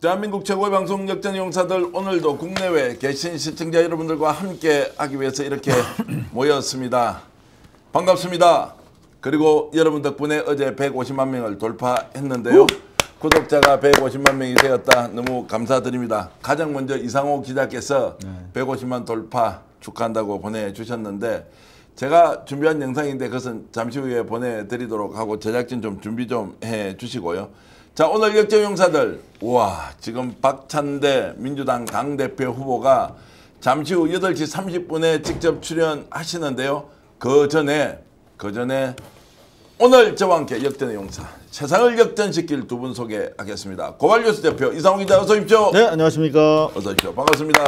대한민국 최고의 방송 역전 용사들, 오늘도 국내외 계신 시청자 여러분들과 함께 하기 위해서 이렇게 모였습니다. 반갑습니다. 그리고 여러분 덕분에 어제 150만 명을 돌파했는데요. 구독자가 150만 명이 되었다. 너무 감사드립니다. 가장 먼저 이상호 기자께서 150만 돌파 축하한다고 보내주셨는데, 제가 준비한 영상인데 그것은 잠시 후에 보내드리도록 하고 제작진 좀 준비 좀 해주시고요. 자, 오늘 역전용사들, 우와, 지금 박찬대 민주당 당대표 후보가 잠시 후 8시 30분에 직접 출연하시는데요. 그 전에 오늘 저와 함께 역전의 용사, 세상을 역전시킬 두 분 소개하겠습니다. 고발뉴스 대표 이상호 기자, 어서 오십시오. 네, 안녕하십니까. 어서 오십시오. 반갑습니다.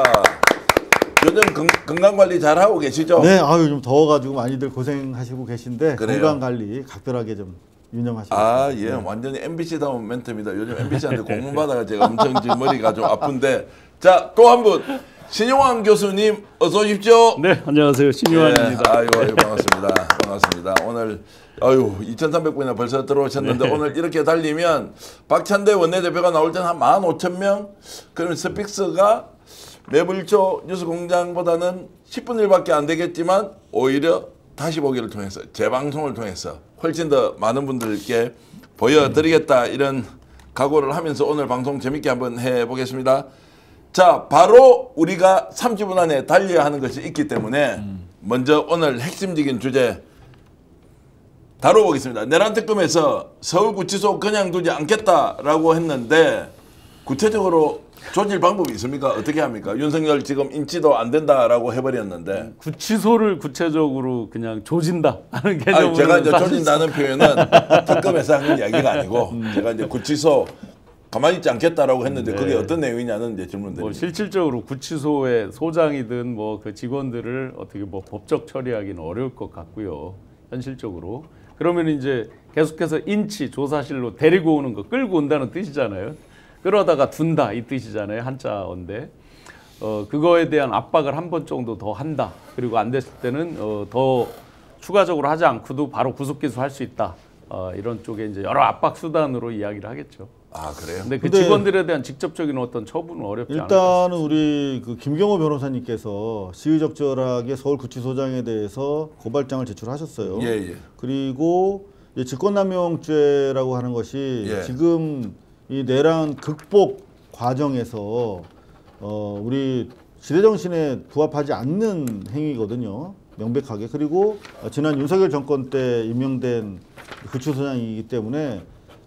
요즘 건강관리 잘하고 계시죠? 네, 요즘 더워가지고 많이들 고생하시고 계신데, 그래요? 건강관리 각별하게 좀 유념하시고. 예, 완전히 MBC다운 멘트입니다. 요즘 MBC한테 공문 받아가 제가 엄청 지금 머리가 좀 아픈데, 자, 또 한 분, 신용환 교수님 어서 오십시오. 네, 안녕하세요. 신용환입니다. 아유, 반갑습니다. 반갑습니다. 오늘 2,300분이나 벌써 들어오셨는데, 오늘 이렇게 달리면 박찬대 원내대표가 나올 때는 한 15,000명? 그러면 스픽스가 매불쇼 뉴스공장보다는 10분 1밖에 안 되겠지만, 오히려 다시 보기를 통해서, 재방송을 통해서 훨씬 더 많은 분들께 보여드리겠다, 이런 각오를 하면서 오늘 방송 재밌게 한번 해보겠습니다. 자, 바로 우리가 30분 안에 달려야 하는 것이 있기 때문에 먼저 오늘 핵심적인 주제 다뤄보겠습니다. 내란 특검에서 서울구치소 그냥 두지 않겠다라고 했는데, 구체적으로 조질 방법이 있습니까? 어떻게 합니까? 윤석열 지금 인지도 안 된다라고 해버렸는데, 구치소를 구체적으로 그냥 조진다 하는 개념으로. 제가 이제 조진다는 표현은 특검에서 하는 이야기가 아니고, 제가 이제 구치소 가만히 있지 않겠다라고 했는데, 그게 어떤 내용이냐는 이제 질문드립니다. 실질적으로 구치소의 소장이든 그 직원들을 어떻게 법적 처리하기는 어려울 것 같고요. 현실적으로. 그러면 이제 계속해서 인치 조사실로 데리고 오는 거, 끌고 온다는 뜻이잖아요. 끌어다가 둔다 이 뜻이잖아요. 한자어인데, 그거에 대한 압박을 한 번 정도 더 한다. 그리고 안 됐을 때는 더 추가적으로 하지 않고도 바로 구속 기소할 수 있다. 이런 쪽에 이제 여러 압박 수단으로 이야기를 하겠죠. 그래요? 근데 그 직원들에 대한 직접적인 어떤 처분은 어렵지 않을까. 일단은 우리 김경호 변호사님께서 시의적절하게 서울구치소장에 대해서 고발장을 제출하셨어요. 예. 그리고 직권남용죄라고 하는 것이 지금 이 내란 극복 과정에서 우리 시대정신에 부합하지 않는 행위거든요. 명백하게. 그리고 지난 윤석열 정권 때 임명된 구치소장이기 때문에,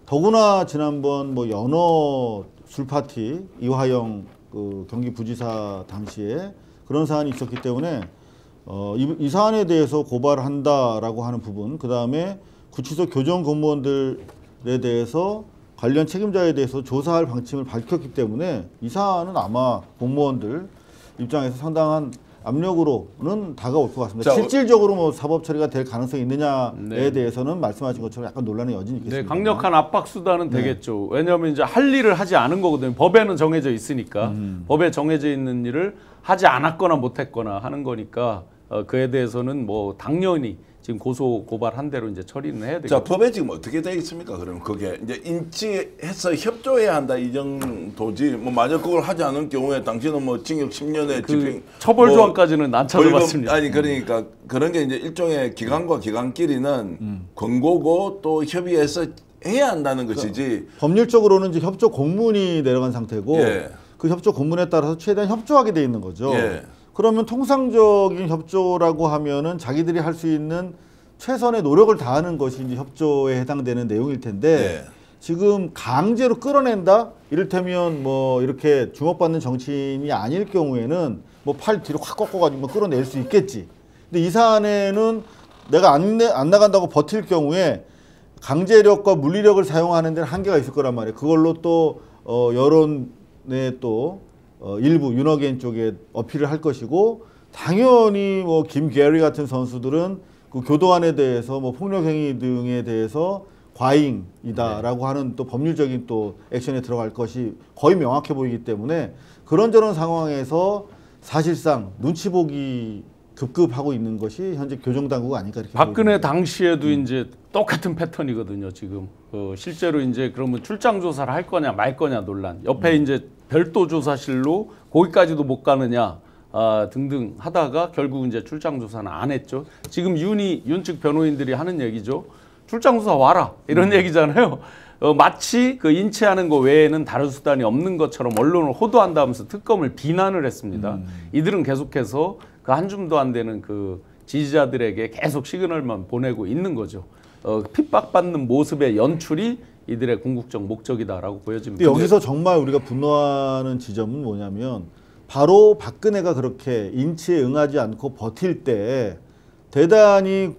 더구나 지난번 연어 술파티 이화영 경기부지사 당시에 그런 사안이 있었기 때문에 이 사안에 대해서 고발한다라고 하는 부분, 그 다음에 구치소 교정 공무원들에 대해서 관련 책임자에 대해서 조사할 방침을 밝혔기 때문에 이 사안은 아마 공무원들 입장에서 상당한 압력으로는 다가올 것 같습니다. 실질적으로 사법 처리가 될 가능성이 있느냐에 대해서는 말씀하신 것처럼 약간 논란의 여지는 있겠습니다. 네, 강력한 압박 수단은 되겠죠. 왜냐하면 이제 할 일을 하지 않은 거거든요. 법에는 정해져 있으니까. 법에 정해져 있는 일을 하지 않았거나 못했거나 하는 거니까, 그에 대해서는 당연히 지금 고소 고발한 대로 이제 처리는 해야 되겠죠. 자, 법에 지금 어떻게 되어 있습니까? 그러면 그게 이제 인치해서 협조해야 한다, 이 정도지. 만약 그걸 하지 않은 경우에 당신은 징역 10년에 집행, 처벌 조항까지는 안 찾아봤습니다. 아니, 그러니까 그런 게 이제 일종의 기관과 기관끼리는 권고고 또 협의해서 해야 한다는 것이지. 법률적으로는 이제 협조 공문이 내려간 상태고, 그 협조 공문에 따라서 최대한 협조하게 돼 있는 거죠. 그러면 통상적인 협조라고 하면은 자기들이 할 수 있는 최선의 노력을 다하는 것이 이제 협조에 해당되는 내용일 텐데, 지금 강제로 끌어낸다? 이를테면 이렇게 주목받는 정치인이 아닐 경우에는 팔 뒤로 확 꺾어가지고 끌어낼 수 있겠지. 근데 이 사안에는 내가 안 나간다고 버틸 경우에 강제력과 물리력을 사용하는 데는 한계가 있을 거란 말이에요. 그걸로 또 여론에 또 일부 윤어게인 쪽에 어필을 할 것이고, 당연히 김게리 같은 선수들은 그 교도관에 대해서 폭력 행위 등에 대해서 과잉이다라고 하는 또 법률적인 또 액션에 들어갈 것이 거의 명확해 보이기 때문에, 그런저런 상황에서 사실상 눈치 보기 급급하고 있는 것이 현재 교정당국 아닐까 이렇게 박근혜 보입니다. 당시에도 이제 똑같은 패턴이거든요. 지금 실제로 이제 그러면 출장 조사를 할 거냐 말 거냐 논란. 옆에 이제 별도 조사실로 거기까지도 못 가느냐 등등 하다가 결국 이제 출장 조사는 안 했죠. 지금 윤 측 변호인들이 하는 얘기죠. 출장 조사 와라 이런 얘기잖아요. 마치 그 인체하는 거 외에는 다른 수단이 없는 것처럼 언론을 호도한다면서 특검을 비난을 했습니다. 이들은 계속해서 그 한 줌도 안 되는 그 지지자들에게 계속 시그널만 보내고 있는 거죠. 핍박받는 모습의 연출이 이들의 궁극적 목적이다라고 보여집니다. 근데 여기서 정말 우리가 분노하는 지점은 뭐냐면 바로 박근혜가 그렇게 인치에 응하지 않고 버틸 때 대단히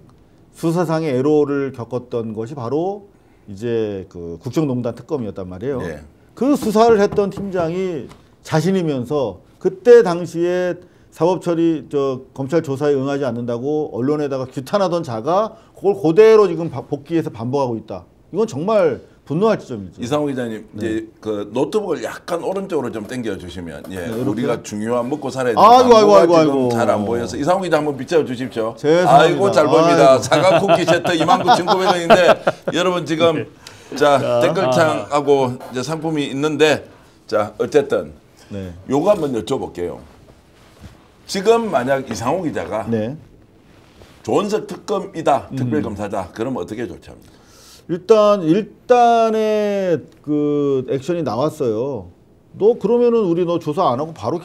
수사상의 애로를 겪었던 것이 바로 이제 그 국정농단 특검이었단 말이에요. 네. 그 수사를 했던 팀장이 자신이면서 그때 당시에 사법처리 검찰 조사에 응하지 않는다고 언론에다가 규탄하던 자가 그걸 그대로 지금 복귀해서 반복하고 있다. 이건 정말 분노할 지점이죠. 이상호 기자님, 이제 그 노트북을 약간 오른쪽으로 좀 당겨 주시면, 예, 우리가 중요한 먹고 살아야 되는 광고가 지금 잘 안 보여서 이상호 기자 한번 비춰 주십시오. 죄송합니다. 아이고 잘 보입니다. 사과 쿠키 세트 29,900원인데 여러분 지금 자 댓글창하고 이제 상품이 있는데 자 어쨌든 네. 요거 한번 여쭤볼게요. 지금 만약 이상호 기자가 네. 조은석 특검이다, 특별검사다, 그러면 어떻게 조치합니까? 일단의 그 액션이 나왔어요. 너 그러면은 우리 너 조사 안 하고 바로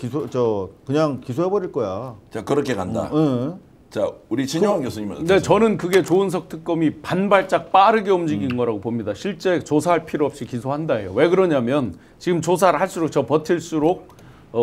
그냥 기소해 버릴 거야. 자 그렇게 간다. 응. 자 우리 진영환 교수님은 근데 저는 그게 조은석 특검이 반발짝 빠르게 움직인 거라고 봅니다. 실제 조사할 필요 없이 기소한다예요. 왜 그러냐면 지금 조사를 할수록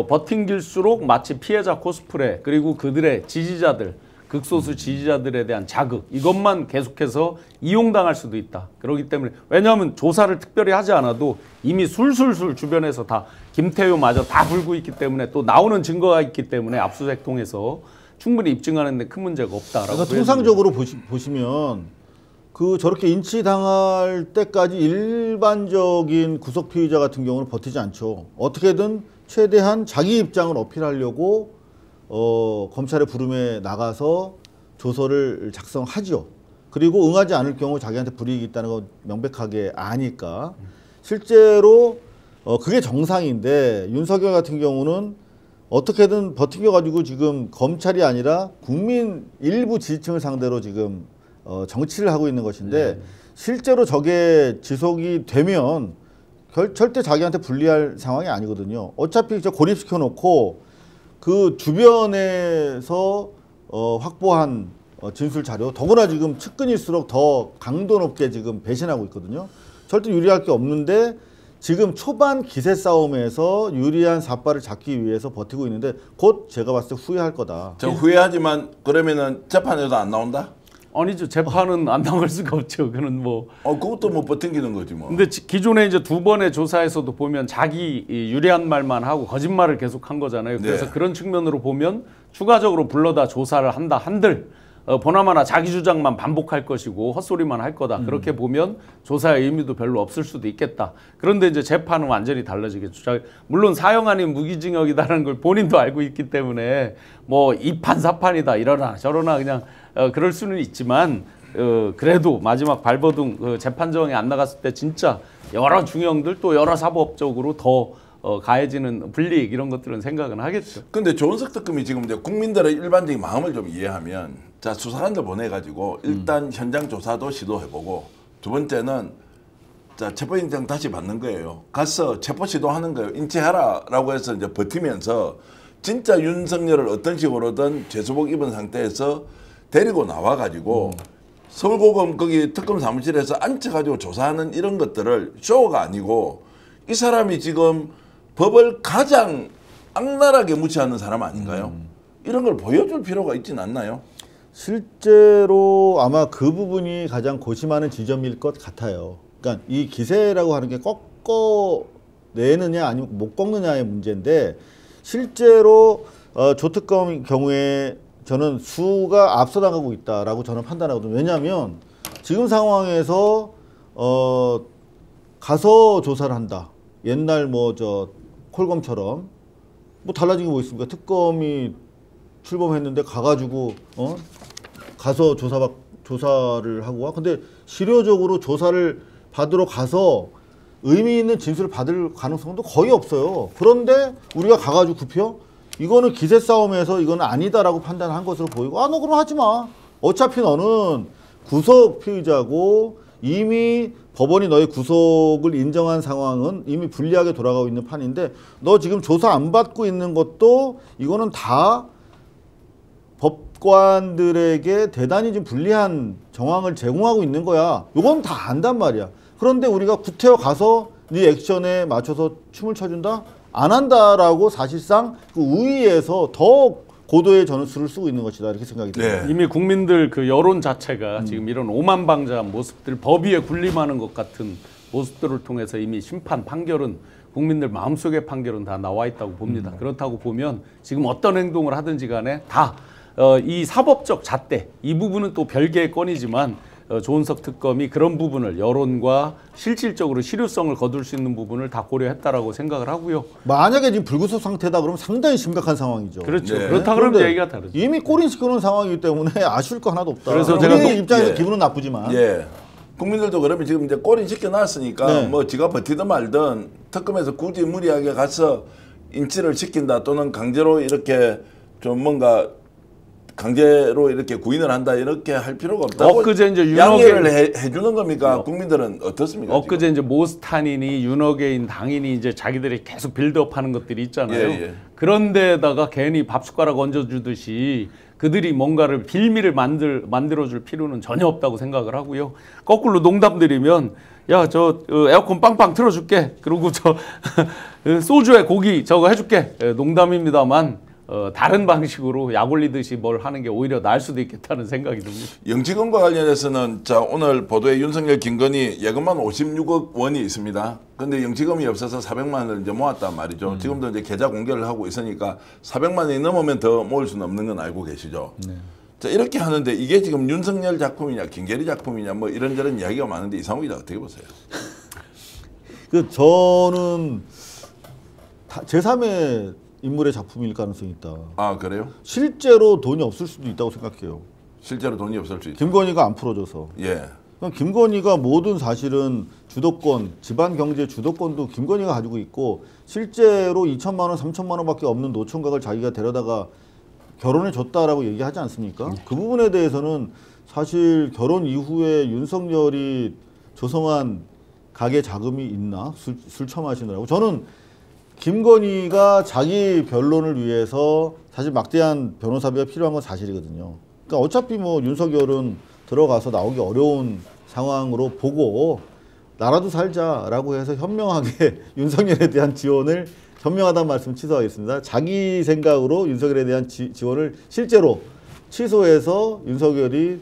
버팅길수록 마치 피해자 코스프레 그리고 그들의 지지자들 극소수 지지자들에 대한 자극 이것만 계속해서 이용당할 수도 있다. 그렇기 때문에 왜냐하면 조사를 특별히 하지 않아도 이미 술술술 주변에서 다 김태효마저 다 불고 있기 때문에 또 나오는 증거가 있기 때문에 압수수색 통해서 충분히 입증하는 데 큰 문제가 없다라고. 그러니까 통상적으로 보시면 그 저렇게 인치당할 때까지 일반적인 구속 피의자 같은 경우는 버티지 않죠. 어떻게든 최대한 자기 입장을 어필하려고 검찰의 부름에 나가서 조서를 작성하죠. 그리고 응하지 않을 경우 자기한테 불이익이 있다는 거 명백하게 아니까 실제로 그게 정상인데 윤석열 같은 경우는 어떻게든 버티겨가지고 지금 검찰이 아니라 국민 일부 지지층을 상대로 지금 정치를 하고 있는 것인데 실제로 저게 지속이 되면 절대 자기한테 불리할 상황이 아니거든요. 어차피 고립시켜 놓고 그 주변에서 확보한 진술 자료 더구나 지금 측근일수록 더 강도 높게 지금 배신하고 있거든요. 절대 유리할 게 없는데 지금 초반 기세 싸움에서 유리한 삿발을 잡기 위해서 버티고 있는데 곧 제가 봤을 때 후회할 거다. 저 후회하지만 그러면은 재판에도 안 나온다? 아니죠. 재판은 안 나갈 수가 없죠. 그는 뭐. 그것도 뭐 버팅기는 거지 뭐. 근데 기존에 이제 두 번의 조사에서도 보면 자기 유리한 말만 하고 거짓말을 계속 한 거잖아요. 그래서 네. 그런 측면으로 보면 추가적으로 불러다 조사를 한다 한들 보나마나 자기 주장만 반복할 것이고 헛소리만 할 거다. 그렇게 보면 조사의 의미도 별로 없을 수도 있겠다. 그런데 이제 재판은 완전히 달라지겠죠. 물론 사형 아닌 무기징역이다라는 걸 본인도 알고 있기 때문에 뭐 이판사판이다 이러나 저러나 그냥 그럴 수는 있지만 그래도 마지막 발버둥 재판정에 안 나갔을 때 진짜 여러 중형들 또 여러 사법적으로 더 가해지는 불이익 이런 것들은 생각은 하겠죠. 근데 조은석 특검이 지금 이제 국민들의 일반적인 마음을 좀 이해하면 자 수사관들 보내가지고 일단 현장 조사도 시도해보고 두 번째는 자 체포영장 다시 받는 거예요. 가서 체포 시도하는 거예요. 인체하라라고 해서 이제 버티면서 진짜 윤석열을 어떤 식으로든 죄수복 입은 상태에서 데리고 나와가지고 서울고검 거기 특검 사무실에서 앉혀가지고 조사하는 이런 것들을 쇼가 아니고 이 사람이 지금 법을 가장 악랄하게 무시하는 사람 아닌가요? 이런 걸 보여줄 필요가 있진 않나요? 실제로 아마 그 부분이 가장 고심하는 지점일 것 같아요. 그러니까 이 기세라고 하는 게 꺾어내느냐 아니면 못 꺾느냐의 문제인데 실제로 조특검 경우에 저는 수가 앞서나가고 있다라고 저는 판단하거든요. 왜냐하면 지금 상황에서 가서 조사를 한다. 옛날 콜검처럼 뭐 달라진 게 뭐 있습니까? 특검이 출범했는데 가가지고 가서 조사를 하고 와. 근데 실효적으로 조사를 받으러 가서 의미 있는 진술을 받을 가능성도 거의 없어요. 그런데 우리가 가가지고 굽혀? 이거는 기세 싸움에서 이거는 아니다라고 판단한 것으로 보이고, 너 그럼 하지 마. 어차피 너는 구속 피의자고 이미 법원이 너의 구속을 인정한 상황은 이미 불리하게 돌아가고 있는 판인데, 너 지금 조사 안 받고 있는 것도 이거는 다 법관들에게 대단히 좀 불리한 정황을 제공하고 있는 거야. 이건 다 안단 말이야. 그런데 우리가 구태여 가서 네 액션에 맞춰서 춤을 춰준다? 안 한다라고 사실상 그 우위에서 더 고도의 전술을 쓰고 있는 것이다, 이렇게 생각이 듭니다. 이미 국민들 그 여론 자체가 지금 이런 오만방자한 모습들, 법 위에 군림하는 것 같은 모습들을 통해서 이미 심판 판결은 국민들 마음속의 판결은 다 나와 있다고 봅니다. 그렇다고 보면 지금 어떤 행동을 하든지 간에 다 이 사법적 잣대, 이 부분은 또 별개의 건이지만 조은석 특검이 그런 부분을 여론과 실질적으로 실효성을 거둘 수 있는 부분을 다 고려했다라고 생각을 하고요. 만약에 지금 불구속 상태다 그러면 상당히 심각한 상황이죠. 그렇죠. 네. 그렇다 그러면 얘기가 다르죠. 이미 꼬린시켜놓은 상황이기 때문에 아쉬울 거 하나도 없다. 그래서 우리 제가 또- 입장에서 기분은 나쁘지만. 국민들도 그러면 지금 이제 꼬린 시켜놨으니까 네. 뭐 지가 버티든 말든 특검에서 굳이 무리하게 가서 인치를 시킨다 또는 강제로 이렇게 좀 뭔가 강제로 이렇게 구인을 한다 이렇게 할 필요가 없다고 엊그제 이제 양해를 해주는 겁니까? 국민들은 어떻습니까? 엊그제 이제 모스탄이니 윤어게인 당인이 이제 자기들이 계속 빌드업하는 것들이 있잖아요. 예. 그런데다가 괜히 밥숟가락 얹어주듯이 그들이 뭔가를 빌미를 만들어줄 필요는 전혀 없다고 생각을 하고요. 거꾸로 농담드리면 야, 저 에어컨 빵빵 틀어줄게. 그리고 저 소주에 고기 저거 해줄게. 농담입니다만 다른 방식으로 약 올리듯이 뭘 하는 게 오히려 나을 수도 있겠다는 생각이 듭니다. 영지건과 관련해서는 자 오늘 보도에 윤석열, 김건희 예금만 56억 원이 있습니다. 그런데 영지금이 없어서 400만 원을 이제 모았단 말이죠. 지금도 이제 계좌 공개를 하고 있으니까 400만 원이 넘으면 더 모을 수는 없는 건 알고 계시죠. 자 이렇게 하는데 이게 지금 윤석열 작품이냐 김계리 작품이냐 뭐 이런저런 이야기가 많은데 이상욱이다 어떻게 보세요? 저는 제3의 인물의 작품일 가능성이 있다. 아 그래요? 실제로 돈이 없을 수도 있다고 생각해요. 실제로 돈이 없을 수 있죠. 김건희가 안 풀어줘서. 예. 김건희가 모든 사실은 주도권, 집안 경제 주도권도 김건희가 가지고 있고 실제로 2천만 원, 3천만 원밖에 없는 노총각을 자기가 데려다가 결혼해 줬다라고 얘기하지 않습니까? 그 부분에 대해서는 사실 결혼 이후에 윤석열이 조성한 가계 자금이 있나? 술 처마시느라고. 저는 김건희가 자기 변론을 위해서 사실 막대한 변호사비가 필요한 건 사실이거든요. 그러니까 어차피 뭐 윤석열은 들어가서 나오기 어려운 상황으로 보고 나라도 살자라고 해서 현명하게 윤석열에 대한 지원을 현명하다는 말씀 취소하겠습니다. 자기 생각으로 윤석열에 대한 지원을 실제로 취소해서 윤석열이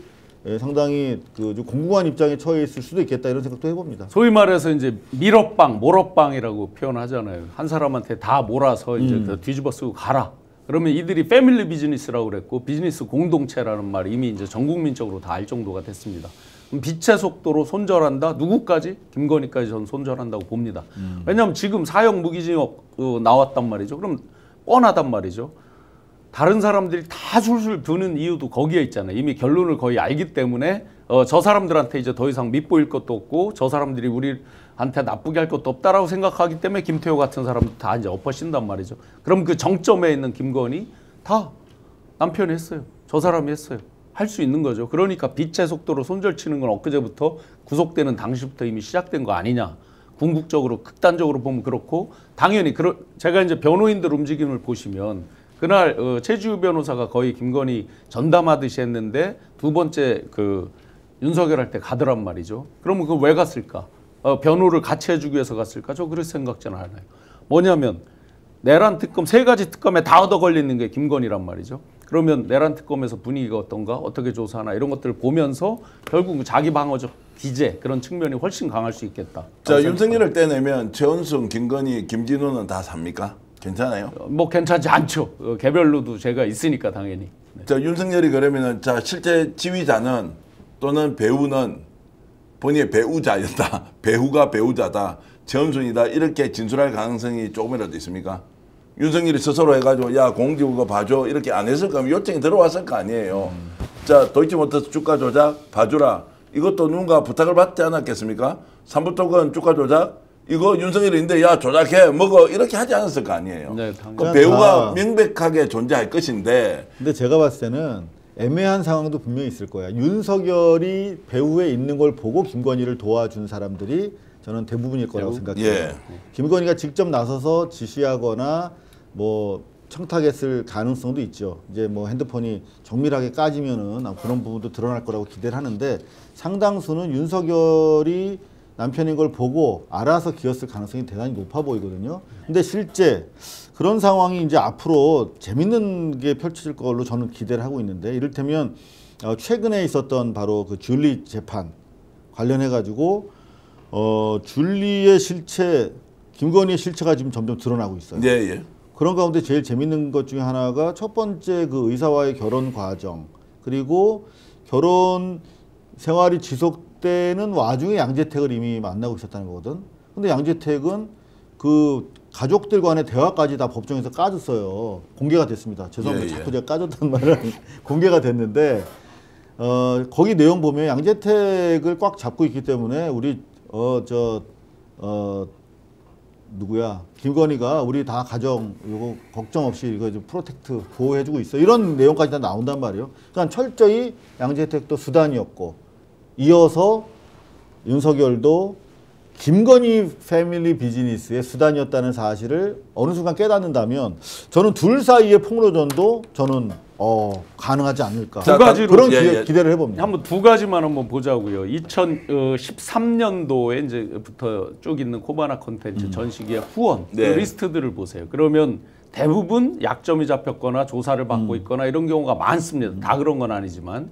상당히 좀 공공한 입장에 처해 있을 수도 있겠다 이런 생각도 해봅니다. 소위 말해서 이제 밀어빵, 몰어빵이라고 표현하잖아요. 한 사람한테 다 몰아서 이제 뒤집어 쓰고 가라. 그러면 이들이 패밀리 비즈니스라고 그랬고 비즈니스 공동체라는 말이 이미 이제 전 국민적으로 다 알 정도가 됐습니다. 그럼 빛의 속도로 손절한다. 누구까지? 김건희까지 전 손절한다고 봅니다. 왜냐하면 지금 사형 무기징역 나왔단 말이죠. 그럼 뻔하단 말이죠. 다른 사람들이 다 술술 드는 이유도 거기에 있잖아요. 이미 결론을 거의 알기 때문에 저 사람들한테 이제 더 이상 밉보일 것도 없고 저 사람들이 우리한테 나쁘게 할 것도 없다라고 생각하기 때문에 김태호 같은 사람도 다 이제 엎어신단 말이죠. 그럼 그 정점에 있는 김건희 다 남편이 했어요. 저 사람이 했어요. 할 수 있는 거죠. 그러니까 빛의 속도로 손절치는 건 엊그제부터 구속되는 당시부터 이미 시작된 거 아니냐. 궁극적으로 극단적으로 보면 그렇고 당연히 제가 이제 변호인들 움직임을 보시면 그날 최지우 변호사가 거의 김건희 전담하듯이 했는데 두 번째 윤석열 할 때 가더란 말이죠. 그러면 그거 왜 갔을까? 변호를 같이 해주기 위해서 갔을까? 저 그렇게 생각지는 않아요. 뭐냐면 내란 특검 3가지 특검에 다 얻어 걸리는 게 김건희란 말이죠. 그러면 내란 특검에서 분위기가 어떤가? 어떻게 조사하나? 이런 것들을 보면서 결국 자기 방어적 기재 그런 측면이 훨씬 강할 수 있겠다. 자 윤석열을 떼내면 최은순, 김건희, 김진우는 다 삽니까? 괜찮아요? 뭐 괜찮지 않죠. 개별로도 제가 있으니까 당연히. 네. 자 윤석열이 그러면은 자 실제 지휘자는 또는 배우는 본인의 배우자였다. 배우가 배우자다. 최은순이다. 이렇게 진술할 가능성이 조금이라도 있습니까? 윤석열이 스스로 해가지고 야 공지부 그거 봐줘 이렇게 안 했을 거면 요청이 들어왔을 거 아니에요. 자 도이치모터스 주가 조작 봐주라. 이것도 누군가 부탁을 받지 않았겠습니까? 삼부토건 주가 조작 이거 윤석열인데 야 조작해 먹어 이렇게 하지 않았을 거 아니에요. 네, 그 배우가 명백하게 존재할 것인데. 근데 제가 봤을 때는 애매한 상황도 분명히 있을 거야. 윤석열이 배후에 있는 걸 보고 김건희를 도와준 사람들이 저는 대부분일 거라고 생각해요. 예. 김건희가 직접 나서서 지시하거나 뭐 청탁했을 가능성도 있죠. 이제 뭐 핸드폰이 정밀하게 까지면은 그런 부분도 드러날 거라고 기대를 하는데 상당수는 윤석열이 남편인 걸 보고 알아서 기었을 가능성이 대단히 높아 보이거든요. 근데 실제 그런 상황이 이제 앞으로 재밌는 게 펼쳐질 걸로 저는 기대를 하고 있는데 이를테면 최근에 있었던 바로 그 줄리 재판 관련해 가지고 줄리의 실체, 김건희의 실체가 지금 점점 드러나고 있어요. 예, 예. 그런 가운데 제일 재밌는 것 중에 하나가 첫 번째 그 의사와의 결혼 과정 그리고 결혼 생활이 지속되는 와중에 양재택을 이미 만나고 있었다는 거거든. 근데 양재택은 그 가족들 간의 대화까지 다 법정에서 까졌어요. 공개가 됐습니다. 죄송합니다. 예, 예. 자꾸 제가 까졌단 말은 공개가 됐는데 거기 내용 보면 양재택을 꽉 잡고 있기 때문에 우리 누구야 김건희가 우리 다 가정 이거 걱정 없이 이거 좀 프로텍트 보호해주고 있어 이런 내용까지 다 나온단 말이에요. 그러니까 철저히 양재택도 수단이었고 이어서 윤석열도 김건희 패밀리 비즈니스의 수단이었다는 사실을 어느 순간 깨닫는다면 저는 둘 사이의 폭로전도 저는 가능하지 않을까. 두 가지로 그런 기대를 해봅니다. 한번 두 가지만 한번 보자고요. 2013년도에 이제부터 쭉 있는 코바나 콘텐츠 전시기의 후원 그 네. 리스트들을 보세요. 그러면 대부분 약점이 잡혔거나 조사를 받고 있거나 이런 경우가 많습니다. 다 그런 건 아니지만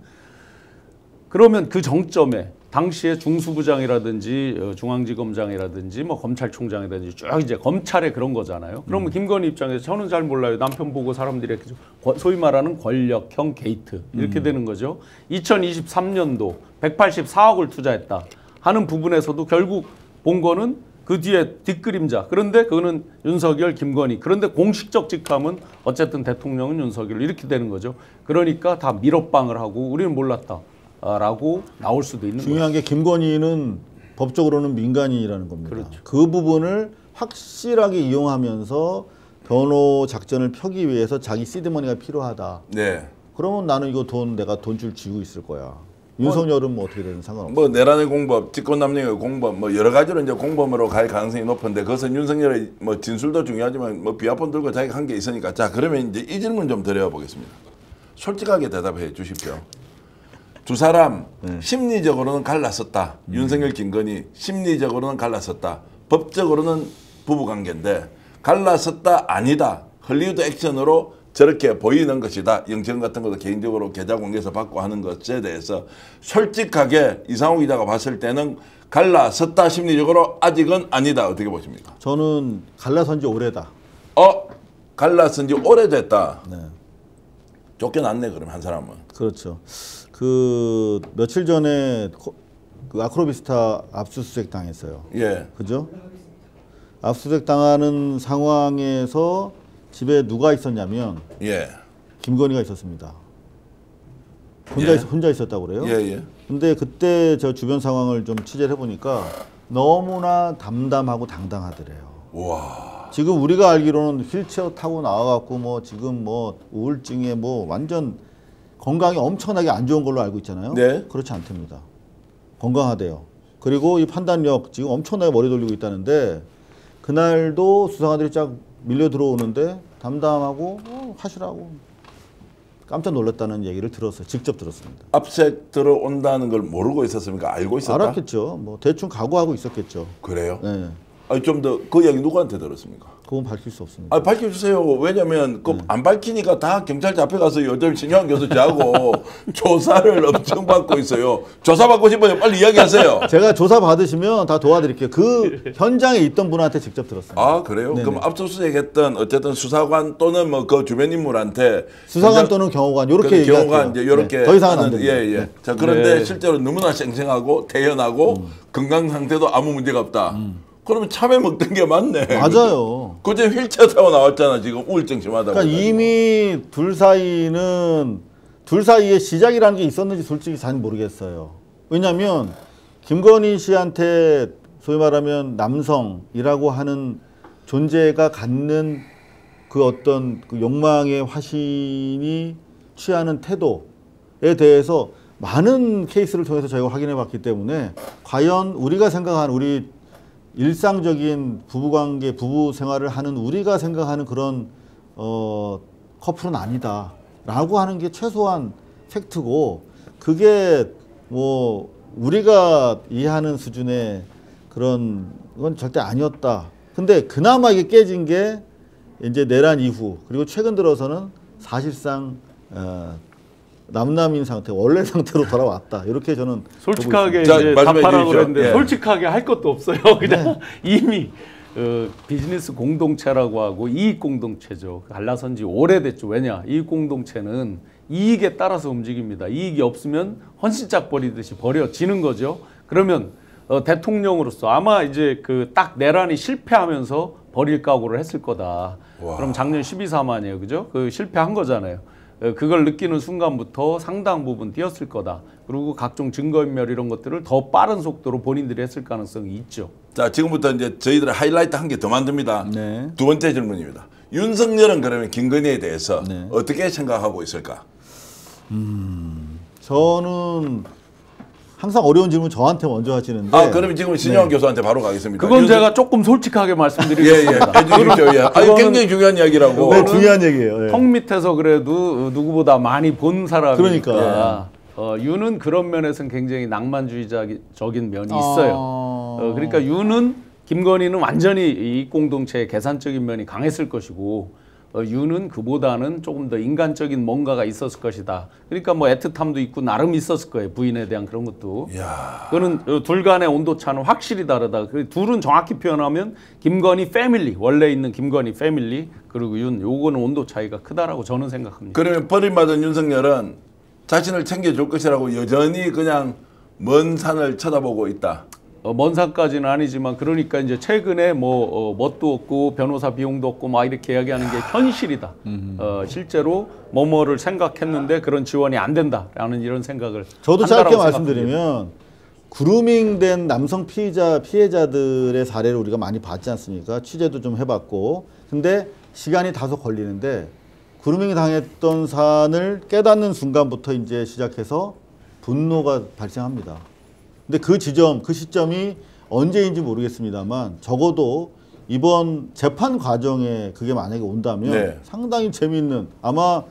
그러면 그 정점에 당시에 중수부장이라든지 중앙지검장이라든지 뭐 검찰총장이라든지 쭉 이제 검찰의 그런 거잖아요. 그러면 김건희 입장에서 저는 잘 몰라요. 남편 보고 사람들이 이렇게 소위 말하는 권력형 게이트 이렇게 되는 거죠. 2023년도 184억을 투자했다 하는 부분에서도 결국 본 거는 그 뒤에 뒷그림자. 그런데 그거는 윤석열, 김건희. 그런데 공식적 직함은 어쨌든 대통령은 윤석열 이렇게 되는 거죠. 그러니까 다 밀어빵을 하고 우리는 몰랐다. 라고 나올 수도 있는 거죠. 중요한 게 김건희는 법적으로는 민간인이라는 겁니다. 그렇죠. 그 부분을 확실하게 이용하면서 변호 작전을 펴기 위해서 자기 시드머니가 필요하다. 네. 그러면 나는 이거 내가 돈줄 쥐고 있을 거야. 윤석열은 뭐 어떻게 되든 상관없어. 뭐 내란의 공법, 직권남용의 공법, 뭐 여러 가지로 이제 공범으로 갈 가능성이 높은데 그것은 윤석열의 뭐 진술도 중요하지만 뭐 비화폰 들고 자기가 한 게 있으니까 자 그러면 이제 이 질문 좀 드려보겠습니다. 솔직하게 대답해 주십시오. 두 사람 심리적으로는 갈랐었다. 윤석열, 김건희 심리적으로는 갈랐었다. 법적으로는 부부관계인데 갈랐었다 아니다. 헐리우드 액션으로 저렇게 보이는 것이다. 영장 같은 것도 개인적으로 계좌 공개해서 받고 하는 것에 대해서 솔직하게 이상호 기자가 봤을 때는 갈라섰다 심리적으로 아직은 아니다. 어떻게 보십니까? 저는 갈라선 지 오래다. 갈라선 지 오래됐다. 네. 쫓겨났네 그럼 한 사람은. 그렇죠. 그 며칠 전에 그 아크로비스타 압수수색 당했어요. 예. 그죠? 압수수색 당하는 상황에서 집에 누가 있었냐면 예. 김건희가 있었습니다. 혼자 있었다고 그래요? 예. 근데 그때 저 주변 상황을 좀 취재를 해보니까 너무나 담담하고 당당하더래요. 와. 지금 우리가 알기로는 휠체어 타고 나와갖고 뭐 지금 뭐 우울증에 뭐 완전 건강이 엄청나게 안 좋은 걸로 알고 있잖아요. 네. 그렇지 않답니다. 건강하대요. 그리고 이 판단력 지금 엄청나게 머리 돌리고 있다는데 그날도 수사관들이 쫙 밀려 들어오는데 담담하고 하시라고 깜짝 놀랐다는 얘기를 들었어요. 직접 들었습니다. 압색 들어온다는 걸 모르고 있었습니까? 알고 있었다? 알았겠죠. 뭐 대충 각오하고 있었겠죠. 그래요? 네. 아니 좀 더 그 이야기 누구한테 들었습니까? 그건 밝힐 수 없습니다. 아 밝혀주세요. 왜냐면 그 안 밝히니까 다 경찰 잡혀가서 요즘 신영환 교수하고 조사를 엄청 받고 있어요. 조사 받고 싶어요. 빨리 이야기하세요. 제가 조사 받으시면 다 도와드릴게요. 그 현장에 있던 분한테 직접 들었습니다. 아 그래요? 네네. 그럼 압수수색했던 어쨌든 수사관 또는 뭐 그 주변 인물한테 수사관 또는 경호관 이렇게 경호관 이제 이렇게 네, 더 이상은 안 됩니다. 예. 네. 자 그런데 네. 실제로 너무나 쌩쌩하고 태연하고 건강 상태도 아무 문제가 없다. 그러면 참외 먹던 게 맞네. 맞아요. 그제 휠체어 타고 나왔잖아. 지금 우울증 심하다고. 그러니까 이미 둘 사이에 시작이라는 게 있었는지 솔직히 잘 모르겠어요. 왜냐하면 김건희 씨한테 소위 말하면 남성이라고 하는 존재가 갖는 그 어떤 그 욕망의 화신이 취하는 태도에 대해서 많은 케이스를 통해서 저희가 확인해 봤기 때문에 과연 우리가 생각하는 우리 일상적인 부부관계, 부부 생활을 하는 우리가 생각하는 그런 커플은 아니다라고 하는 게 최소한 팩트고, 그게 뭐 우리가 이해하는 수준의 그런 건 절대 아니었다. 근데 그나마 이게 깨진 게 이제 내란 이후, 그리고 최근 들어서는 사실상 남남인 상태, 원래 상태로 돌아왔다. 이렇게 저는 솔직하게 자, 이제 말씀해 답하라고 주십시오. 그랬는데 예. 솔직하게 할 것도 없어요. 그냥 이미 비즈니스 공동체라고 하고 이익 공동체죠. 갈라선 지 오래됐죠. 왜냐? 이익 공동체는 이익에 따라서 움직입니다. 이익이 없으면 헌신짝 버리듯이 버려지는 거죠. 그러면 대통령으로서 아마 이제 그 딱 내란이 실패하면서 버릴 각오를 했을 거다. 와. 그럼 작년 12.4만이에요. 그죠? 그 실패한 거잖아요. 그걸 느끼는 순간부터 상당 부분 뛰었을 거다. 그리고 각종 증거인멸 이런 것들을 더 빠른 속도로 본인들이 했을 가능성이 있죠. 자, 지금부터 이제 저희들의 하이라이트 한 개 더 만듭니다. 네. 두 번째 질문입니다. 윤석열은 그러면 김건희에 대해서 네. 어떻게 생각하고 있을까? 저는 항상 어려운 질문 저한테 먼저 하시는데. 그러면 지금 신영환 교수한테 바로 가겠습니다. 그건 제가 조금 솔직하게 말씀드리겠습니다. 해주십시오. 예. 굉장히 중요한 이야기라고. 네, 중요한 얘기예요. 예. 턱 밑에서 그래도 누구보다 많이 본 사람이니까 그러니까. 윤은 그런 면에서는 굉장히 낭만주의적인 면이 있어요. 그러니까 윤은 김건희는 완전히 이 공동체의 계산적인 면이 강했을 것이고 윤은 그보다는 조금 더 인간적인 뭔가가 있었을 것이다. 그러니까 뭐 애틋함도 있고 나름 있었을 거예요. 부인에 대한 그런 것도. 이야. 그거는 둘 간의 온도차는 확실히 다르다. 둘은 정확히 표현하면 김건희 패밀리, 원래 있는 김건희 패밀리 그리고 윤, 요거는 온도 차이가 크다라고 저는 생각합니다. 그러면 버림받은 윤석열은 자신을 챙겨줄 것이라고 여전히 그냥 먼 산을 쳐다보고 있다. 먼 산까지는 아니지만 그러니까 이제 최근에 뭐 뭣도 없고 변호사 비용도 없고 막 이렇게 이야기하는 게 현실이다. 실제로 뭐뭐를 생각했는데 그런 지원이 안 된다라는 이런 생각을 저도 한다라고 짧게 생각합니다. 말씀드리면 그루밍된 남성 피해자들의 사례를 우리가 많이 봤지 않습니까? 취재도 좀 해봤고. 근데 시간이 다소 걸리는데 그루밍 당했던 사안을 깨닫는 순간부터 이제 시작해서 분노가 발생합니다. 근데 그 시점이 언제인지 모르겠습니다만 적어도 이번 재판 과정에 그게 만약에 온다면 네. 상당히 재미있는, 아마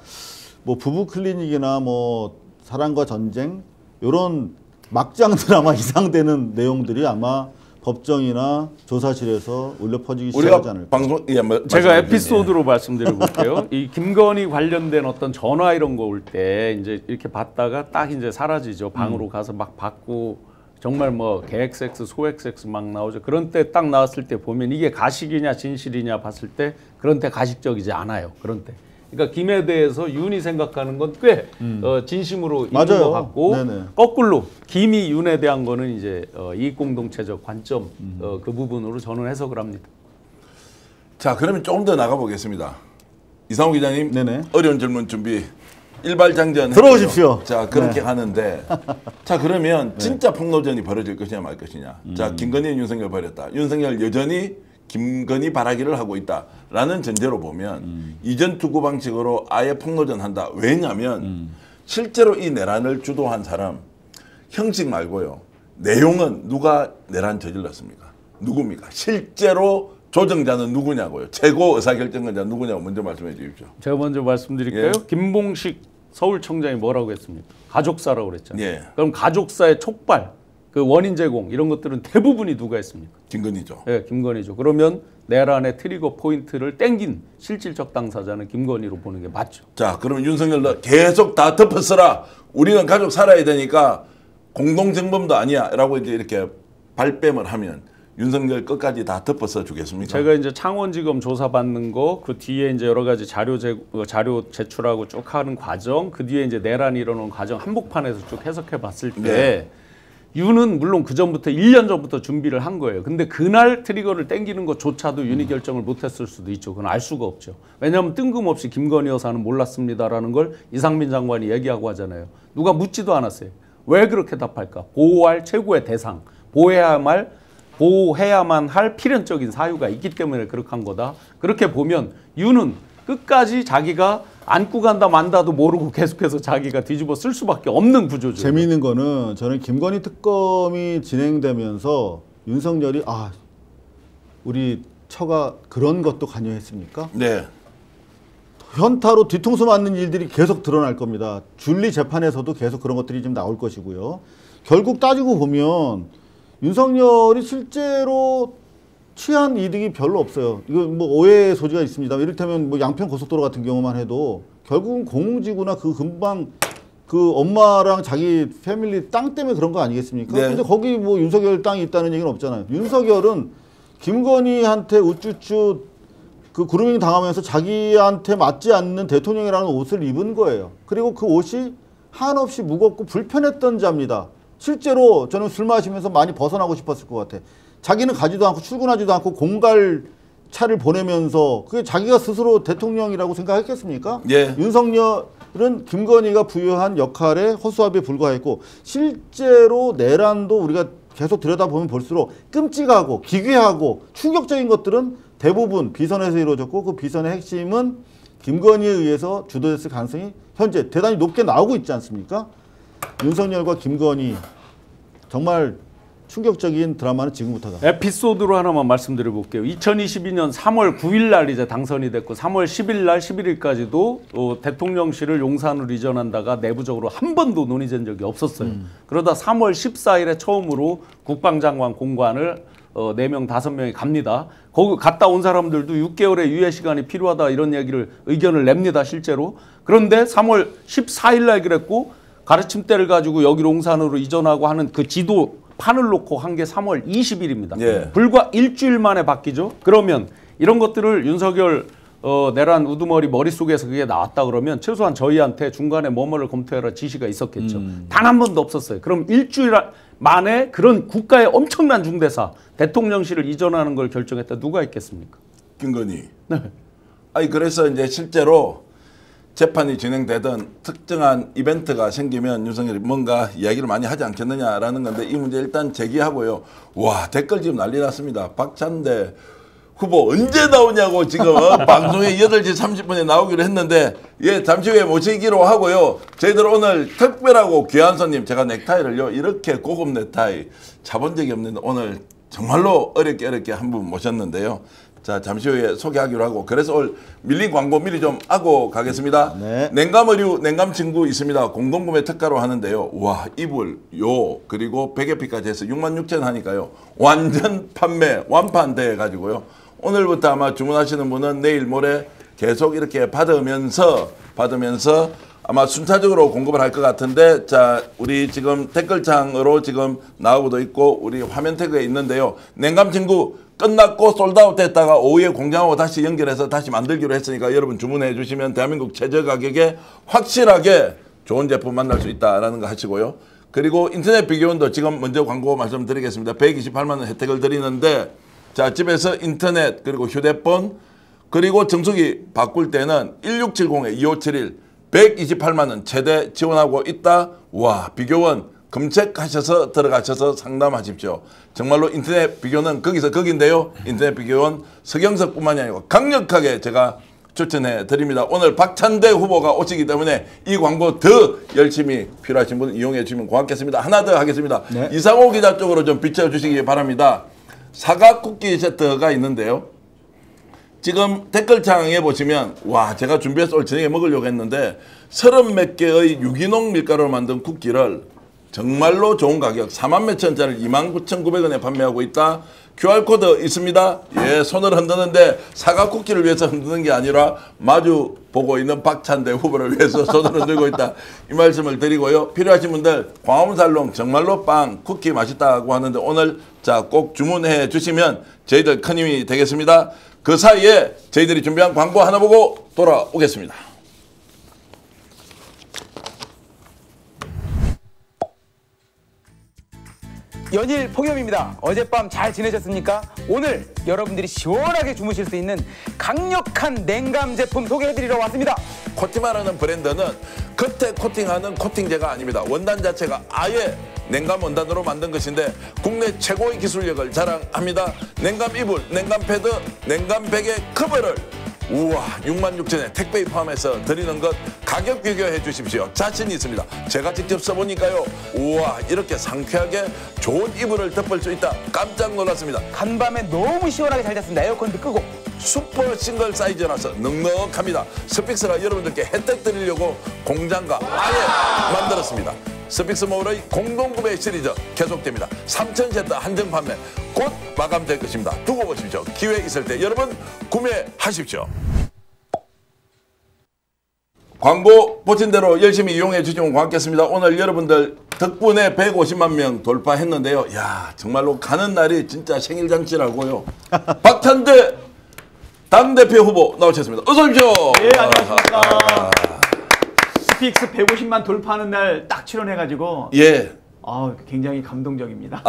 뭐 부부 클리닉이나 뭐 사랑과 전쟁 이런 막장 드라마 이상되는 내용들이 아마 법정이나 조사실에서 울려 퍼지기 시작하지 않을까. 방송 제가 에피소드로 말씀드려 볼게요. 이 김건희 관련된 어떤 전화 이런 거 올 때 이제 이렇게 받다가 딱 이제 사라지죠. 방으로 가서 막 받고 정말 뭐 계획 섹스, 소액 섹스 막 나오죠. 그런 때 딱 나왔을 때 보면 이게 가식이냐 진실이냐 봤을 때 그런 때 가식적이지 않아요. 그런 때. 그러니까 김에 대해서 윤이 생각하는 건 꽤 진심으로 있는 맞아요. 것 같고 네네. 거꾸로 김이 윤에 대한 거는 이제 이익 공동체적 관점 그 부분으로 저는 해석을 합니다. 자, 그러면 조금 더 나가 보겠습니다. 이상호 기자님, 네네. 어려운 질문 준비. 일발장전 들어오십시오. 자, 그렇게 네. 하는데 자, 그러면 진짜 폭로전이 벌어질 것이냐 말 것이냐. 자, 김건희 윤석열 버렸다. 윤석열 여전히 김건희 바라기를 하고 있다라는 전제로 보면 이전 투구 방식으로 아예 폭로전 한다. 왜냐하면 실제로 이 내란을 주도한 사람 형식 말고요. 내용은 누가 내란 저질렀습니까? 누굽니까? 실제로 조정자는 누구냐고요. 최고 의사결정권자 누구냐고 먼저 말씀해 주십시오. 제가 먼저 말씀드릴까요? 예. 김봉식 서울청장이 뭐라고 했습니까? 가족사라고 그랬잖아요. 예. 그럼 가족사의 촉발, 그 원인 제공 이런 것들은 대부분이 누가 했습니까? 김건희죠. 예, 김건희죠. 그러면 내란의 트리거 포인트를 땡긴 실질적 당사자는 김건희로 보는 게 맞죠. 자, 그러면 윤석열 너 계속 다 덮어쓰라. 우리는 가족 살아야 되니까 공동정범도 아니야. 라고 이제 이렇게 발뺌을 하면 윤석열 끝까지 다 덮어써 주겠습니까? 제가 이제 창원지검 조사받는 거 그 뒤에 이제 여러 가지 자료 제출하고 쭉 하는 과정, 그 뒤에 이제 내란이 일어나는 과정 한복판에서 쭉 해석해 봤을 때 네. 윤은 물론 그 전부터 1년 전부터 준비를 한 거예요. 근데 그날 트리거를 땡기는 것조차도 윤이 결정을 못했을 수도 있죠. 그건 알 수가 없죠. 왜냐하면 뜬금없이 김건희 여사는 몰랐습니다라는 걸 이상민 장관이 얘기하고 하잖아요. 누가 묻지도 않았어요. 왜 그렇게 답할까? 보호할 최고의 대상, 보호해야만 할 필연적인 사유가 있기 때문에 그렇게 한 거다. 그렇게 보면 윤은 끝까지 자기가 안고 간다 만다도 모르고 계속해서 자기가 뒤집어 쓸 수밖에 없는 구조죠. 재미있는 거는 저는 김건희 특검이 진행되면서 윤석열이 우리 처가 그런 것도 관여했습니까? 네. 현타로 뒤통수 맞는 일들이 계속 드러날 겁니다. 줄리 재판에서도 계속 그런 것들이 좀 나올 것이고요. 결국 따지고 보면 윤석열이 실제로 취한 이득이 별로 없어요. 이거 뭐 오해의 소지가 있습니다. 이를테면 뭐 양평 고속도로 같은 경우만 해도 결국은 공공지구나 그 금방 그 엄마랑 자기 패밀리 땅 때문에 그런 거 아니겠습니까? 네. 근데 거기 뭐 윤석열 땅이 있다는 얘기는 없잖아요. 윤석열은 김건희한테 우쭈쭈 그 그루밍 당하면서 자기한테 맞지 않는 대통령이라는 옷을 입은 거예요. 그리고 그 옷이 한없이 무겁고 불편했던 자입니다. 실제로 저는 술 마시면서 많이 벗어나고 싶었을 것 같아. 자기는 가지도 않고 출근하지도 않고 공갈 차를 보내면서 그게 자기가 스스로 대통령이라고 생각했겠습니까? 예. 윤석열은 김건희가 부여한 역할에 허수아비에 불과했고 실제로 내란도 우리가 계속 들여다보면 볼수록 끔찍하고 기괴하고 충격적인 것들은 대부분 비선에서 이루어졌고 그 비선의 핵심은 김건희에 의해서 주도됐을 가능성이 현재 대단히 높게 나오고 있지 않습니까? 윤석열과 김건희 정말 충격적인 드라마는 지금부터다. 에피소드로 하나만 말씀드려 볼게요. 2022년 3월 9일 날 이제 당선이 됐고 3월 10일 날 11일까지도 대통령실을 용산으로 이전한다가 내부적으로 한 번도 논의된 적이 없었어요. 그러다 3월 14일에 처음으로 국방장관 공관을 4명, 5명이 갑니다. 거기 갔다 온 사람들도 6개월의 유예 시간이 필요하다 이런 얘기를 의견을 냅니다. 실제로. 그런데 3월 14일 날 그랬고 가르침대를 가지고 여기 용산으로 이전하고 하는 그 지도 판을 놓고 한 게 3월 20일입니다. 예. 불과 일주일 만에 바뀌죠. 그러면 이런 것들을 윤석열 내란 우두머리 머릿속에서 그게 나왔다 그러면 최소한 저희한테 중간에 뭐뭐를 검토해라 지시가 있었겠죠. 단 한 번도 없었어요. 그럼 일주일 만에 그런 국가의 엄청난 중대사 대통령실을 이전하는 걸 결정했다 누가 있겠습니까? 김건희. 네. 아니 그래서 이제 실제로 재판이 진행되던 특정한 이벤트가 생기면 윤석열이 뭔가 이야기를 많이 하지 않겠느냐라는 건데 이 문제 일단 제기하고요. 와 댓글 지금 난리 났습니다. 박찬대 후보 언제 나오냐고 지금 방송에 8시 30분에 나오기로 했는데 예 잠시 후에 모시기로 하고요. 저희들 오늘 특별하고 귀한 손님 제가 넥타이를요 이렇게 고급 넥타이 차본 적이 없는데 오늘 정말로 어렵게 한 분 모셨는데요. 자 잠시 후에 소개하기로 하고 그래서 오늘 밀린 광고 미리 좀 하고 가겠습니다. 네. 냉감의류 냉감친구 있습니다. 공동구매 특가로 하는데요. 와 이불 요 그리고 베개피까지 해서 66,000원 하니까요. 완전 판매 완판돼 가지고요. 오늘부터 아마 주문하시는 분은 내일 모레 계속 이렇게 받으면서 아마 순차적으로 공급을 할 것 같은데 자 우리 지금 댓글창으로 지금 나오고도 있고 우리 화면 태그에 있는데요. 냉감친구 끝났고 솔드아웃 됐다가 오후에 공장하고 다시 연결해서 다시 만들기로 했으니까 여러분 주문해 주시면 대한민국 최저 가격에 확실하게 좋은 제품 만날 수 있다라는 거 하시고요. 그리고 인터넷 비교원도 지금 먼저 광고 말씀드리겠습니다. 128만 원 혜택을 드리는데 자 집에서 인터넷 그리고 휴대폰 그리고 정수기 바꿀 때는 1670-2571 128만 원 최대 지원하고 있다. 와 비교원 검색하셔서 들어가셔서 상담하십시오. 정말로 인터넷 비교는 거기서 거긴데요. 인터넷 비교원 서경석뿐만이 아니고 강력하게 제가 추천해 드립니다. 오늘 박찬대 후보가 오시기 때문에 이 광고 더 열심히 필요하신 분 이용해 주시면 고맙겠습니다. 하나 더 하겠습니다. 네. 이상호 기자 쪽으로 좀 비춰주시기 바랍니다. 사과 쿠키 세트가 있는데요. 지금 댓글창에 보시면 와 제가 준비해서 오늘 저녁에 먹으려고 했는데 30몇 개의 유기농 밀가루로 만든 쿠키를 정말로 좋은 가격 4만 몇천 원짜리 29,900원에 판매하고 있다. QR코드 있습니다. 예, 손을 흔드는데 사과 쿠키를 위해서 흔드는 게 아니라 마주 보고 있는 박찬대 후보를 위해서 손을 흔들고 있다. 이 말씀을 드리고요. 필요하신 분들 광화문살롱 정말로 빵 쿠키 맛있다고 하는데 오늘 자 꼭 주문해 주시면 저희들 큰 힘이 되겠습니다. 그 사이에 저희들이 준비한 광고 하나 보고 돌아오겠습니다. 연일 폭염입니다. 어젯밤 잘 지내셨습니까? 오늘 여러분들이 시원하게 주무실 수 있는 강력한 냉감 제품 소개해드리러 왔습니다. 코티마라는 브랜드는 겉에 코팅하는 코팅제가 아닙니다. 원단 자체가 아예 냉감 원단으로 만든 것인데 국내 최고의 기술력을 자랑합니다. 냉감 이불, 냉감 패드, 냉감 베개 커버를 우와 66,000에 택배 포함해서 드리는 것 가격 비교해 주십시오. 자신 있습니다. 제가 직접 써보니까요. 우와 이렇게 상쾌하게 좋은 이불을 덮을 수 있다. 깜짝 놀랐습니다. 간밤에 너무 시원하게 잘 잤습니다. 에어컨도 끄고. 슈퍼 싱글 사이즈라서 넉넉합니다. 스픽스가 여러분들께 혜택 드리려고 공장과 아예 만들었습니다. 스픽스몰의 공동구매 시리즈 계속됩니다. 3,000세트 한정 판매 곧 마감될 것입니다. 두고 보십시오. 기회 있을 때 여러분 구매하십시오. 광고 보신 대로 열심히 이용해 주시면 고맙겠습니다. 오늘 여러분들 덕분에 150만 명 돌파했는데요. 야 정말로 가는 날이 진짜 생일잔치라고요. 박찬대 당대표 후보 나오셨습니다. 어서 오십시오. 예, 안녕하십니까. 스픽스 150만 돌파하는 날 딱 출연해가지고 예. 굉장히 감동적입니다.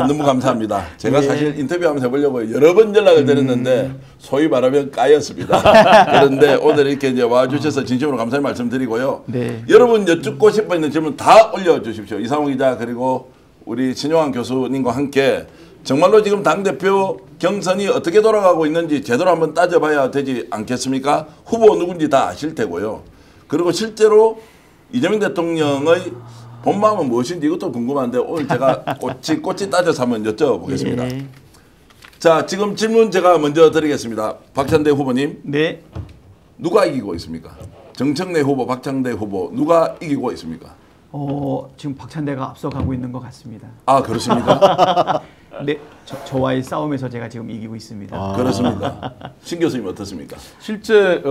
너무 감사합니다. 제가 예. 사실 인터뷰 한번 해보려고 여러 번 연락을 드렸는데 소위 말하면 까였습니다. 그런데 오늘 이렇게 이제 와주셔서 진심으로 감사의 말씀드리고요. 네. 여러분 여쭙고 싶어 있는 질문 다 올려주십시오. 이상호 기자 그리고 우리 신용환 교수님과 함께 정말로 지금 당대표 경선이 어떻게 돌아가고 있는지 제대로 한번 따져봐야 되지 않겠습니까? 후보 누군지 다 아실 테고요. 그리고 실제로 이재명 대통령의 본 마음은 무엇인지 이것도 궁금한데 오늘 제가 꼬치 따져서 한번 여쭤보겠습니다. 예. 자, 지금 질문 제가 먼저 드리겠습니다. 박찬대 후보님. 네. 누가 이기고 있습니까? 정청래 후보, 박찬대 후보 누가 이기고 있습니까? 지금 박찬대가 앞서가고 있는 것 같습니다. 아, 그렇습니까? 네, 저와의 싸움에서 제가 지금 이기고 있습니다. 그렇습니다. 신 교수님 어떻습니까? 실제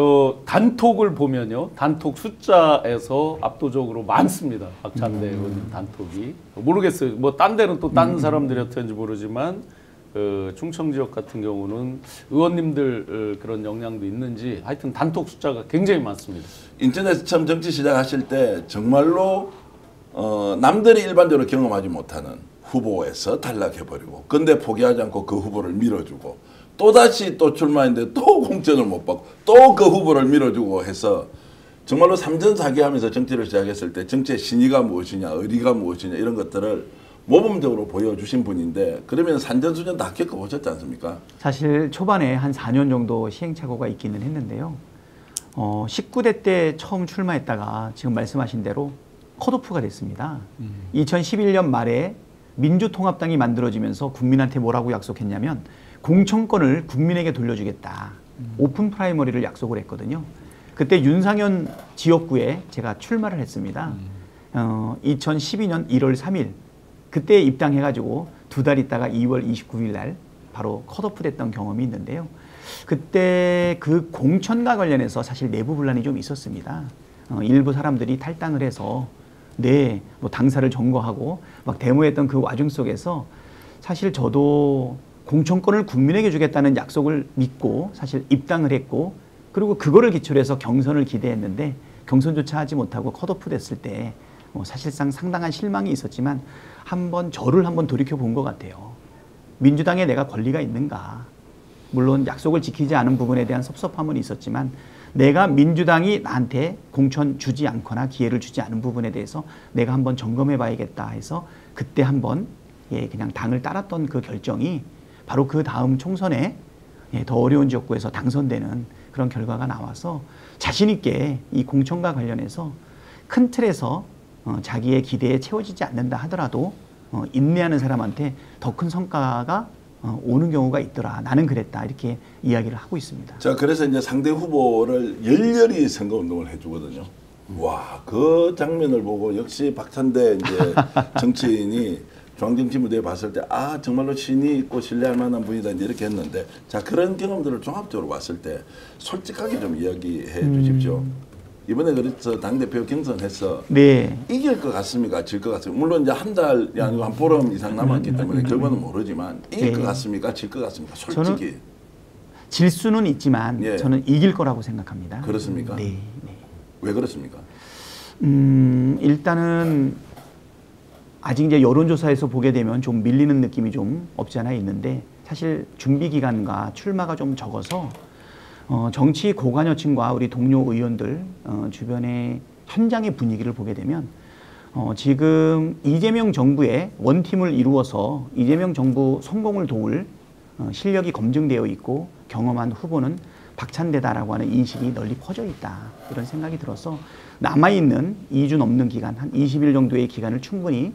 단톡을 보면요, 단톡 숫자에서 압도적으로 많습니다. 박찬대 의원 단톡이 모르겠어요. 뭐 딴 데는 또 딴 사람들이 어떤지 모르지만 충청 지역 같은 경우는 의원님들 그런 역량도 있는지 하여튼 단톡 숫자가 굉장히 많습니다. 인터넷 처음 정치 시작하실 때 정말로 남들이 일반적으로 경험하지 못하는 후보에서 탈락해버리고 근데 포기하지 않고 그 후보를 밀어주고 또다시 또 출마했는데 또 공천을 못 받고 또 그 후보를 밀어주고 해서 정말로 삼전사기하면서 정치를 시작했을 때 정치의 신의가 무엇이냐 의리가 무엇이냐 이런 것들을 모범적으로 보여주신 분인데 그러면 산전수전 다 겪어보셨지 않습니까? 사실 초반에 한 4년 정도 시행착오가 있기는 했는데요. 19대 때 처음 출마했다가 지금 말씀하신 대로 컷오프가 됐습니다. 2011년 말에 민주통합당이 만들어지면서 국민한테 뭐라고 약속했냐면 공천권을 국민에게 돌려주겠다. 오픈 프라이머리를 약속을 했거든요. 그때 윤상현 지역구에 제가 출마를 했습니다. 2012년 1월 3일 그때 입당해가지고 두 달 있다가 2월 29일 날 바로 컷오프 됐던 경험이 있는데요. 그때 그 공천과 관련해서 사실 내부 분란이 좀 있었습니다. 일부 사람들이 탈당을 해서 뭐 당사를 점거하고 막 데모했던 그 와중 속에서 사실 저도 공천권을 국민에게 주겠다는 약속을 믿고 사실 입당을 했고 그리고 그거를 기초로 해서 경선을 기대했는데 경선조차 하지 못하고 컷오프 됐을 때 사실상 상당한 실망이 있었지만 저를 한번 돌이켜 본 것 같아요. 민주당에 내가 권리가 있는가? 물론 약속을 지키지 않은 부분에 대한 섭섭함은 있었지만 내가 민주당이 나한테 공천 주지 않거나 기회를 주지 않은 부분에 대해서 내가 한번 점검해 봐야겠다 해서 그때 한번 그냥 당을 따랐던 그 결정이 바로 그 다음 총선에 더 어려운 지역구에서 당선되는 그런 결과가 나와서 자신 있게 이 공천과 관련해서 큰 틀에서 자기의 기대에 채워지지 않는다 하더라도 인내하는 사람한테 더 큰 성과가 오는 경우가 있더라. 나는 그랬다. 이렇게 이야기를 하고 있습니다. 자, 그래서 이제 상대 후보를 열렬히 선거운동을 해주거든요. 와, 그 장면을 보고 역시 박찬대 이제 정치인이 중앙정치 무대에 봤을 때 정말로 신이 있고 신뢰할 만한 분이다 이제 이렇게 했는데 자, 그런 경험들을 종합적으로 봤을 때 솔직하게 좀 이야기해 주십시오. 이번에 그래서 당대표 경선해서 네. 이길 것 같습니까? 질 것 같습니까? 물론 이제 한 달이 아니고 한 보름 이상 남았기 때문에 결과는 모르지만 이길 것 같습니까? 질 것 같습니까? 솔직히. 질 수는 있지만 저는 이길 거라고 생각합니다. 그렇습니까? 네. 왜 그렇습니까? 일단은 아직 이제 여론조사에서 보게 되면 좀 밀리는 느낌이 좀 없지 않아 있는데 사실 준비 기간과 출마가 좀 적어서 정치 고관여층과 우리 동료 의원들 주변의 현장의 분위기를 보게 되면 지금 이재명 정부의 원팀을 이루어서 이재명 정부 성공을 도울 실력이 검증되어 있고 경험한 후보는 박찬대다라고 하는 인식이 널리 퍼져 있다. 이런 생각이 들어서 남아있는 2주 넘는 기간, 한 20일 정도의 기간을 충분히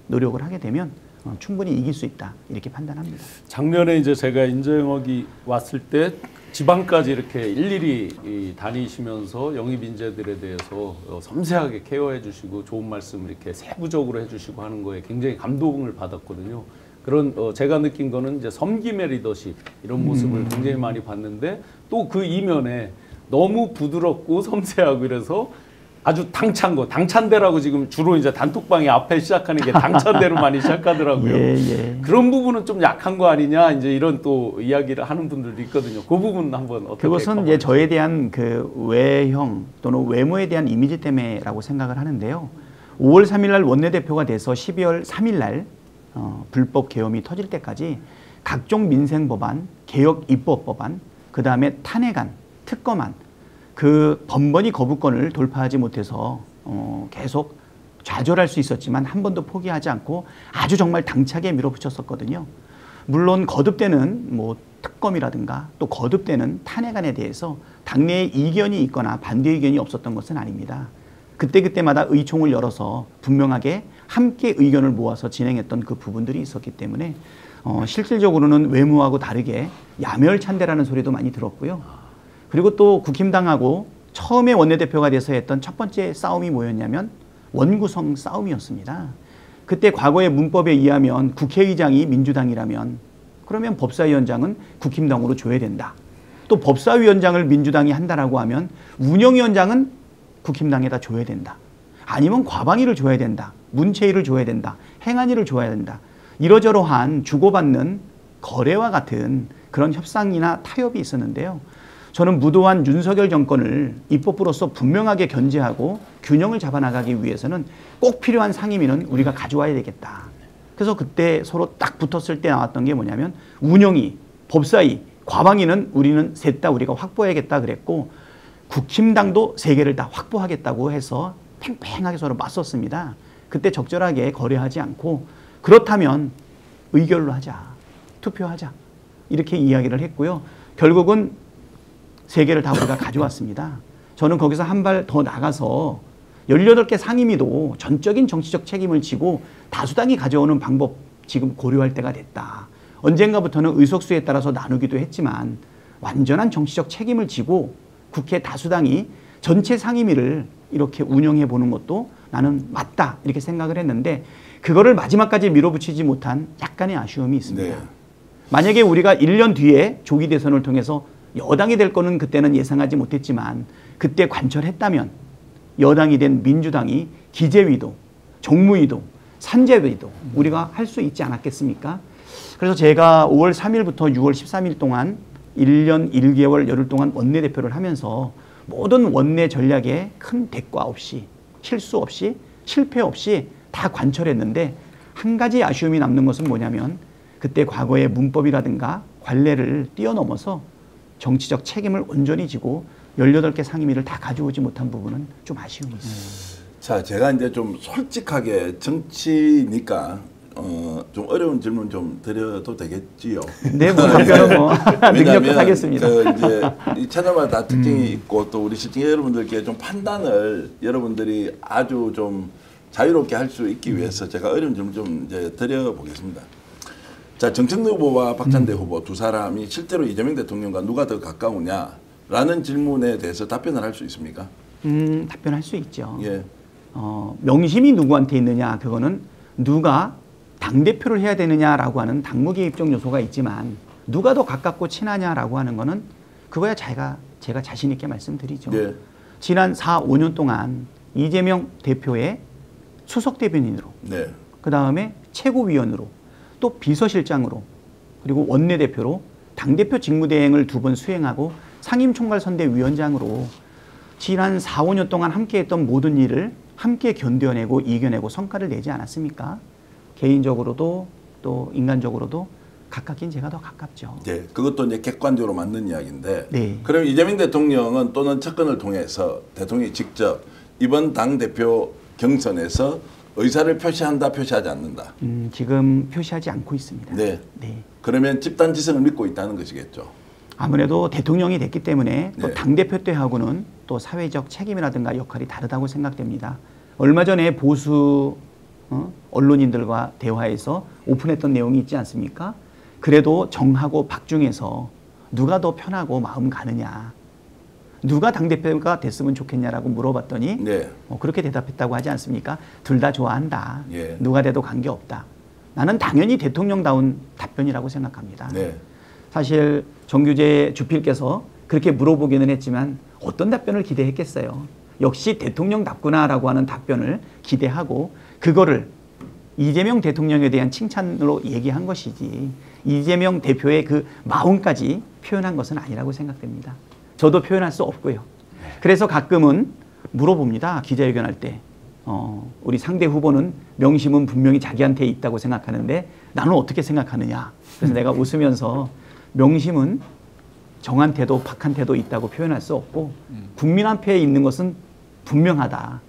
노력을 하게 되면 충분히 이길 수 있다. 이렇게 판단합니다. 작년에 이제 제가 인재영역이 왔을 때 지방까지 이렇게 일일이 다니시면서 영입 인재들에 대해서 섬세하게 케어해 주시고 좋은 말씀 이렇게 세부적으로 해 주시고 하는 거에 굉장히 감동을 받았거든요. 그런 제가 느낀 거는 이제 섬김의 리더십 이런 모습을 굉장히 많이 봤는데 또 그 이면에 너무 부드럽고 섬세하고 이래서 아주 당찬대라고 지금 주로 이제 단톡방이 앞에 시작하는 게 당찬대로 많이 시작하더라고요. 예. 그런 부분은 좀 약한 거 아니냐 이제 이런 또 이야기를 하는 분들도 있거든요. 그 부분 한번 어떻게? 그것은 이제 저에 대한 그 외형 또는 외모에 대한 이미지 때문에라고 생각을 하는데요. 5월 3일 날 원내대표가 돼서 12월 3일 날 불법 계엄이 터질 때까지 각종 민생 법안, 개혁 입법 법안, 그 다음에 탄핵안, 특검안 그 번번이 거부권을 돌파하지 못해서 계속 좌절할 수 있었지만 한 번도 포기하지 않고 아주 정말 당차게 밀어붙였었거든요. 물론 거듭되는 뭐 특검이라든가 또 거듭되는 탄핵안에 대해서 당내에 이견이 있거나 반대 의견이 없었던 것은 아닙니다. 그때그때마다 의총을 열어서 분명하게 함께 의견을 모아서 진행했던 그 부분들이 있었기 때문에 실질적으로는 외모하고 다르게 야멸찬대라는 소리도 많이 들었고요. 그리고 또 국힘당하고 처음에 원내대표가 돼서 했던 첫 번째 싸움이 뭐였냐면 원구성 싸움이었습니다. 그때 과거의 문법에 의하면 국회의장이 민주당이라면 그러면 법사위원장은 국힘당으로 줘야 된다. 또 법사위원장을 민주당이 한다라고 하면 운영위원장은 국힘당에다 줘야 된다. 아니면 과방위를 줘야 된다. 문체위를 줘야 된다. 행안위를 줘야 된다. 이러저러한 주고받는 거래와 같은 그런 협상이나 타협이 있었는데요. 저는 무도한 윤석열 정권을 입법부로서 분명하게 견제하고 균형을 잡아나가기 위해서는 꼭 필요한 상임위는 우리가 가져와야 되겠다. 그래서 그때 서로 딱 붙었을 때 나왔던 게 뭐냐면 운영위, 법사위, 과방위는 우리는 셋 다 우리가 확보해야겠다 그랬고 국힘당도 3개를 다 확보하겠다고 해서 팽팽하게 서로 맞섰습니다. 그때 적절하게 거래하지 않고 그렇다면 의결로 하자, 투표하자 이렇게 이야기를 했고요. 결국은 3개를 다 우리가 가져왔습니다. 저는 거기서 한 발 더 나가서 18개 상임위도 전적인 정치적 책임을 지고 다수당이 가져오는 방법 지금 고려할 때가 됐다. 언젠가부터는 의석수에 따라서 나누기도 했지만 완전한 정치적 책임을 지고 국회 다수당이 전체 상임위를 이렇게 운영해 보는 것도 나는 맞다 이렇게 생각을 했는데 그거를 마지막까지 밀어붙이지 못한 약간의 아쉬움이 있습니다. 네. 만약에 우리가 1년 뒤에 조기 대선을 통해서 여당이 될 거는 그때는 예상하지 못했지만 그때 관철했다면 여당이 된 민주당이 기재위도 정무위도 산재위도 우리가 할 수 있지 않았겠습니까? 그래서 제가 5월 3일부터 6월 13일 동안 1년 1개월 열흘 동안 원내대표를 하면서 모든 원내 전략에 큰 대과 없이 실수 없이 실패 없이 다 관철했는데 한 가지 아쉬움이 남는 것은 뭐냐면 그때 과거의 문법이라든가 관례를 뛰어넘어서 정치적 책임을 온전히 지고 18개 상임위를 다 가져오지 못한 부분은 좀 아쉬움이 있습니다. 자, 제가 이제 좀 솔직하게 정치니까 좀 어려운 질문 좀 드려도 되겠지요? 네, 뭐 답변은 뭐 능력껏 하겠습니다. 이제 이 채널마다 다 특징이 있고 또 우리 시청자 여러분들께 좀 판단을 여러분들이 아주 좀 자유롭게 할 수 있기 위해서 제가 어려운 질문 좀 이제 드려보겠습니다. 자, 정청래 후보와 박찬대 후보 두 사람이 실제로 이재명 대통령과 누가 더 가까우냐라는 질문에 대해서 답변을 할 수 있습니까? 답변할 수 있죠. 예. 명심이 누구한테 있느냐 그거는 누가 당대표를 해야 되느냐라고 하는 당무기 입적 요소가 있지만 누가 더 가깝고 친하냐라고 하는 거는 그거야 제가 자신 있게 말씀드리죠. 예. 지난 4, 5년 동안 이재명 대표의 수석 대변인으로 네. 그다음에 최고위원으로 또 비서실장으로 그리고 원내대표로 당대표 직무대행을 2번 수행하고 상임총괄선대위원장으로 지난 4, 5년 동안 함께했던 모든 일을 함께 견뎌내고 이겨내고 성과를 내지 않았습니까? 개인적으로도 또 인간적으로도 가깝긴 제가 더 가깝죠. 네, 그것도 이제 객관적으로 맞는 이야기인데. 네. 그럼 이재명 대통령은 또는 측근을 통해서 대통령이 직접 이번 당 대표 경선에서 의사를 표시한다, 표시하지 않는다. 지금 표시하지 않고 있습니다. 네. 네. 그러면 집단 지성을 믿고 있다는 것이겠죠. 아무래도 대통령이 됐기 때문에 또 네. 당대표 때하고는 또 사회적 책임이라든가 역할이 다르다고 생각됩니다. 얼마 전에 보수 언론인들과 대화에서 오픈했던 내용이 있지 않습니까? 그래도 정하고 박 중에서 누가 더 편하고 마음 가느냐, 누가 당대표가 됐으면 좋겠냐라고 물어봤더니 네. 그렇게 대답했다고 하지 않습니까? 둘 다 좋아한다. 예. 누가 돼도 관계없다. 나는 당연히 대통령다운 답변이라고 생각합니다. 네. 사실 정규재 주필께서 그렇게 물어보기는 했지만 어떤 답변을 기대했겠어요. 역시 대통령답구나라고 하는 답변을 기대하고 그거를 이재명 대통령에 대한 칭찬으로 얘기한 것이지 이재명 대표의 그 마음까지 표현한 것은 아니라고 생각됩니다. 저도 표현할 수 없고요. 그래서 가끔은 물어봅니다. 기자회견할 때. 우리 상대 후보는 명심은 분명히 자기한테 있다고 생각하는데 나는 어떻게 생각하느냐. 그래서 내가 웃으면서 명심은 정한테도 박한테도 있다고 표현할 수 없고 국민 앞에 있는 것은 분명하다.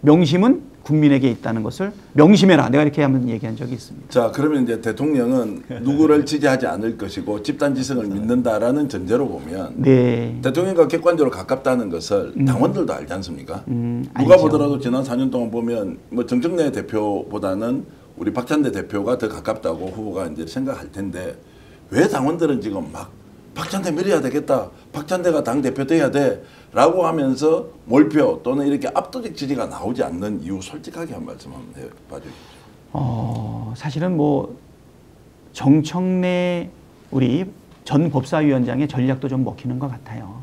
명심은 국민에게 있다는 것을 명심해라. 내가 이렇게 한번 얘기한 적이 있습니다. 자, 그러면 이제 대통령은 누구를 지지하지 않을 것이고 집단 지성을 믿는다라는 전제로 보면 네. 대통령과 객관적으로 가깝다는 것을 당원들도 알지 않습니까? 누가 알죠. 보더라도 지난 4년 동안 보면 뭐 정청래 대표보다는 우리 박찬대 대표가 더 가깝다고 후보가 이제 생각할 텐데 왜 당원들은 지금 막 박찬대 밀어야 되겠다. 박찬대가 당대표 돼야 돼. 라고 하면서 몰표 또는 이렇게 압도적 지지가 나오지 않는 이유 솔직하게 한 말씀 한번 해봐 주십시오. 사실은 뭐 정청래 우리 전 법사위원장의 전략도 좀 먹히는 것 같아요.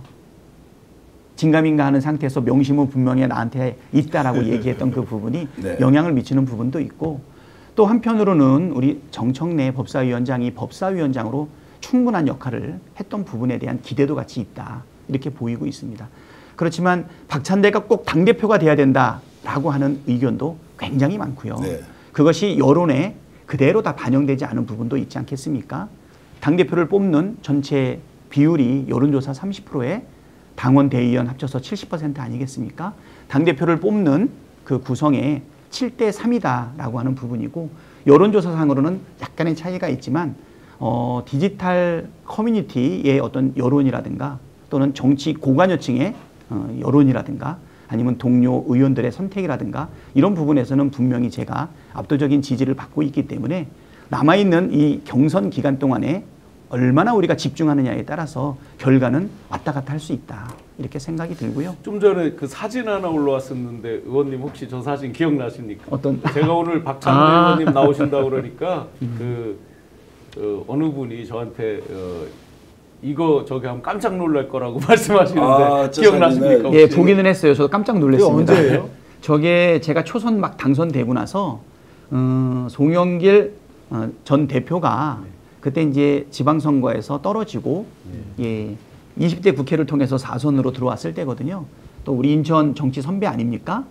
진감인가 하는 상태에서 명심은 분명히 나한테 있다라고 얘기했던 그 부분이 네. 영향을 미치는 부분도 있고 또 한편으로는 우리 정청래 법사위원장이 법사위원장으로 충분한 역할을 했던 부분에 대한 기대도 같이 있다. 이렇게 보이고 있습니다. 그렇지만 박찬대가 꼭 당대표가 돼야 된다라고 하는 의견도 굉장히 많고요. 네. 그것이 여론에 그대로 다 반영되지 않은 부분도 있지 않겠습니까? 당대표를 뽑는 전체 비율이 여론조사 30%에 당원 대의원 합쳐서 70% 아니겠습니까? 당대표를 뽑는 그 구성의 7대 3이다라고 하는 부분이고 여론조사상으로는 약간의 차이가 있지만 디지털 커뮤니티의 어떤 여론이라든가 또는 정치 고관여층의 여론이라든가 아니면 동료 의원들의 선택이라든가 이런 부분에서는 분명히 제가 압도적인 지지를 받고 있기 때문에 남아있는 이 경선 기간 동안에 얼마나 우리가 집중하느냐에 따라서 결과는 왔다 갔다 할 수 있다. 이렇게 생각이 들고요. 좀 전에 그 사진 하나 올라왔었는데 의원님 혹시 저 사진 기억나십니까? 어떤 제가 오늘 박찬대 의원님 나오신다고 그러니까 어느 분이 저한테 이거 저기 하면 깜짝 놀랄 거라고 말씀하시는데 기억나십니까? 예, 보기는 했어요. 저도 깜짝 놀랐습니다. 그게 언제예요? 저게 제가 초선 막 당선되고 나서 송영길 전 대표가 그때 이제 지방선거에서 떨어지고 예, 20대 국회를 통해서 4선으로 들어왔을 때거든요. 또 우리 인천 정치 선배 아닙니까?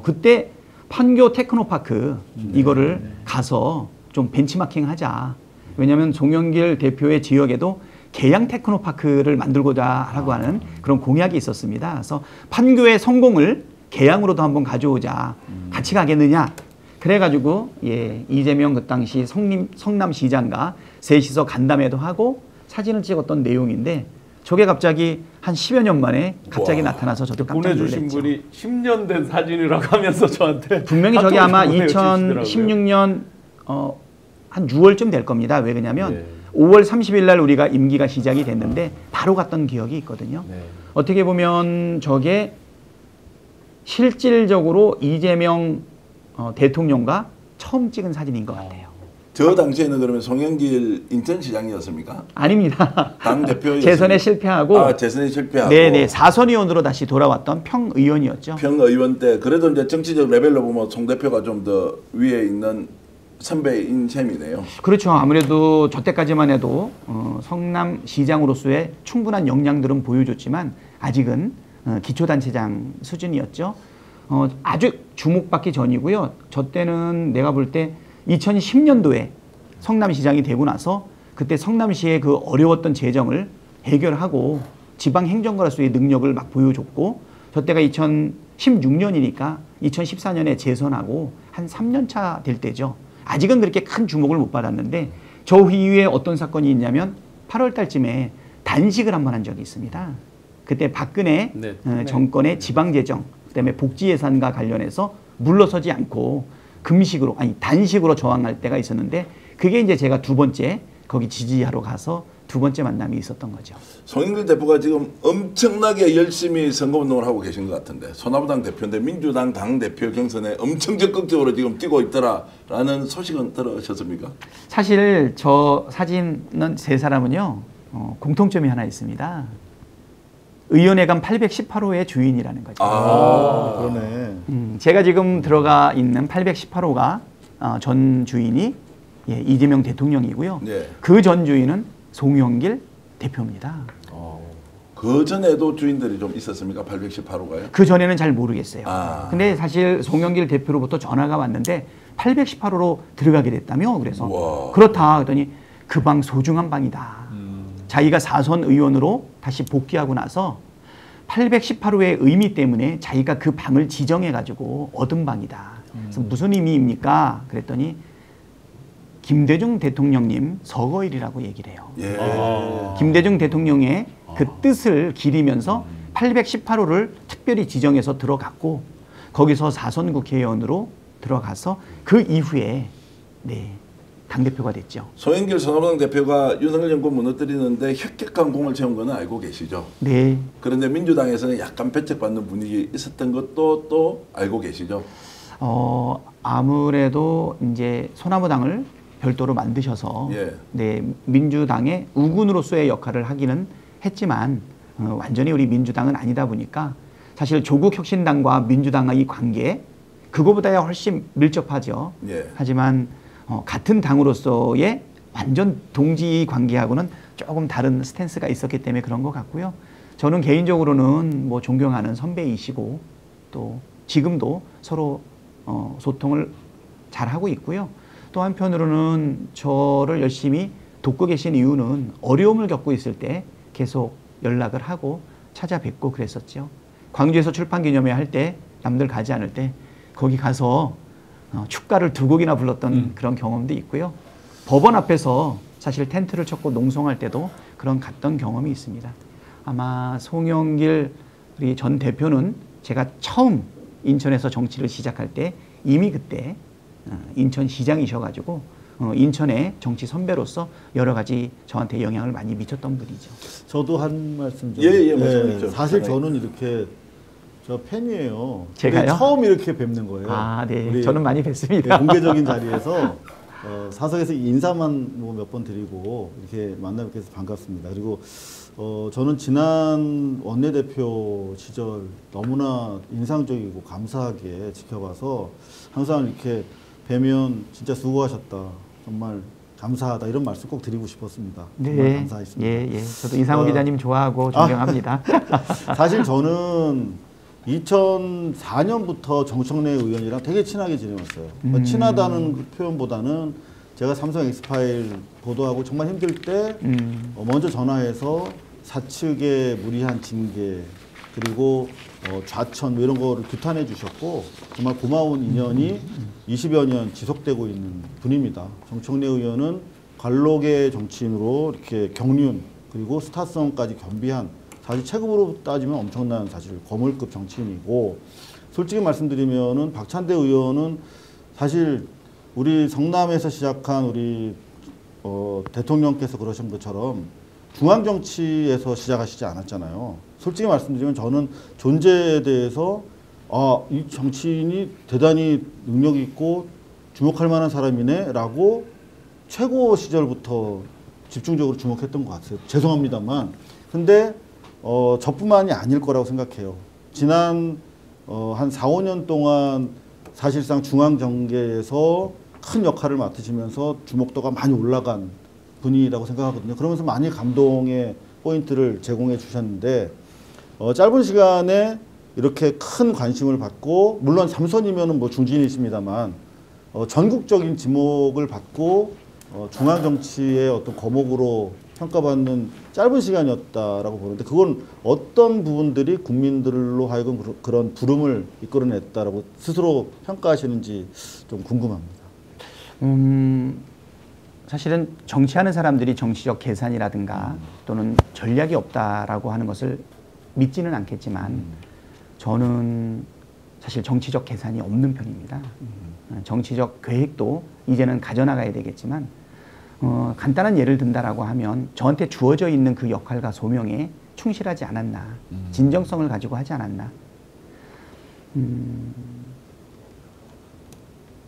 그때 판교 테크노파크 이거를 가서 좀 벤치마킹 하자. 왜냐하면 송영길 대표의 지역에도 계양 테크노파크를 만들고자 하라고 하는 그런 공약이 있었습니다. 그래서 판교의 성공을 계양으로도 한번 가져오자. 같이 가겠느냐? 그래가지고 예, 이재명 그 당시 성남시장과 셋이서 간담회도 하고 사진을 찍었던 내용인데 저게 갑자기 한 10여 년 만에 갑자기 나타나서 저도 깜짝 보내주신 놀랐죠. 분이 10년 된 사진이라고 하면서 저한테 분명히 저게 아마 보내주시더라고요. 2016년 한 6월쯤 될 겁니다. 왜 그러냐면 네. 5월 30일 날 우리가 임기가 시작이 됐는데 바로 갔던 기억이 있거든요. 네. 어떻게 보면 저게 실질적으로 이재명 대통령과 처음 찍은 사진인 것 같아요. 저 당시에는 그러면 송영길 인천시장이었습니까? 아닙니다. 당대표 재선에 실패하고 재선에 실패하고 네네 4선 의원으로 다시 돌아왔던 평의원이었죠. 평의원 때 그래도 이제 정치적 레벨로 보면 송 대표가 좀 더 위에 있는 선배인 셈이네요. 그렇죠. 아무래도 저 때까지만 해도 성남시장으로서의 충분한 역량들은 보여줬지만 아직은 기초단체장 수준이었죠. 아주 주목받기 전이고요. 저 때는 내가 볼 때 2010년도에 성남시장이 되고 나서 그때 성남시의 그 어려웠던 재정을 해결하고 지방행정가로서의 능력을 막 보여줬고, 저 때가 2016년이니까 2014년에 재선하고 한 3년 차 될 때죠. 아직은 그렇게 큰 주목을 못 받았는데, 저 이후에 어떤 사건이 있냐면 8월 달쯤에 단식을 한 번 한 적이 있습니다. 그때 박근혜 네. 정권의 지방재정, 그다음에 복지예산과 관련해서 물러서지 않고 금식으로, 아니 단식으로 저항할 때가 있었는데, 그게 이제 제가 두 번째 거기 지지하러 가서 두 번째 만남이 있었던 거죠. 송영길 대표가 지금 엄청나게 열심히 선거운동을 하고 계신 것 같은데, 소나무당 대표인데 민주당 당대표 경선에 엄청 적극적으로 지금 뛰고 있더라라는 소식은 들으셨습니까? 사실 저 사진은 세 사람은요, 공통점이 하나 있습니다. 의원회관 818호의 주인이라는 거죠. 그러네. 제가 지금 들어가 있는 818호가 전 주인이 이재명 대통령이고요. 네. 그 전 주인은 송영길 대표입니다. 그 전에도 주인들이 좀 있었습니까? 818호가요? 그 전에는 잘 모르겠어요. 아. 근데 사실 송영길 대표로부터 전화가 왔는데 818호로 들어가게 됐다며. 그래서 우와. 그렇다 그랬더니 그 방 소중한 방이다. 자기가 4선 의원으로 다시 복귀하고 나서 818호의 의미 때문에 자기가 그 방을 지정해가지고 얻은 방이다. 그래서 무슨 의미입니까? 그랬더니 김대중 대통령님 서거일이라고 얘기를 해요. 예. 김대중 대통령의 그 뜻을 기리면서 818호를 특별히 지정해서 들어갔고, 거기서 4선 국회의원으로 들어가서 그 이후에 당대표가 됐죠. 송영길 소나무당 대표가 윤석열 정권 무너뜨리는데 혁혁한 공을 세운 거는 알고 계시죠? 네. 그런데 민주당에서는 약간 배척받는 분위기 있었던 것도 또 알고 계시죠? 아무래도 이제 소나무당을 별도로 만드셔서 예. 민주당의 우군으로서의 역할을 하기는 했지만 완전히 우리 민주당은 아니다 보니까 사실 조국혁신당과 민주당의 관계 그거보다야 훨씬 밀접하죠. 예. 하지만 같은 당으로서의 완전 동지 관계하고는 조금 다른 스탠스가 있었기 때문에 그런 것 같고요. 저는 개인적으로는 뭐 존경하는 선배이시고 또 지금도 서로 소통을 잘 하고 있고요. 또 한편으로는 저를 열심히 돕고 계신 이유는 어려움을 겪고 있을 때 계속 연락을 하고 찾아뵙고 그랬었죠. 광주에서 출판기념회 할 때 남들 가지 않을 때 거기 가서 축가를 2곡이나 불렀던 그런 경험도 있고요. 법원 앞에서 사실 텐트를 쳤고 농성할 때도 그런 갔던 경험이 있습니다. 아마 송영길 우리 전 대표는 제가 처음 인천에서 정치를 시작할 때 이미 그때 인천시장이셔가지고 인천의 정치 선배로서 여러 가지 저한테 영향을 많이 미쳤던 분이죠. 저도 한 말씀 좀. 예, 말씀하십시오. 사실 저는 이렇게 저 팬이에요. 제가요? 처음 이렇게 뵙는 거예요. 아, 네. 우리 저는 많이 뵙습니다. 공개적인 자리에서 사석에서 인사만 몇 번 드리고 이렇게 만나 뵙게 해서 반갑습니다. 그리고 저는 지난 원내대표 시절 너무나 인상적이고 감사하게 지켜봐서 항상 이렇게 뵈면 진짜 수고하셨다. 정말 감사하다. 이런 말씀 꼭 드리고 싶었습니다. 정말 감사했습니다. 예. 저도 이상호 기자님 좋아하고 존경합니다. 사실 저는 2004년부터 정청래 의원이랑 되게 친하게 지내왔어요. 친하다는 그 표현보다는 제가 삼성 엑스파일 보도하고 정말 힘들 때 먼저 전화해서 사측의 무리한 징계 그리고 좌천 이런 거를 규탄해 주셨고 정말 고마운 인연이 20여 년 지속되고 있는 분입니다. 정청래 의원은 관록의 정치인으로 이렇게 경륜 그리고 스타성까지 겸비한 사실 체급으로 따지면 엄청난 사실 거물급 정치인이고 솔직히 말씀드리면은 박찬대 의원은 사실 우리 성남에서 시작한 우리 대통령께서 그러신 것처럼 중앙 정치에서 시작하시지 않았잖아요. 솔직히 말씀드리면 저는 존재에 대해서 이 정치인이 대단히 능력 있고 주목할 만한 사람이네라고 최고 시절부터 집중적으로 주목했던 것 같아요. 죄송합니다만. 근데 저뿐만이 아닐 거라고 생각해요. 지난 한 4, 5년 동안 사실상 중앙 정계에서 큰 역할을 맡으시면서 주목도가 많이 올라간 분이라고 생각하거든요. 그러면서 많이 감동의 포인트를 제공해 주셨는데 짧은 시간에 이렇게 큰 관심을 받고 물론 삼선이면은 뭐 중진이십니다만 전국적인 지목을 받고 중앙 정치의 어떤 거목으로 평가받는 짧은 시간이었다라고 보는데 그건 어떤 부분들이 국민들로 하여금 그런 부름을 이끌어냈다라고 스스로 평가하시는지 좀 궁금합니다. 사실은 정치하는 사람들이 정치적 계산이라든가 또는 전략이 없다라고 하는 것을 믿지는 않겠지만 저는 사실 정치적 계산이 없는 편입니다. 정치적 계획도 이제는 가져나가야 되겠지만 간단한 예를 든다라고 하면 저한테 주어져 있는 그 역할과 소명에 충실하지 않았나, 진정성을 가지고 하지 않았나.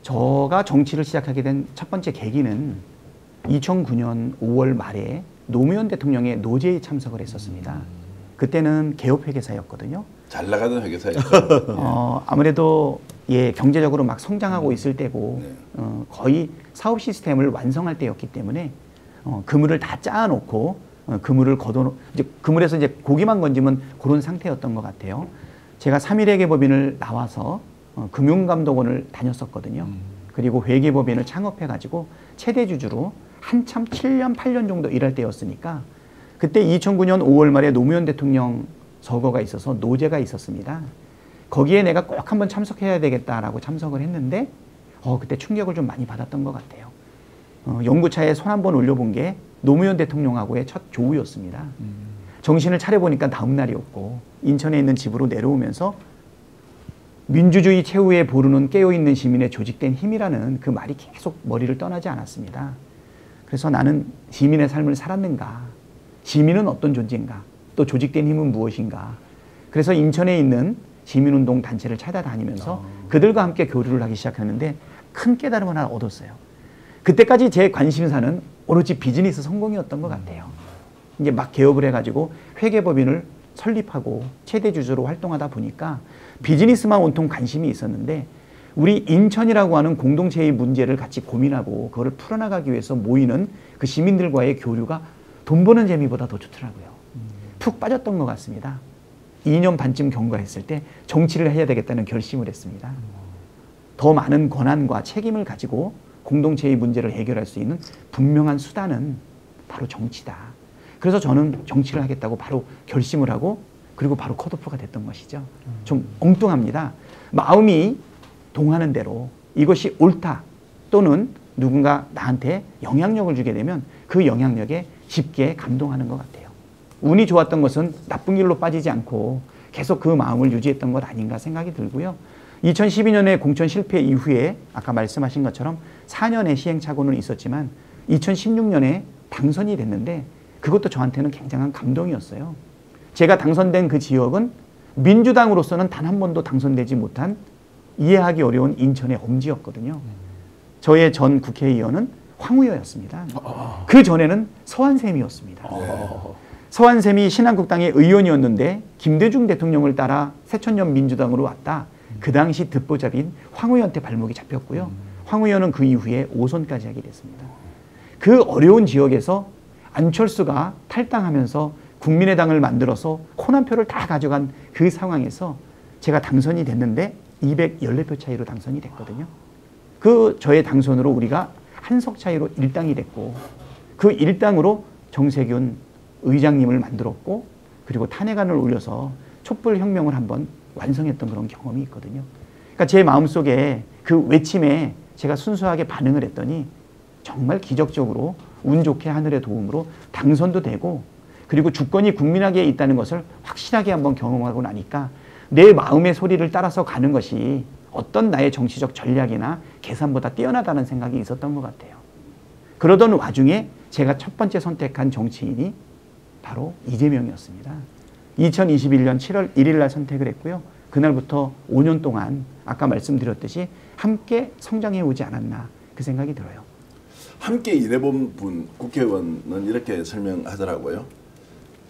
저가 정치를 시작하게 된 첫 번째 계기는 2009년 5월 말에 노무현 대통령의 노제에 참석을 했었습니다. 그때는 개업 회계사였거든요. 잘 나가던 회계사였죠. 아무래도 경제적으로 막 성장하고 있을 때고 거의 사업 시스템을 완성할 때였기 때문에 그물을 다 짜놓고 그물을 그물에서 이제 고기만 건지면 그런 상태였던 것 같아요. 제가 3일 회계법인을 나와서 금융감독원을 다녔었거든요. 그리고 회계법인을 창업해가지고 최대 주주로 한참 7년, 8년 정도 일할 때였으니까 그때 2009년 5월 말에 노무현 대통령 서거가 있어서 노제가 있었습니다. 거기에 내가 꼭 한번 참석해야 되겠다라고 참석을 했는데 그때 충격을 좀 많이 받았던 것 같아요. 연구차에 손 한번 올려본 게 노무현 대통령하고의 첫 조우였습니다. 정신을 차려보니까 다음 날이었고 인천에 있는 집으로 내려오면서 민주주의 최후의 보루는 깨어있는 시민의 조직된 힘이라는 그 말이 계속 머리를 떠나지 않았습니다. 그래서 나는 시민의 삶을 살았는가? 시민은 어떤 존재인가? 또 조직된 힘은 무엇인가? 그래서 인천에 있는 시민운동 단체를 찾아다니면서 그들과 함께 교류를 하기 시작했는데 큰 깨달음을 하나 얻었어요. 그때까지 제 관심사는 오로지 비즈니스 성공이었던 것 같아요. 이제 막 개업을 해가지고 회계법인을 설립하고 최대 주주로 활동하다 보니까 비즈니스만 온통 관심이 있었는데 우리 인천이라고 하는 공동체의 문제를 같이 고민하고 그거를 풀어나가기 위해서 모이는 그 시민들과의 교류가 돈 버는 재미보다 더 좋더라고요. 푹 빠졌던 것 같습니다. 2년 반쯤 경과했을 때 정치를 해야 되겠다는 결심을 했습니다. 더 많은 권한과 책임을 가지고 공동체의 문제를 해결할 수 있는 분명한 수단은 바로 정치다. 그래서 저는 정치를 하겠다고 바로 결심을 하고 그리고 바로 컷오프가 됐던 것이죠. 좀 엉뚱합니다. 마음이 동하는 대로 이것이 옳다 또는 누군가 나한테 영향력을 주게 되면 그 영향력에 쉽게 감동하는 것 같아요. 운이 좋았던 것은 나쁜 길로 빠지지 않고 계속 그 마음을 유지했던 것 아닌가 생각이 들고요. 2012년에 공천 실패 이후에 아까 말씀하신 것처럼 4년의 시행착오는 있었지만 2016년에 당선이 됐는데 그것도 저한테는 굉장한 감동이었어요. 제가 당선된 그 지역은 민주당으로서는 단 한 번도 당선되지 못한 이해하기 어려운 인천의 엄지였거든요. 저의 전 국회의원은 황우여였습니다. 그 전에는 서한샘이었습니다. 서한샘이 신한국당의 의원이었는데 김대중 대통령을 따라 새천년 민주당으로 왔다. 그 당시 듣보잡인 황우여한테 발목이 잡혔고요. 황우여는 그 이후에 5선까지 하게 됐습니다. 그 어려운 지역에서 안철수가 탈당하면서 국민의당을 만들어서 호남표를 다 가져간 그 상황에서 제가 당선이 됐는데 214표 차이로 당선이 됐거든요. 그 저의 당선으로 우리가 한석 차이로 1당이 됐고 그 1당으로 정세균 의장님을 만들었고 그리고 탄핵안을 올려서 촛불혁명을 한번 완성했던 그런 경험이 있거든요. 그러니까 제 마음속에 그 외침에 제가 순수하게 반응을 했더니 정말 기적적으로 운 좋게 하늘의 도움으로 당선도 되고 그리고 주권이 국민에게 있다는 것을 확실하게 한번 경험하고 나니까 내 마음의 소리를 따라서 가는 것이 어떤 나의 정치적 전략이나 계산보다 뛰어나다는 생각이 있었던 것 같아요. 그러던 와중에 제가 첫 번째 선택한 정치인이 바로 이재명이었습니다. 2021년 7월 1일 날 선택을 했고요. 그날부터 5년 동안 아까 말씀드렸듯이 함께 성장해 오지 않았나 그 생각이 들어요. 함께 일해본 분, 국회의원은 이렇게 설명하더라고요.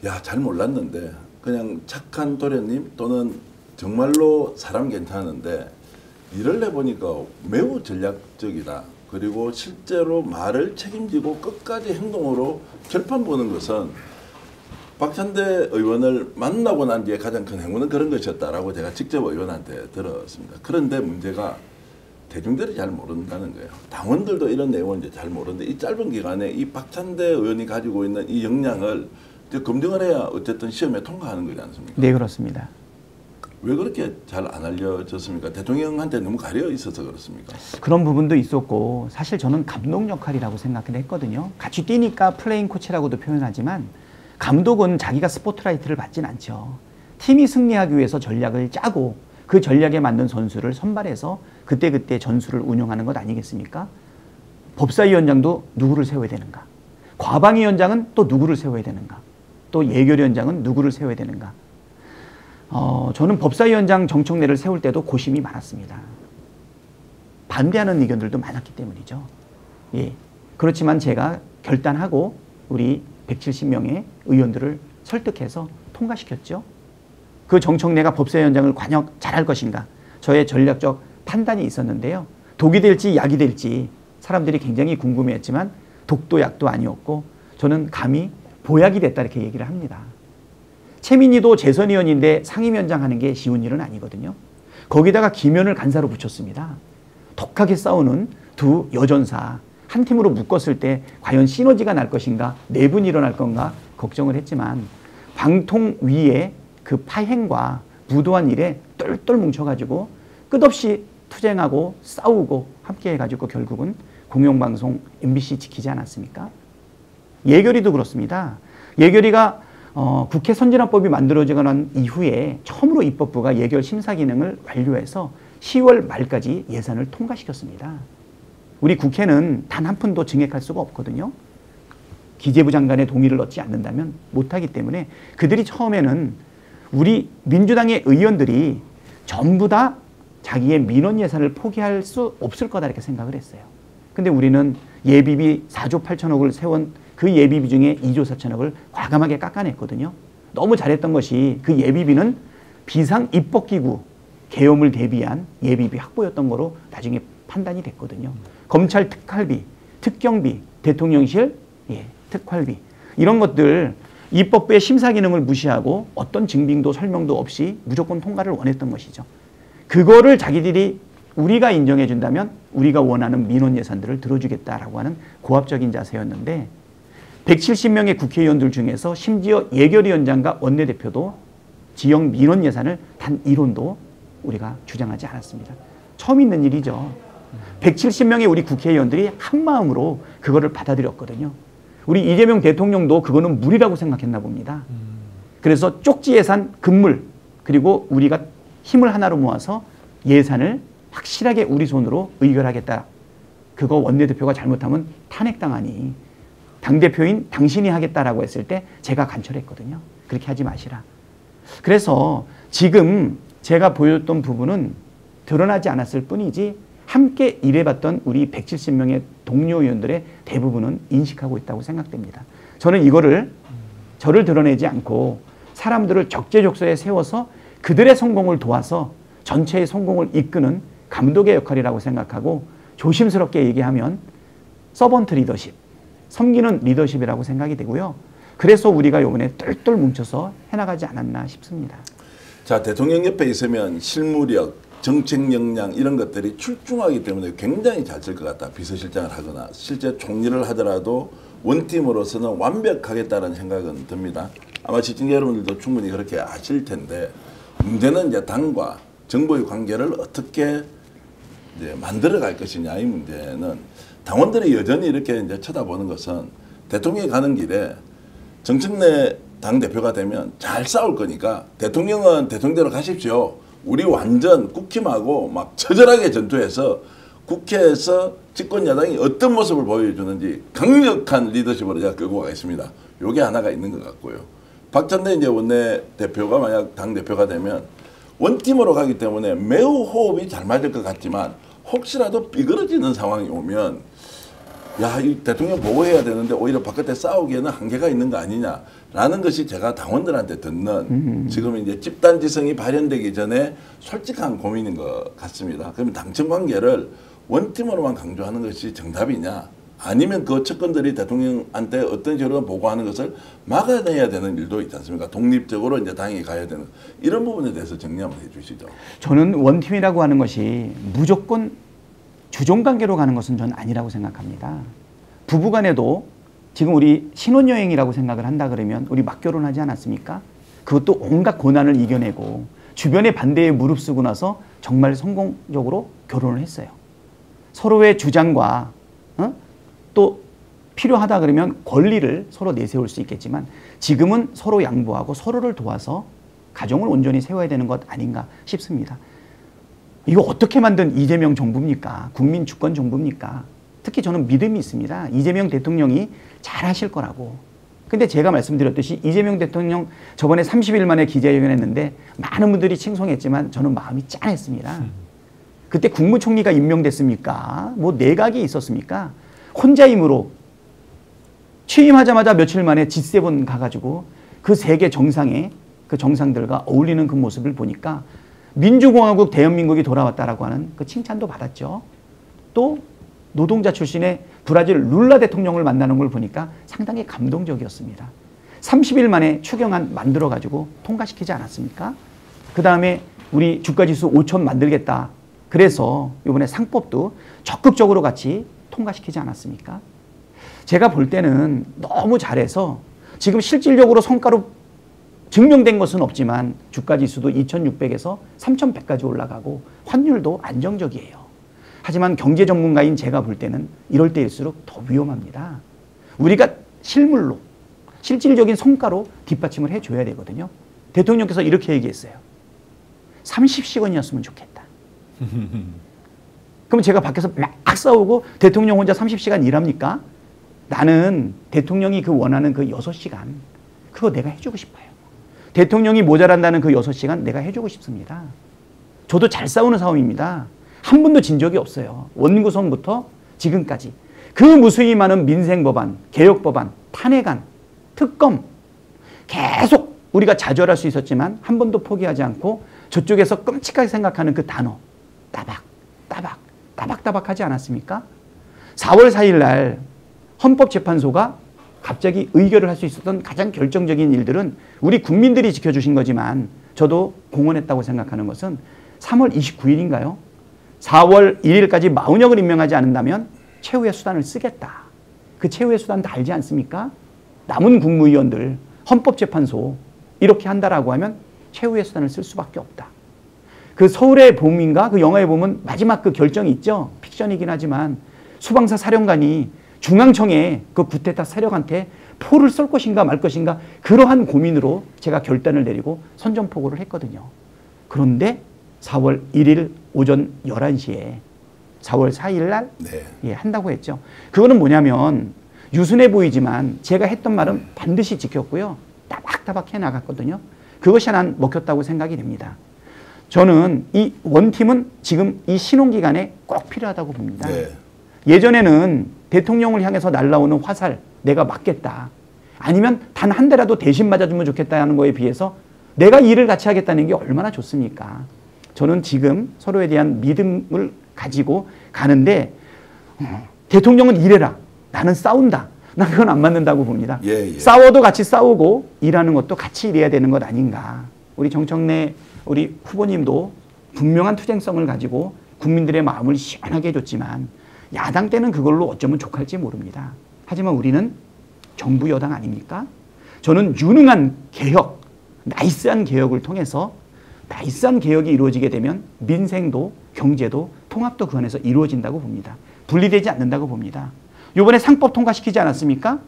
야, 잘 몰랐는데 그냥 착한 도련님 또는 정말로 사람 괜찮은데 일을 해보니까 매우 전략적이다. 그리고 실제로 말을 책임지고 끝까지 행동으로 결판 보는 것은 박찬대 의원을 만나고 난 뒤에 가장 큰 행운은 그런 것이었다라고 제가 직접 의원한테 들었습니다. 그런데 문제가 대중들이 잘 모른다는 거예요. 당원들도 이런 내용을 이제 잘 모르는데 이 짧은 기간에 이 박찬대 의원이 가지고 있는 이 역량을 이제 검증을 해야 어쨌든 시험에 통과하는 거지 않습니까? 네, 그렇습니다. 왜 그렇게 잘 안 알려졌습니까? 대통령한테 너무 가려 있어서 그렇습니까? 그런 부분도 있었고 사실 저는 감독 역할이라고 생각을 했거든요. 같이 뛰니까 플레잉 코치라고도 표현하지만 감독은 자기가 스포트라이트를 받진 않죠. 팀이 승리하기 위해서 전략을 짜고 그 전략에 맞는 선수를 선발해서 그때그때 전술을 운영하는 것 아니겠습니까? 법사위원장도 누구를 세워야 되는가? 과방위원장은 또 누구를 세워야 되는가? 또 예결위원장은 누구를 세워야 되는가? 저는 법사위원장 정청래를 세울 때도 고심이 많았습니다. 반대하는 의견들도 많았기 때문이죠. 예. 그렇지만 제가 결단하고 우리 170명의 의원들을 설득해서 통과시켰죠. 그 정청래가 법사위원장을 관여 잘할 것인가? 저의 전략적 판단이 있었는데요. 독이 될지 약이 될지 사람들이 굉장히 궁금해했지만 독도 약도 아니었고 저는 감히 보약이 됐다 이렇게 얘기를 합니다. 최민희도 재선위원인데 상임위원장 하는 게 쉬운 일은 아니거든요. 거기다가 김현을 간사로 붙였습니다. 독하게 싸우는 두 여전사 한 팀으로 묶었을 때 과연 시너지가 날 것인가, 내분이 일어날 건가 걱정을 했지만 방통위의 그 파행과 무도한 일에 똘똘 뭉쳐가지고 끝없이 투쟁하고 싸우고 함께 해가지고 결국은 공영방송 MBC 지키지 않았습니까? 예결위도 그렇습니다. 예결위가 국회 선진화법이 만들어지고 난 이후에 처음으로 입법부가 예결 심사 기능을 완료해서 10월 말까지 예산을 통과시켰습니다. 우리 국회는 단 한 푼도 증액할 수가 없거든요. 기재부 장관의 동의를 얻지 않는다면 못하기 때문에 그들이 처음에는 우리 민주당의 의원들이 전부 다 자기의 민원 예산을 포기할 수 없을 거다 이렇게 생각을 했어요. 근데 우리는 예비비 4조 8천억을 세운 그 예비비 중에 2조 4천억을 과감하게 깎아냈거든요. 너무 잘했던 것이 그 예비비는 비상입법기구 계엄을 대비한 예비비 확보였던 거로 나중에 판단이 됐거든요. 검찰 특활비, 특경비, 대통령실 특활비 이런 것들 입법부의 심사 기능을 무시하고 어떤 증빙도 설명도 없이 무조건 통과를 원했던 것이죠. 그거를 자기들이 우리가 인정해 준다면 우리가 원하는 민원 예산들을 들어주겠다라고 하는 고압적인 자세였는데 170명의 국회의원들 중에서 심지어 예결위원장과 원내대표도 지역 민원 예산을 단 1원도 우리가 주장하지 않았습니다. 처음 있는 일이죠. 170명의 우리 국회의원들이 한마음으로 그거를 받아들였거든요. 우리 이재명 대통령도 그거는 무리라고 생각했나 봅니다. 그래서 쪽지 예산 금물 그리고 우리가 힘을 하나로 모아서 예산을 확실하게 우리 손으로 의결하겠다. 그거 원내대표가 잘못하면 탄핵당하니 당대표인 당신이 하겠다라고 했을 때 제가 간철했거든요. 그렇게 하지 마시라. 그래서 지금 제가 보였던 부분은 드러나지 않았을 뿐이지 함께 일해봤던 우리 170명의 동료 의원들의 대부분은 인식하고 있다고 생각됩니다. 저는 이거를 저를 드러내지 않고 사람들을 적재적소에 세워서 그들의 성공을 도와서 전체의 성공을 이끄는 감독의 역할이라고 생각하고 조심스럽게 얘기하면 서번트 리더십, 섬기는 리더십이라고 생각이 되고요. 그래서 우리가 이번에 똘똘 뭉쳐서 해나가지 않았나 싶습니다. 자, 대통령 옆에 있으면 실무력, 정책 역량 이런 것들이 출중하기 때문에 굉장히 잘 쓸 것 같다. 비서실장을 하거나 실제 총리를 하더라도 원팀으로서는 완벽하겠다는 생각은 듭니다. 아마 시청자 여러분들도 충분히 그렇게 아실 텐데 문제는 이제 당과 정부의 관계를 어떻게 이제 만들어갈 것이냐 이 문제는 당원들이 여전히 이렇게 이제 쳐다보는 것은 대통령이 가는 길에 정청래 당대표가 되면 잘 싸울 거니까 대통령은 대통령대로 가십시오. 우리 완전 국힘하고 막 처절하게 전투해서 국회에서 집권 야당이 어떤 모습을 보여주는지 강력한 리더십으로 제가 끌고 가겠습니다. 요게 하나가 있는 것 같고요. 박찬대 이제 원내대표가 만약 당대표가 되면 원팀으로 가기 때문에 매우 호흡이 잘 맞을 것 같지만 혹시라도 삐그러지는 상황이 오면 야, 이 대통령 보호해야 되는데 오히려 바깥에 싸우기에는 한계가 있는 거 아니냐라는 것이 제가 당원들한테 듣는 지금 이제 집단지성이 발현되기 전에 솔직한 고민인 것 같습니다. 그러면 당청 관계를 원팀으로만 강조하는 것이 정답이냐? 아니면 그 측근들이 대통령한테 어떤 식으로 보고하는 것을 막아내야 되는 일도 있지 않습니까? 독립적으로 이제 당이 가야 되는 이런 부분에 대해서 정리 한번 해주시죠. 저는 원팀이라고 하는 것이 무조건 주종관계로 가는 것은 전 아니라고 생각합니다. 부부간에도 지금 우리 신혼여행이라고 생각을 한다 그러면 우리 막 결혼하지 않았습니까? 그것도 온갖 고난을 이겨내고 주변의 반대에 무릅쓰고 나서 정말 성공적으로 결혼을 했어요. 서로의 주장과 또 필요하다 그러면 권리를 서로 내세울 수 있겠지만 지금은 서로 양보하고 서로를 도와서 가정을 온전히 세워야 되는 것 아닌가 싶습니다. 이거 어떻게 만든 이재명 정부입니까? 국민 주권 정부입니까? 특히 저는 믿음이 있습니다. 이재명 대통령이 잘하실 거라고. 근데 제가 말씀드렸듯이 이재명 대통령 저번에 30일 만에 기자회견 했는데 많은 분들이 칭송했지만 저는 마음이 짠했습니다. 그때 국무총리가 임명됐습니까? 뭐 내각이 있었습니까? 혼자 힘으로 취임하자마자 며칠 만에 G7 가가지고 그 세계 정상에 그 정상들과 어울리는 그 모습을 보니까 민주공화국 대한민국이 돌아왔다라고 하는 그 칭찬도 받았죠. 또 노동자 출신의 브라질 룰라 대통령을 만나는 걸 보니까 상당히 감동적이었습니다. 30일 만에 추경안 만들어가지고 통과시키지 않았습니까? 그 다음에 우리 주가지수 5천 만들겠다. 그래서 이번에 상법도 적극적으로 같이 통과시키지 않았습니까? 제가 볼 때는 너무 잘해서 지금 실질적으로 성과로 증명된 것은 없지만 주가지수도 2,600에서 3,100까지 올라가고 환율도 안정적이에요. 하지만 경제 전문가인 제가 볼 때는 이럴 때일수록 더 위험합니다. 우리가 실물로 실질적인 성과로 뒷받침을 해줘야 되거든요. 대통령께서 이렇게 얘기했어요. 30시간이었으면 좋겠다. 그럼 제가 밖에서 막 싸우고 대통령 혼자 30시간 일합니까? 나는 대통령이 그 원하는 그 6시간 그거 내가 해주고 싶어요. 대통령이 모자란다는 그 6시간 내가 해주고 싶습니다. 저도 잘 싸우는 사람입니다. 한 번도 진 적이 없어요. 원구성부터 지금까지. 그 무수히 많은 민생법안, 개혁법안, 탄핵안, 특검 계속 우리가 좌절할 수 있었지만 한 번도 포기하지 않고 저쪽에서 끔찍하게 생각하는 그 단어 따박, 따박, 따박따박 하지 않았습니까? 4월 4일 날 헌법재판소가 갑자기 의결을 할 수 있었던 가장 결정적인 일들은 우리 국민들이 지켜주신 거지만 저도 공헌했다고 생각하는 것은 3월 29일인가요? 4월 1일까지 마은혁을 임명하지 않는다면 최후의 수단을 쓰겠다. 그 최후의 수단 다 알지 않습니까? 남은 국무위원들, 헌법재판소 이렇게 한다라고 하면 최후의 수단을 쓸 수밖에 없다. 그 서울의 봄인가 그 영화에 보면 마지막 그 결정이 있죠. 픽션이긴 하지만 수방사 사령관이 중앙청에 그 구테타 세력한테 포를 쏠 것인가 말 것인가 그러한 고민으로 제가 결단을 내리고 선전포고를 했거든요. 그런데 4월 1일 오전 11시에 4월 4일 날 예, 한다고 했죠. 그거는 뭐냐면 유순해 보이지만 제가 했던 말은 반드시 지켰고요. 따박따박 해나갔거든요. 그것이 난 먹혔다고 생각이 됩니다. 저는 이 원팀은 지금 이 신혼기간에 꼭 필요하다고 봅니다. 네. 예전에는 대통령을 향해서 날라오는 화살 내가 맞겠다. 아니면 단 한 대라도 대신 맞아주면 좋겠다 하는 거에 비해서 내가 일을 같이 하겠다는 게 얼마나 좋습니까? 저는 지금 서로에 대한 믿음을 가지고 가는데 대통령은 일해라. 나는 싸운다. 난 그건 안 맞는다고 봅니다. 싸워도 같이 싸우고 일하는 것도 같이 일해야 되는 것 아닌가. 우리 정청래 우리 후보님도 분명한 투쟁성을 가지고 국민들의 마음을 시원하게 해줬지만 야당 때는 그걸로 어쩌면 족할지 모릅니다. 하지만 우리는 정부 여당 아닙니까? 저는 유능한 개혁, 나이스한 개혁을 통해서 나이스한 개혁이 이루어지게 되면 민생도 경제도 통합도 그 안에서 이루어진다고 봅니다. 분리되지 않는다고 봅니다. 이번에 상법 통과시키지 않았습니까?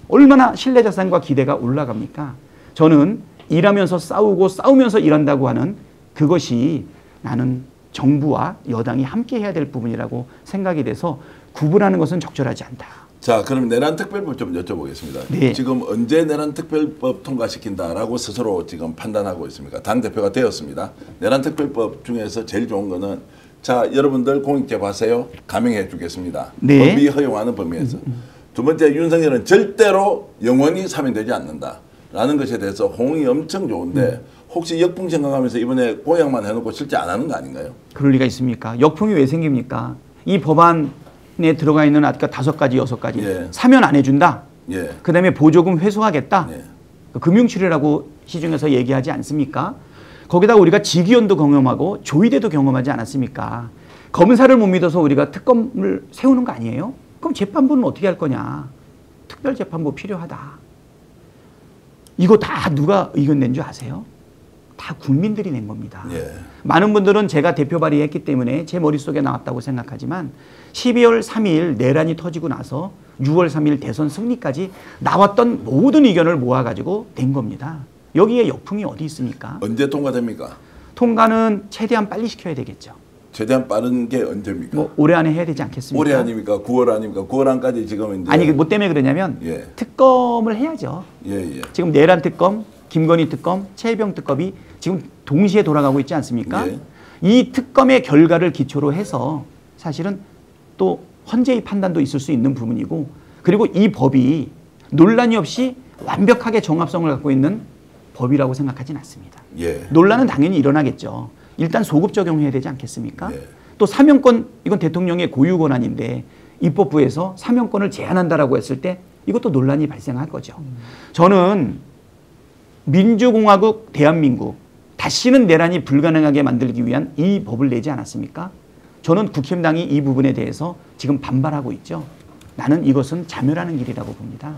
얼마나 신뢰자산과 기대가 올라갑니까? 저는 일하면서 싸우고 싸우면서 일한다고 하는 그것이 나는 정부와 여당이 함께 해야 될 부분이라고 생각이 돼서 구분하는 것은 적절하지 않다. 자, 그럼 내란특별법 좀 여쭤보겠습니다. 네. 지금 언제 내란특별법 통과시킨다라고 스스로 지금 판단하고 있습니까? 당대표가 되었습니다. 내란특별법 중에서 제일 좋은 거는 자, 여러분들 공익제보하세요. 감행해 주겠습니다. 네. 법이 허용하는 범위에서. 두 번째, 윤석열은 절대로 영원히 사면되지 않는다라는 것에 대해서 호응이 엄청 좋은데 혹시 역풍 생각하면서 이번에 공약만 해놓고 실제 안 하는 거 아닌가요? 그럴 리가 있습니까? 역풍이 왜 생깁니까? 이 법안 들어가 있는 아까 5가지, 6가지 예. 사면 안 해준다. 예. 그다음에 보조금 회수하겠다. 예. 금융치료라고 시중에서 얘기하지 않습니까? 거기다가 우리가 직위원도 경험하고 조의대도 경험하지 않았습니까? 검사를 못 믿어서 우리가 특검을 세우는 거 아니에요? 그럼 재판부는 어떻게 할 거냐? 특별재판부 필요하다. 이거 다 누가 의견 낸 줄 아세요? 다 국민들이 낸 겁니다. 예. 많은 분들은 제가 대표 발의했기 때문에 제 머릿속에 나왔다고 생각하지만 12월 3일 내란이 터지고 나서 6월 3일 대선 승리까지 나왔던 모든 의견을 모아가지고 낸 겁니다. 여기에 역풍이 어디 있습니까? 언제 통과됩니까? 통과는 최대한 빨리 시켜야 되겠죠. 최대한 빠른 게 언제입니까? 뭐 올해 안에 해야 되지 않겠습니까? 올해 아닙니까? 9월 아닙니까? 9월 안까지 지금 이제 아니 뭐 때문에 그러냐면 예. 특검을 해야죠. 예. 지금 내란 특검, 김건희 특검, 최혜병 특검이 지금 동시에 돌아가고 있지 않습니까? 예. 이 특검의 결과를 기초로 해서 사실은 또 헌재의 판단도 있을 수 있는 부분이고 그리고 이 법이 논란이 없이 완벽하게 정합성을 갖고 있는 법이라고 생각하진 않습니다. 예. 논란은 당연히 일어나겠죠. 일단 소급 적용해야 되지 않겠습니까? 예. 또 사면권 이건 대통령의 고유 권한인데 입법부에서 사면권을 제한한다라고 했을 때 이것도 논란이 발생할 거죠. 저는 민주공화국 대한민국 다시는 내란이 불가능하게 만들기 위한 이 법을 내지 않았습니까? 저는 국힘당이 이 부분에 대해서 지금 반발하고 있죠. 나는 이것은 자멸하는 길이라고 봅니다.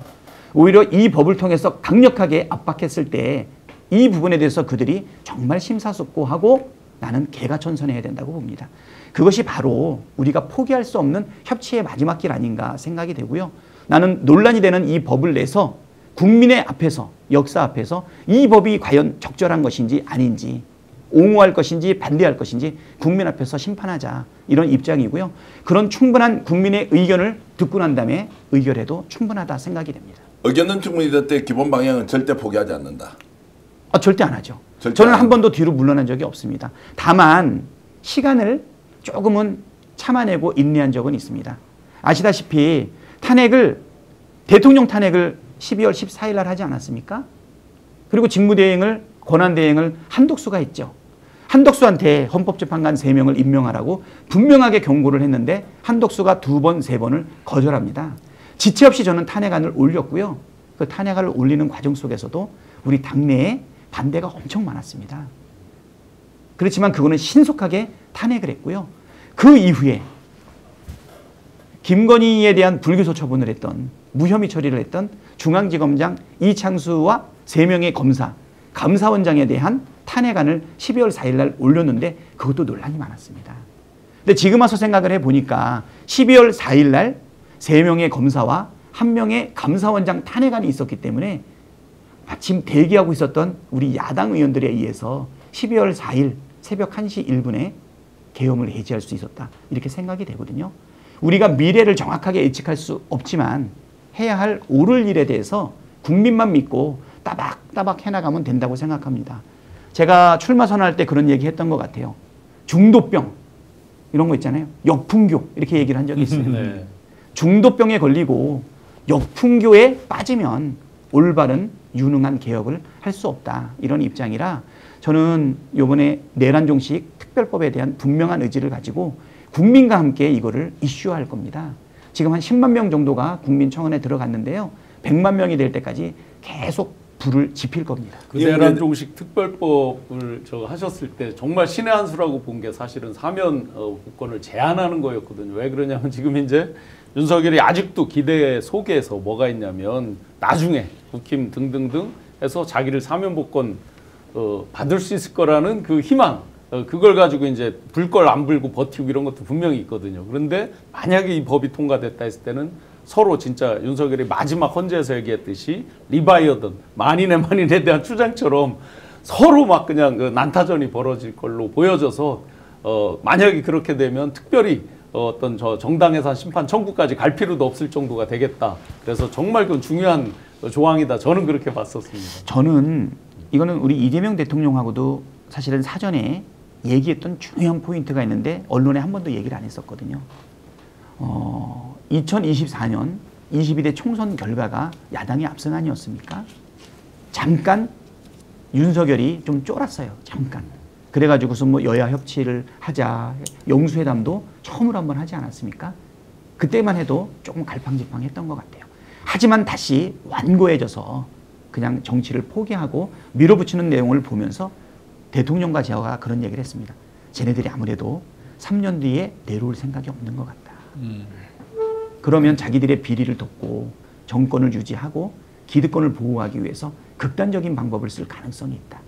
오히려 이 법을 통해서 강력하게 압박했을 때 이 부분에 대해서 그들이 정말 심사숙고하고 나는 개가천선해야 된다고 봅니다. 그것이 바로 우리가 포기할 수 없는 협치의 마지막 길 아닌가 생각이 되고요. 나는 논란이 되는 이 법을 내서 국민의 앞에서 역사 앞에서 이 법이 과연 적절한 것인지 아닌지 옹호할 것인지 반대할 것인지 국민 앞에서 심판하자 이런 입장이고요. 그런 충분한 국민의 의견을 듣고 난 다음에 의결해도 충분하다 생각이 됩니다. 의견은 충분히 됐대 기본 방향은 절대 포기하지 않는다. 절대 안 하죠. 절대 저는 안 한 번도 뒤로 물러난 적이 없습니다. 다만 시간을 조금은 참아내고 인내한 적은 있습니다. 아시다시피 대통령 탄핵을 12월 14일 날 하지 않았습니까? 그리고 직무대행을 권한대행을 한덕수가 했죠. 한덕수한테 헌법재판관 3명을 임명하라고 분명하게 경고를 했는데 한덕수가 2번, 3번을 거절합니다. 지체 없이 저는 탄핵안을 올렸고요. 그 탄핵안을 올리는 과정 속에서도 우리 당내에 반대가 엄청 많았습니다. 그렇지만 그거는 신속하게 탄핵을 했고요. 그 이후에 김건희에 대한 불기소 처분을 했던 무혐의 처리를 했던 중앙지검장 이창수와 3명의 감사원장에 대한 탄핵안을 12월 4일 날 올렸는데 그것도 논란이 많았습니다. 근데 지금 와서 생각을 해보니까 12월 4일 날 3명의 검사와 1명의 감사원장 탄핵안이 있었기 때문에 마침 대기하고 있었던 우리 야당 의원들에 의해서 12월 4일 새벽 1시 1분에 계엄을 해제할 수 있었다. 이렇게 생각이 되거든요. 우리가 미래를 정확하게 예측할 수 없지만 해야 할 옳을 일에 대해서 국민만 믿고 따박따박 해나가면 된다고 생각합니다. 제가 출마 선언할 때 그런 얘기 했던 것 같아요. 중도병 이런 거 있잖아요. 역풍교 이렇게 얘기를 한 적이 있어요. 네. 중도병에 걸리고 역풍교에 빠지면 올바른 유능한 개혁을 할 수 없다. 이런 입장이라 저는 이번에 내란 종식 특별법에 대한 분명한 의지를 가지고 국민과 함께 이거를 이슈화할 겁니다. 지금 한 10만 명 정도가 국민청원에 들어갔는데요. 100만 명이 될 때까지 계속 불을 지필 겁니다. 그 내란 종식 특별법을 하셨을 때 정말 신의 한 수라고 본 게 사실은 사면 복권을 제한하는 거였거든요. 왜 그러냐면 지금 이제 윤석열이 아직도 기대 속에서 뭐가 있냐면 나중에 국힘 등등등 해서 자기를 사면 복권 받을 수 있을 거라는 그 희망 그걸 가지고 이제 불 걸 안 불고 버티고 이런 것도 분명히 있거든요. 그런데 만약에 이 법이 통과됐다 했을 때는 서로 진짜 윤석열이 마지막 헌재에서 얘기했듯이 리바이어든 만인에 대한 추장처럼 서로 막 그냥 그 난타전이 벌어질 걸로 보여져서 만약에 그렇게 되면 특별히 어떤 저 정당해산 심판 청구까지 갈 필요도 없을 정도가 되겠다. 그래서 정말 그건 중요한 조항이다. 저는 그렇게 봤었습니다. 저는 이거는 우리 이재명 대통령하고도 사실은 사전에 얘기했던 중요한 포인트가 있는데 언론에 한 번도 얘기를 안 했었거든요. 2024년 22대 총선 결과가 야당의 압승 아니었습니까? 잠깐 윤석열이 좀 쫄았어요. 잠깐. 그래가지고서 뭐 여야 협치를 하자, 영수회담도 처음으로 한번 하지 않았습니까? 그때만 해도 조금 갈팡질팡했던 것 같아요. 하지만 다시 완고해져서 그냥 정치를 포기하고 밀어붙이는 내용을 보면서 대통령과 제가 그런 얘기를 했습니다. 쟤네들이 아무래도 3년 뒤에 내려올 생각이 없는 것 같다. 그러면 자기들의 비리를 덮고 정권을 유지하고 기득권을 보호하기 위해서 극단적인 방법을 쓸 가능성이 있다.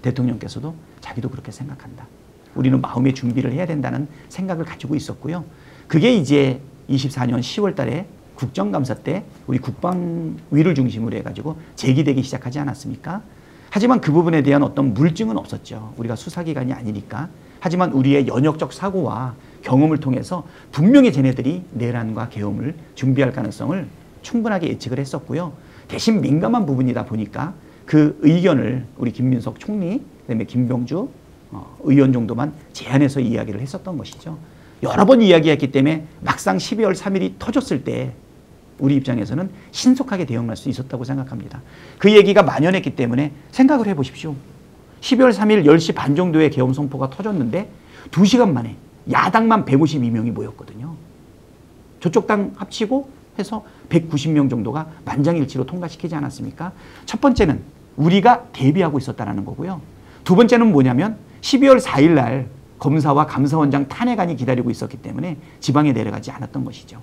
대통령께서도 자기도 그렇게 생각한다. 우리는 마음의 준비를 해야 된다는 생각을 가지고 있었고요. 그게 이제 24년 10월 달에 국정감사 때 우리 국방위를 중심으로 해가지고 제기되기 시작하지 않았습니까? 하지만 그 부분에 대한 어떤 물증은 없었죠. 우리가 수사기관이 아니니까. 하지만 우리의 연역적 사고와 경험을 통해서 분명히 쟤네들이 내란과 계엄을 준비할 가능성을 충분하게 예측을 했었고요. 대신 민감한 부분이다 보니까 그 의견을 우리 김민석 총리, 그다음에 김병주 의원 정도만 제안해서 이야기를 했었던 것이죠. 여러 번 이야기했기 때문에 막상 12월 3일이 터졌을 때 우리 입장에서는 신속하게 대응할 수 있었다고 생각합니다. 그 얘기가 만연했기 때문에 생각을 해보십시오. 12월 3일 10시 반 정도에 계엄 선포가 터졌는데 2시간 만에 야당만 152명이 모였거든요. 저쪽 당 합치고 해서 190명 정도가 만장일치로 통과시키지 않았습니까? 첫 번째는 우리가 대비하고 있었다는 거고요. 두 번째는 뭐냐면 12월 4일 날 검사와 감사원장 탄핵안이 기다리고 있었기 때문에 지방에 내려가지 않았던 것이죠.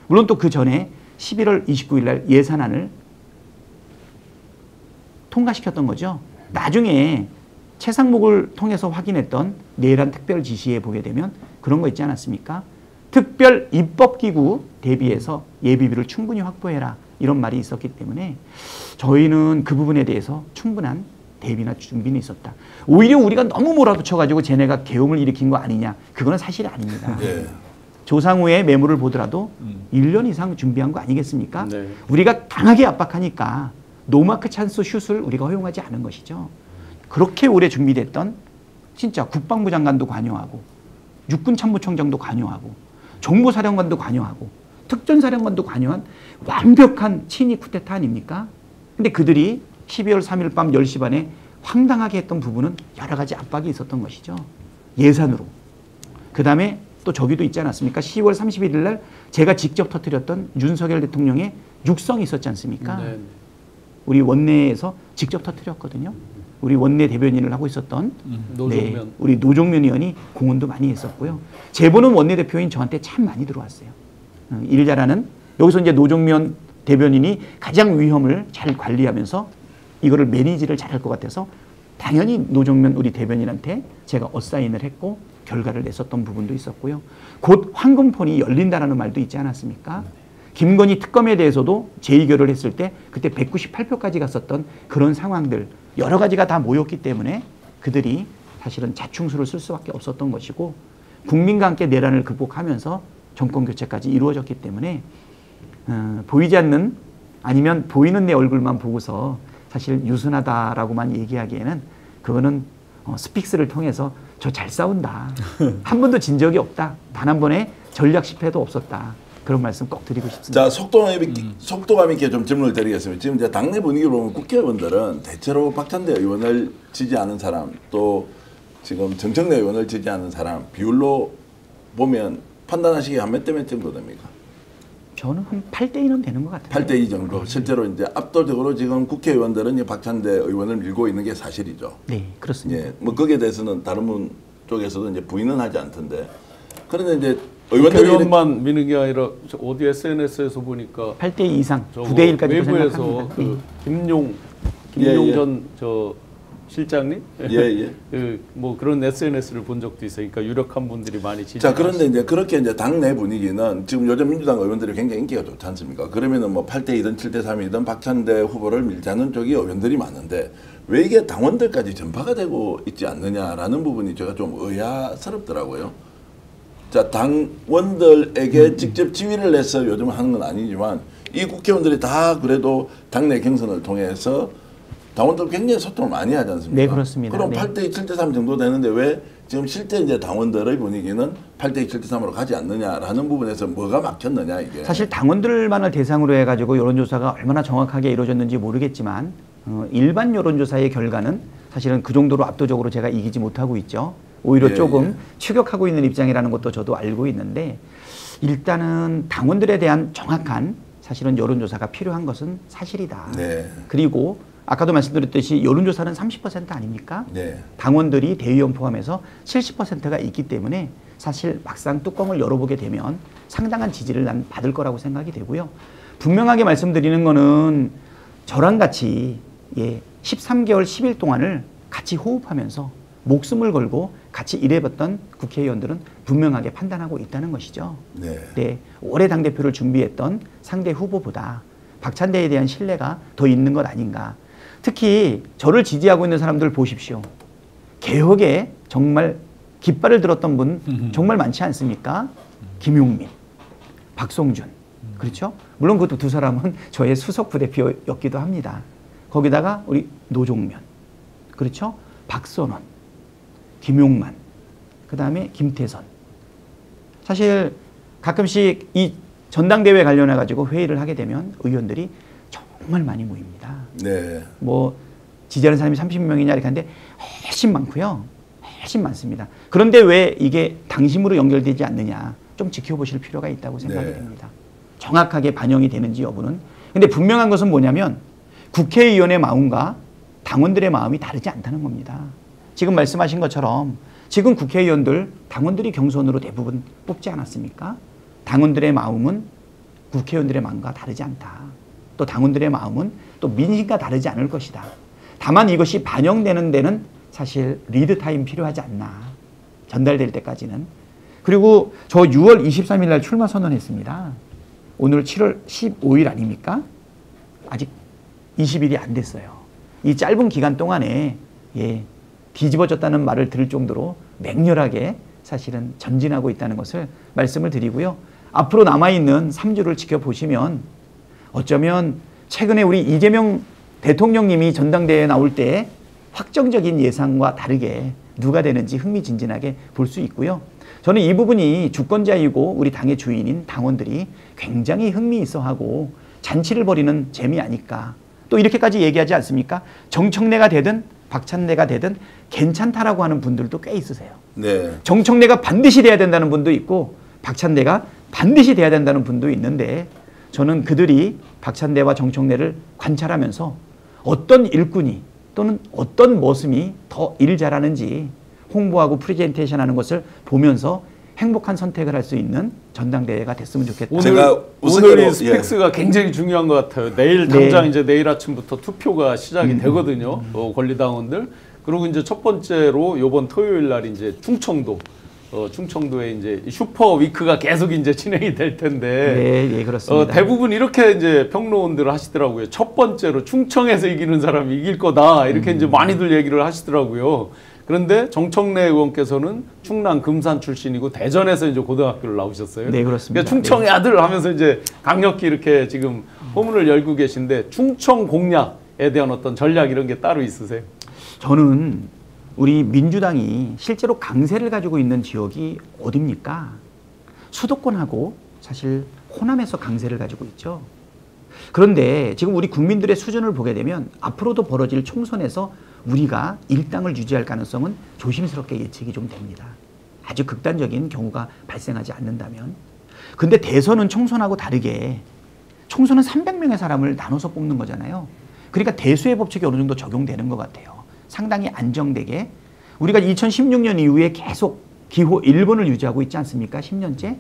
물론 또 그 전에 11월 29일 날 예산안을 통과시켰던 거죠. 나중에 최상목을 통해서 확인했던 내란 특별 지시에 보게 되면 그런 거 있지 않았습니까? 특별 입법기구 대비해서 예비비를 충분히 확보해라 이런 말이 있었기 때문에 저희는 그 부분에 대해서 충분한 대비나 준비는 있었다. 오히려 우리가 너무 몰아붙여가지고 쟤네가 계엄을 일으킨 거 아니냐, 그거는 사실이 아닙니다. 예. 조상우의 매물을 보더라도 1년 이상 준비한 거 아니겠습니까? 네. 우리가 강하게 압박하니까 노마크 찬스 슛을 우리가 허용하지 않은 것이죠. 그렇게 오래 준비됐던 진짜 국방부 장관도 관여하고 육군참모총장도 관여하고 정보사령관도 관여하고 특전사령관도 관여한 완벽한 친위 쿠데타 아닙니까? 근데 그들이 12월 3일 밤 10시 반에 황당하게 했던 부분은 여러 가지 압박이 있었던 것이죠. 예산으로. 그 다음에 또 저기도 있지 않았습니까? 10월 31일 날 제가 직접 터뜨렸던 윤석열 대통령의 육성이 있었지 않습니까? 네. 우리 원내에서 직접 터뜨렸거든요. 우리 원내 대변인을 하고 있었던 노종면. 우리 노종면 의원이 공헌도 많이 했었고요. 제보는 원내대표인 저한테 참 많이 들어왔어요. 일 잘하는, 여기서 이제 노종면 대변인이 가장 위험을 잘 관리하면서 이거를 매니지를 잘할 것 같아서 당연히 노종면 우리 대변인한테 제가 어사인을 했고 결과를 냈었던 부분도 있었고요. 곧 황금폰이 열린다라는 말도 있지 않았습니까? 김건희 특검에 대해서도 재의결을 했을 때 그때 198표까지 갔었던 그런 상황들 여러 가지가 다 모였기 때문에 그들이 사실은 자충수를 쓸 수밖에 없었던 것이고 국민과 함께 내란을 극복하면서 정권 교체까지 이루어졌기 때문에 보이지 않는 아니면 보이는 내 얼굴만 보고서 사실 유순하다라고만 얘기하기에는 그거는 스픽스를 통해서 저 잘 싸운다. 한 번도 진 적이 없다. 단 한 번의 전략 실패도 없었다. 그런 말씀 꼭 드리고 싶습니다. 자, 속도감 있게 좀 질문을 드리겠습니다. 지금 이제 당내 분위기를 보면 국회의원들은 대체로 박찬대 의원을 지지하는 사람, 또 지금 정청래 의원을 지지하는 사람 비율로 보면 판단하시기에 한 몇 대 몇 정도 됩니까? 저는 한 8대2는 되는 것 같아요. 8대2 정도. 실제로 이제 압도적으로 지금 국회의원들은 이 박찬대 의원을 밀고 있는 게 사실이죠. 네, 그렇습니다. 예, 뭐 거기에 대해서는 다른 분 쪽에서도 이제 부인은 하지 않던데. 그런데 이제 의원들이 의원만 미는 게 아니라 어디 SNS에서 보니까 8대2 이상, 저거 9대1까지도 외부에서 생각합니다. 그 김용 예. 전 저 실장님, 예. 뭐 그런 SNS를 본 적도 있어요. 그러니까 유력한 분들이 많이 지지. 자, 그런데 이제 그렇게 이제 당내 분위기는 지금 요즘 민주당 의원들이 굉장히 인기가 좋지 않습니까? 그러면은 뭐 8대2든 7대3이든 박찬대 후보를 밀자는 쪽이 의원들이 많은데 왜 이게 당원들까지 전파가 되고 있지 않느냐라는 부분이 제가 좀 의아스럽더라고요. 자, 당원들에게 직접 지휘를 해서 요즘 하는 건 아니지만 이 국회의원들이 다 그래도 당내 경선을 통해서 당원들 굉장히 소통을 많이 하지 않습니까? 네, 그렇습니다. 그럼 네. 8대2, 7대3 정도 되는데 왜 지금 실제 이제 당원들의 분위기는 8대2, 7대3으로 가지 않느냐라는 부분에서 뭐가 막혔느냐 이게. 사실 당원들만을 대상으로 해가지고 여론조사가 얼마나 정확하게 이루어졌는지 모르겠지만 일반 여론조사의 결과는 사실은 그 정도로 압도적으로 제가 이기지 못하고 있죠. 오히려 예, 조금 예. 추격하고 있는 입장이라는 것도 저도 알고 있는데 일단은 당원들에 대한 정확한 사실은 여론조사가 필요한 것은 사실이다. 네. 그리고 아까도 말씀드렸듯이 여론조사는 30% 아닙니까? 네. 당원들이 대의원 포함해서 70%가 있기 때문에 사실 막상 뚜껑을 열어보게 되면 상당한 지지를 난 받을 거라고 생각이 되고요. 분명하게 말씀드리는 거는 저랑 같이 13개월 10일 동안을 같이 호흡하면서 목숨을 걸고 같이 일해봤던 국회의원들은 분명하게 판단하고 있다는 것이죠. 네. 올해 당대표를 준비했던 상대 후보보다 박찬대에 대한 신뢰가 더 있는 것 아닌가. 특히 저를 지지하고 있는 사람들 보십시오. 개혁에 정말 깃발을 들었던 분 정말 많지 않습니까? 김용민, 박성준, 그렇죠? 물론 그 두 사람은 저의 수석 부대표였기도 합니다. 거기다가 우리 노종면, 그렇죠? 박선원, 김용만, 그 다음에 김태선. 사실 가끔씩 이 전당대회 관련해 가지고 회의를 하게 되면 의원들이 정말 많이 모입니다. 네. 뭐 지지하는 사람이 30명이냐 이렇게 하는데 훨씬 많고요. 훨씬 많습니다. 그런데 왜 이게 당심으로 연결되지 않느냐 좀 지켜보실 필요가 있다고 생각이 네. 됩니다. 정확하게 반영이 되는지 여부는. 근데 분명한 것은 뭐냐면 국회의원의 마음과 당원들의 마음이 다르지 않다는 겁니다. 지금 말씀하신 것처럼 지금 국회의원들 당원들이 경선으로 대부분 뽑지 않았습니까? 당원들의 마음은 국회의원들의 마음과 다르지 않다. 또 당원들의 마음은 또 민심과 다르지 않을 것이다. 다만 이것이 반영되는 데는 사실 리드 타임 필요하지 않나. 전달될 때까지는. 그리고 저 6월 23일 날 출마 선언했습니다. 오늘 7월 15일 아닙니까? 아직 20일이 안 됐어요. 이 짧은 기간 동안에 뒤집어졌다는 말을 들을 정도로 맹렬하게 사실은 전진하고 있다는 것을 말씀을 드리고요. 앞으로 남아있는 3주를 지켜보시면 어쩌면 최근에 우리 이재명 대통령님이 전당대회에 나올 때 확정적인 예상과 다르게 누가 되는지 흥미진진하게 볼 수 있고요. 저는 이 부분이 주권자이고 우리 당의 주인인 당원들이 굉장히 흥미있어하고 잔치를 벌이는 재미 아닐까. 또 이렇게까지 얘기하지 않습니까? 정청래가 되든 박찬대가 되든 괜찮다라고 하는 분들도 꽤 있으세요. 네. 정청래가 반드시 돼야 된다는 분도 있고 박찬대가 반드시 돼야 된다는 분도 있는데 저는 그들이 박찬대와 정청래를 관찰하면서 어떤 일꾼이 또는 어떤 모습이 더 일 잘하는지 홍보하고 프레젠테이션 하는 것을 보면서 행복한 선택을 할 수 있는 전당대회가 됐으면 좋겠다. 제가 오늘 이 스펙스가 굉장히 중요한 것 같아요. 내일 당장 이제 내일 아침부터 투표가 시작이 되거든요. 권리당원들. 그리고 이제 첫 번째로 이번 토요일 날 이제 충청도에 이제 슈퍼 위크가 계속 이제 진행이 될 텐데. 네, 그렇습니다. 대부분 이렇게 이제 평론들을 하시더라고요. 첫 번째로 충청에서 이기는 사람이 이길 거다. 이렇게 이제 많이들 얘기를 하시더라고요. 그런데 정청래 의원께서는 충남 금산 출신이고 대전에서 이제 고등학교를 나오셨어요. 네, 그렇습니다. 그러니까 충청의 아들 하면서 이제 강력히 이렇게 지금 포문을 열고 계신데 충청 공략에 대한 어떤 전략 이런 게 따로 있으세요? 저는 우리 민주당이 실제로 강세를 가지고 있는 지역이 어디입니까? 수도권하고 사실 호남에서 강세를 가지고 있죠. 그런데 지금 우리 국민들의 수준을 보게 되면 앞으로도 벌어질 총선에서 우리가 일당을 유지할 가능성은 조심스럽게 예측이 좀 됩니다. 아주 극단적인 경우가 발생하지 않는다면. 근데 대선은 총선하고 다르게 총선은 300명의 사람을 나눠서 뽑는 거잖아요. 그러니까 대수의 법칙이 어느 정도 적용되는 것 같아요. 상당히 안정되게. 우리가 2016년 이후에 계속 기호 1번을 유지하고 있지 않습니까? 10년째.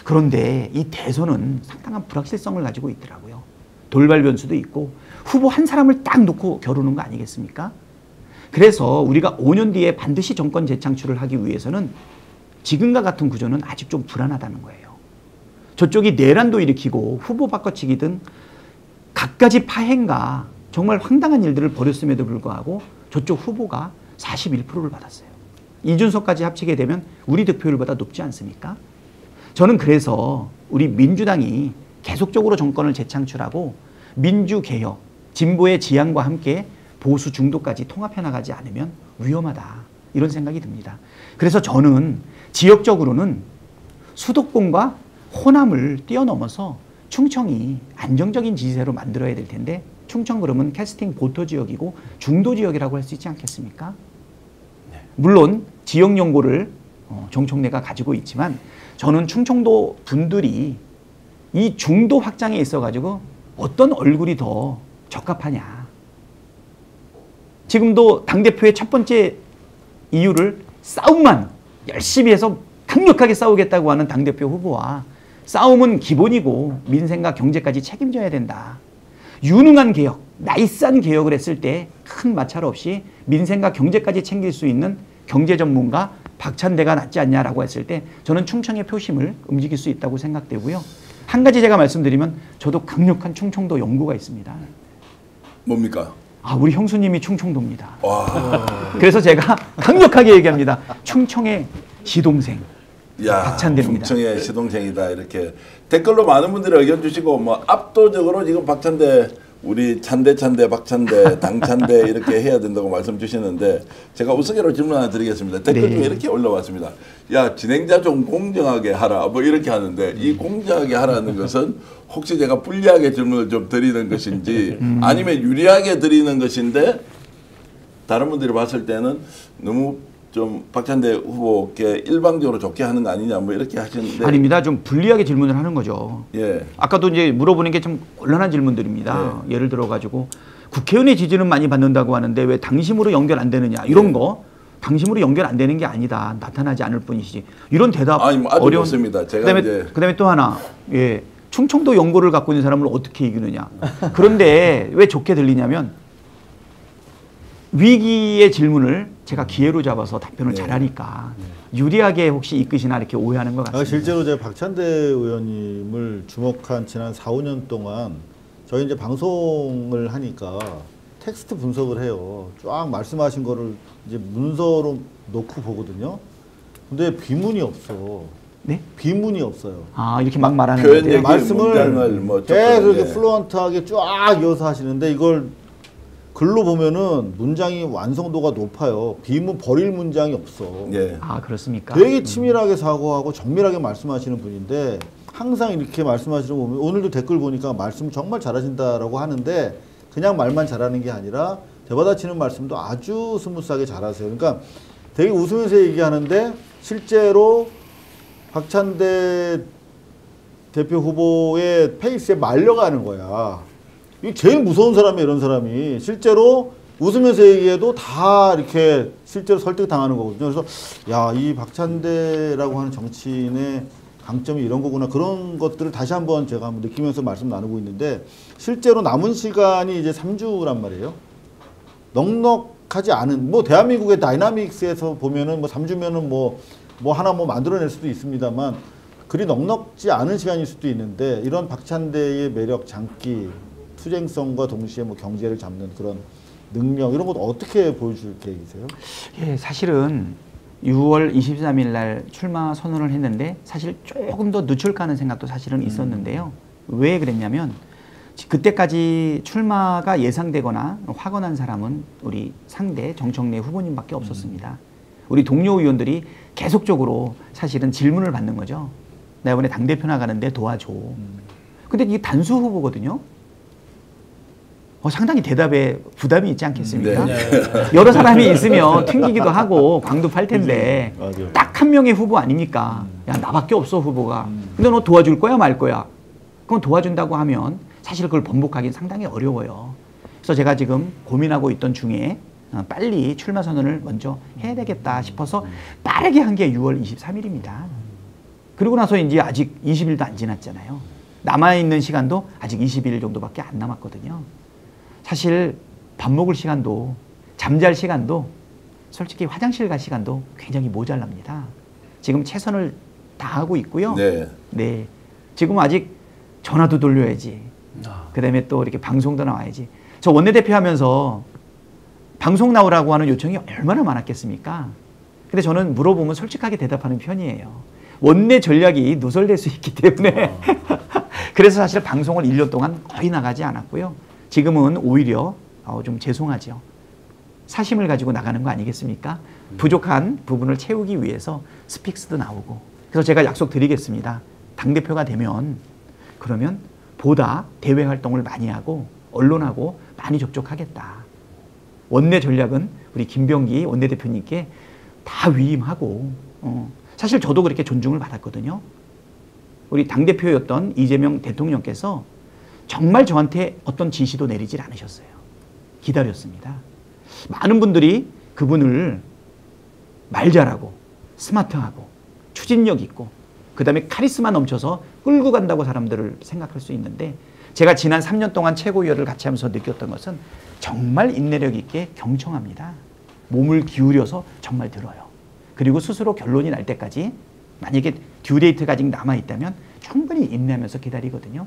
그런데 이 대선은 상당한 불확실성을 가지고 있더라고요. 돌발 변수도 있고 후보 한 사람을 딱 놓고 겨루는 거 아니겠습니까? 그래서 우리가 5년 뒤에 반드시 정권 재창출을 하기 위해서는 지금과 같은 구조는 아직 좀 불안하다는 거예요. 저쪽이 내란도 일으키고 후보 바꿔치기 등 갖가지 파행과 정말 황당한 일들을 벌였음에도 불구하고 저쪽 후보가 41%를 받았어요. 이준석까지 합치게 되면 우리 득표율보다 높지 않습니까? 저는 그래서 우리 민주당이 계속적으로 정권을 재창출하고 민주개혁, 진보의 지향과 함께 보수 중도까지 통합해 나가지 않으면 위험하다. 이런 생각이 듭니다. 그래서 저는 지역적으로는 수도권과 호남을 뛰어넘어서 충청이 안정적인 지지세로 만들어야 될 텐데 충청 그러면 캐스팅 보터 지역이고 중도 지역이라고 할 수 있지 않겠습니까? 물론 지역 연고를 정청래가 가지고 있지만 저는 충청도 분들이 이 중도 확장에 있어가지고 어떤 얼굴이 더 적합하냐. 지금도 당대표의 첫 번째 이유를 싸움만 열심히 해서 강력하게 싸우겠다고 하는 당대표 후보와 싸움은 기본이고 민생과 경제까지 책임져야 된다. 유능한 개혁, 나이스한 개혁을 했을 때 큰 마찰 없이 민생과 경제까지 챙길 수 있는 경제 전문가 박찬대가 낫지 않냐라고 했을 때 저는 충청의 표심을 움직일 수 있다고 생각되고요. 한 가지 제가 말씀드리면 저도 강력한 충청도 연구가 있습니다. 뭡니까? 우리 형수님이 충청도입니다. 와. 그래서 제가 강력하게 얘기합니다. 충청의 시동생 야, 박찬대입니다. 충청의 시동생이다. 이렇게 댓글로 많은 분들이 의견 주시고 뭐 압도적으로 지금 박찬대 우리 찬대 박찬대 당찬대 이렇게 해야 된다고 말씀 주시는데 제가 우스개로 질문 하나 드리겠습니다. 댓글 중에 이렇게 올라왔습니다. 야, 진행자 좀 공정하게 하라 뭐 이렇게 하는데 이 공정하게 하라는 것은 혹시 제가 불리하게 질문을 좀 드리는 것인지 아니면 유리하게 드리는 것인데 다른 분들이 봤을 때는 너무 좀 박찬대 후보께 일방적으로 좋게 하는 거 아니냐 뭐 이렇게 하시는데 아닙니다. 좀 불리하게 질문을 하는 거죠. 예. 아까도 이제 물어보는 게 좀 곤란한 질문들입니다. 예를 들어 가지고 국회의원의 지지는 많이 받는다고 하는데 왜 당심으로 연결 안 되느냐 이런 거 당심으로 연결 안 되는 게 아니다. 나타나지 않을 뿐이지. 이런 대답 아니 뭐 아주 어려운. 좋습니다. 제가 그다음에 또 하나 충청도 연고를 갖고 있는 사람을 어떻게 이기느냐. 그런데 왜 좋게 들리냐면 위기의 질문을 제가 기회로 잡아서 답변을 잘하니까 유리하게 혹시 이끄시나 이렇게 오해하는 것 같습니다. 실제로 제가 박찬대 의원님을 주목한 지난 4, 5년 동안 저희 이제 방송을 하니까 텍스트 분석을 해요. 쫙 말씀하신 거를 이제 문서로 놓고 보거든요. 근데 비문이 없어. 네? 비문이 없어요. 이렇게 막 말하는 표현 건데요. 얘기, 말씀을 뭐 계속 이렇게 플루언트하게 쫙 이어서 하시는데 이걸 글로 보면은 문장이 완성도가 높아요. 비문 버릴 문장이 없어. 예. 그렇습니까? 되게 치밀하게 사고하고 정밀하게 말씀하시는 분인데 항상 이렇게 말씀하시는 거 보면 오늘도 댓글 보니까 말씀 정말 잘하신다라고 하는데 그냥 말만 잘하는 게 아니라 대받아치는 말씀도 아주 스무스하게 잘하세요. 그러니까 되게 웃으면서 얘기하는데 실제로 박찬대 대표 후보의 페이스에 말려가는 거야. 이게 제일 무서운 사람이에요, 이런 사람이. 실제로 웃으면서 얘기해도 다 이렇게 실제로 설득당하는 거거든요. 그래서 야, 이 박찬대라고 하는 정치인의 강점이 이런 거구나. 그런 것들을 다시 한번 제가 한번 느끼면서 말씀 나누고 있는데 실제로 남은 시간이 이제 3주란 말이에요. 넉넉하지 않은 뭐 대한민국의 다이나믹스에서 보면은 뭐 3주면은 뭐 하나 뭐 만들어낼 수도 있습니다만 그리 넉넉지 않은 시간일 수도 있는데 이런 박찬대의 매력 장기 투쟁성과 동시에 뭐 경제를 잡는 그런 능력 이런 것도 어떻게 보여줄 계획이세요? 사실은 6월 23일 날 출마 선언을 했는데 사실 조금 더 늦출까 하는 생각도 사실은 있었는데요. 왜 그랬냐면 그때까지 출마가 예상되거나 확언한 사람은 우리 상대 정청래 후보님밖에 없었습니다. 우리 동료 의원들이 계속적으로 사실은 질문을 받는 거죠. 나 이번에 당대표 나가는데 도와줘. 근데 이게 단수 후보거든요. 상당히 대답에 부담이 있지 않겠습니까? 여러 사람이 있으면 튕기기도 하고 광도 팔 텐데 딱 한 명의 후보 아닙니까? 야, 나밖에 없어 후보가. 근데 너 도와줄 거야 말 거야? 그럼 도와준다고 하면 사실 그걸 번복하기는 상당히 어려워요. 그래서 제가 지금 고민하고 있던 중에 빨리 출마 선언을 먼저 해야 되겠다 싶어서 빠르게 한 게 6월 23일입니다. 그리고 나서 이제 아직 20일도 안 지났잖아요. 남아있는 시간도 아직 21일 정도밖에 안 남았거든요. 사실 밥 먹을 시간도 잠잘 시간도 솔직히 화장실 갈 시간도 굉장히 모자랍니다. 지금 최선을 다하고 있고요. 네. 지금 아직 전화도 돌려야지. 그다음에 또 이렇게 방송도 나와야지. 저 원내대표 하면서 방송 나오라고 하는 요청이 얼마나 많았겠습니까? 근데 저는 물어보면 솔직하게 대답하는 편이에요. 원내 전략이 누설될 수 있기 때문에 그래서 사실 방송을 1년 동안 거의 나가지 않았고요. 지금은 오히려 좀 죄송하죠. 사심을 가지고 나가는 거 아니겠습니까? 부족한 부분을 채우기 위해서 스픽스도 나오고. 그래서 제가 약속드리겠습니다. 당대표가 되면 그러면 보다 대외 활동을 많이 하고 언론하고 많이 접촉하겠다. 원내 전략은 우리 김병기 원내대표님께 다 위임하고 사실 저도 그렇게 존중을 받았거든요. 우리 당대표였던 이재명 대통령께서 정말 저한테 어떤 지시도 내리질 않으셨어요. 기다렸습니다. 많은 분들이 그분을 말 잘하고 스마트하고 추진력 있고 그다음에 카리스마 넘쳐서 끌고 간다고 사람들을 생각할 수 있는데 제가 지난 3년 동안 최고위원을 같이 하면서 느꼈던 것은 정말 인내력 있게 경청합니다. 몸을 기울여서 정말 들어요. 그리고 스스로 결론이 날 때까지 만약에 듀데이트가 아직 남아있다면 충분히 인내하면서 기다리거든요.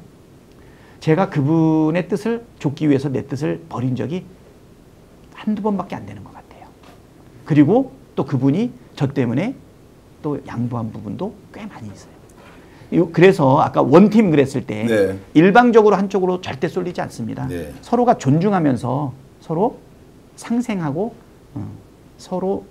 제가 그분의 뜻을 좇기 위해서 내 뜻을 버린 적이 한두 번밖에 안 되는 것 같아요. 그리고 또 그분이 저 때문에 또 양보한 부분도 꽤 많이 있어요. 그래서 아까 원팀 그랬을 때 네. 일방적으로 한쪽으로 절대 쏠리지 않습니다. 네. 서로가 존중하면서 서로 상생하고 서로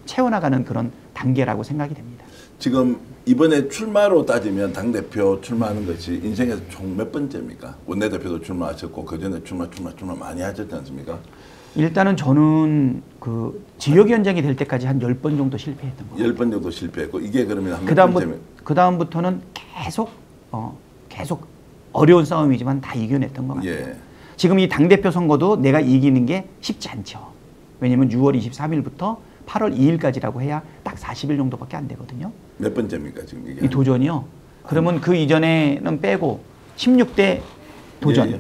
채워나가는 그런 단계라고 생각이 됩니다. 지금 이번에 출마로 따지면 당대표 출마하는 것이 인생에서 총 몇 번째입니까? 원내대표도 출마하셨고 그전에 출마 많이 하셨지 않습니까? 일단은 저는 그 지역위원장이 될 때까지 한 10번 정도 실패했던 거예요. 10번 정도 실패했고 이게 그러면 한 몇 번째면? 그 다음부터는 계속 어려운 싸움이지만 다 이겨냈던 것 같아요. 예. 지금 이 당대표 선거도 내가 이기는 게 쉽지 않죠. 왜냐면 6월 23일부터 8월 2일까지라고 해야 딱 40일 정도밖에 안 되거든요. 몇 번째입니까 지금 이게? 이 도전이요. 그러면 그 이전에는 빼고 16대 도전. 예,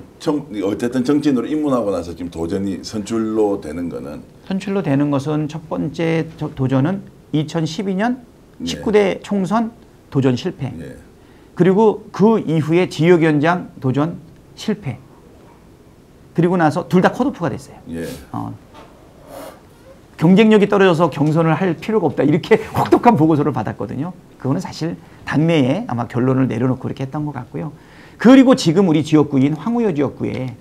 예. 어쨌든 정치인으로 입문하고 나서 지금 도전이 선출로 되는 거는 선출로 되는 것은 첫 번째 도전은 2012년 19대 총선 도전 실패. 예. 그리고 그 이후에 지역위원장 도전 실패. 그리고 나서 둘 다 컷오프가 됐어요. 예. 경쟁력이 떨어져서 경선을 할 필요가 없다. 이렇게 혹독한 보고서를 받았거든요. 그거는 사실 당내에 아마 결론을 내려놓고 이렇게 했던 것 같고요. 그리고 지금 우리 지역구인 황우여 지역구에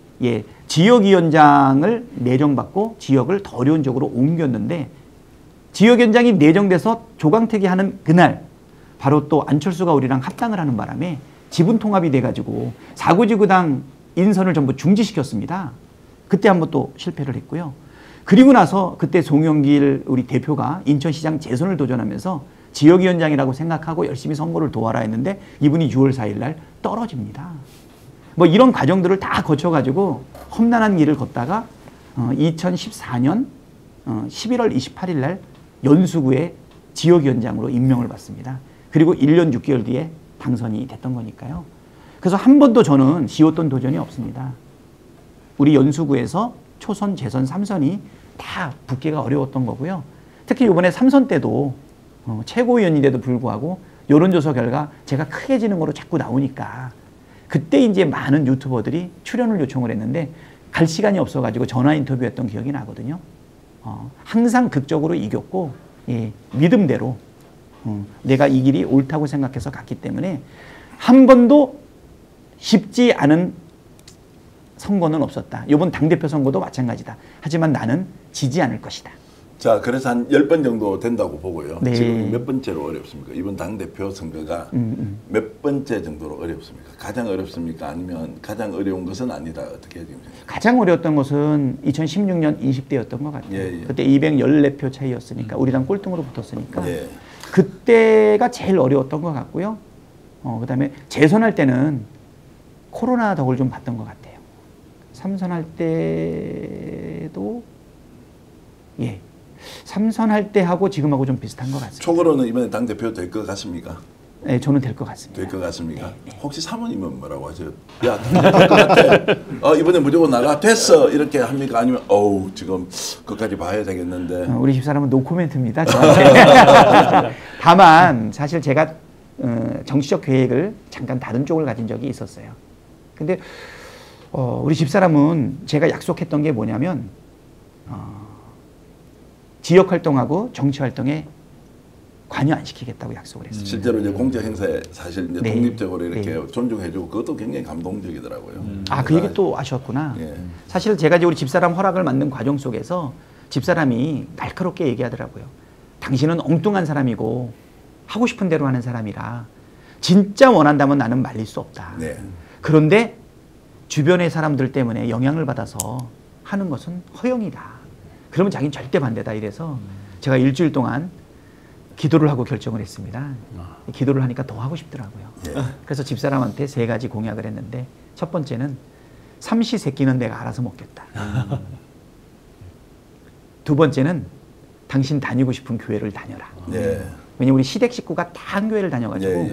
지역위원장을 내정받고 지역을 더 어려운 쪽으로 옮겼는데 지역위원장이 내정돼서 조강택이 하는 그날 바로 또 안철수가 우리랑 합당을 하는 바람에 지분통합이 돼가지고 4구지구당 인선을 전부 중지시켰습니다. 그때 한번 또 실패를 했고요. 그리고 나서 그때 송영길 우리 대표가 인천시장 재선을 도전하면서 지역위원장이라고 생각하고 열심히 선거를 도와라 했는데 이분이 6월 4일 날 떨어집니다. 뭐 이런 과정들을 다 거쳐가지고 험난한 길을 걷다가 2014년 11월 28일 날 연수구의 지역위원장으로 임명을 받습니다. 그리고 1년 6개월 뒤에 당선이 됐던 거니까요. 그래서 한 번도 저는 지웠던 도전이 없습니다. 우리 연수구에서 초선, 재선, 3선이 다 붙기가 어려웠던 거고요. 특히 이번에 3선 때도 최고위원인데도 불구하고 여론조사 결과 제가 크게 지는 거로 자꾸 나오니까 그때 이제 많은 유튜버들이 출연을 요청을 했는데 갈 시간이 없어가지고 전화 인터뷰했던 기억이 나거든요. 항상 극적으로 이겼고 믿음대로 내가 이 길이 옳다고 생각해서 갔기 때문에 한 번도 쉽지 않은 선거는 없었다. 이번 당대표 선거도 마찬가지다. 하지만 나는 지지 않을 것이다. 자, 그래서 한 10번 정도 된다고 보고요. 네. 지금 몇 번째로 어렵습니까? 이번 당대표 선거가 몇 번째 정도로 어렵습니까? 가장 어렵습니까? 아니면 가장 어려운 것은 아니다. 어떻게 지금 생각하세요? 가장 어려웠던 것은 2016년 20대였던 것 같아요. 예, 예. 그때 214표 차이였으니까 우리랑 꼴등으로 붙었으니까 예. 그때가 제일 어려웠던 것 같고요. 그다음에 재선할 때는 코로나 덕을 좀 봤던 것 같아요. 3선할 때도 3선할 때하고 지금하고 좀 비슷한 것 같습니다. 총으로는 이번에 당대표 될 것 같습니까? 네, 저는 될 것 같습니다. 될 것 같습니까? 네. 혹시 사모님은 뭐라고 하세요? 야, 될 것 같아. 이번에 무조건 나가. 됐어. 이렇게 합니까? 아니면 지금 끝까지 봐야 되겠는데. 우리 집사람은 노코멘트입니다. 저한테. 다만 사실 제가 정치적 계획을 잠깐 다른 쪽을 가진 적이 있었어요. 근데 우리 집사람은 제가 약속했던 게 뭐냐면 지역 활동하고 정치 활동에 관여 안 시키겠다고 약속을 했어요. 실제로 이제 공적 행사에 사실 이제 네. 독립적으로 이렇게 존중해주고 그것도 굉장히 감동적이더라고요. 그 얘기 또 아셨구나. 예. 사실 제가 이제 우리 집사람 허락을 받는 과정 속에서 집사람이 날카롭게 얘기하더라고요. 당신은 엉뚱한 사람이고 하고 싶은 대로 하는 사람이라 진짜 원한다면 나는 말릴 수 없다. 네. 그런데 주변의 사람들 때문에 영향을 받아서 하는 것은 허영이다. 그러면 자기는 절대 반대다 이래서 제가 일주일 동안 기도를 하고 결정을 했습니다. 기도를 하니까 더 하고 싶더라고요. 그래서 집사람한테 3가지 공약을 했는데 첫 번째는 삼시세끼는 내가 알아서 먹겠다. 두 번째는 당신 다니고 싶은 교회를 다녀라. 왜냐면 우리 시댁 식구가 다 한 교회를 다녀가지고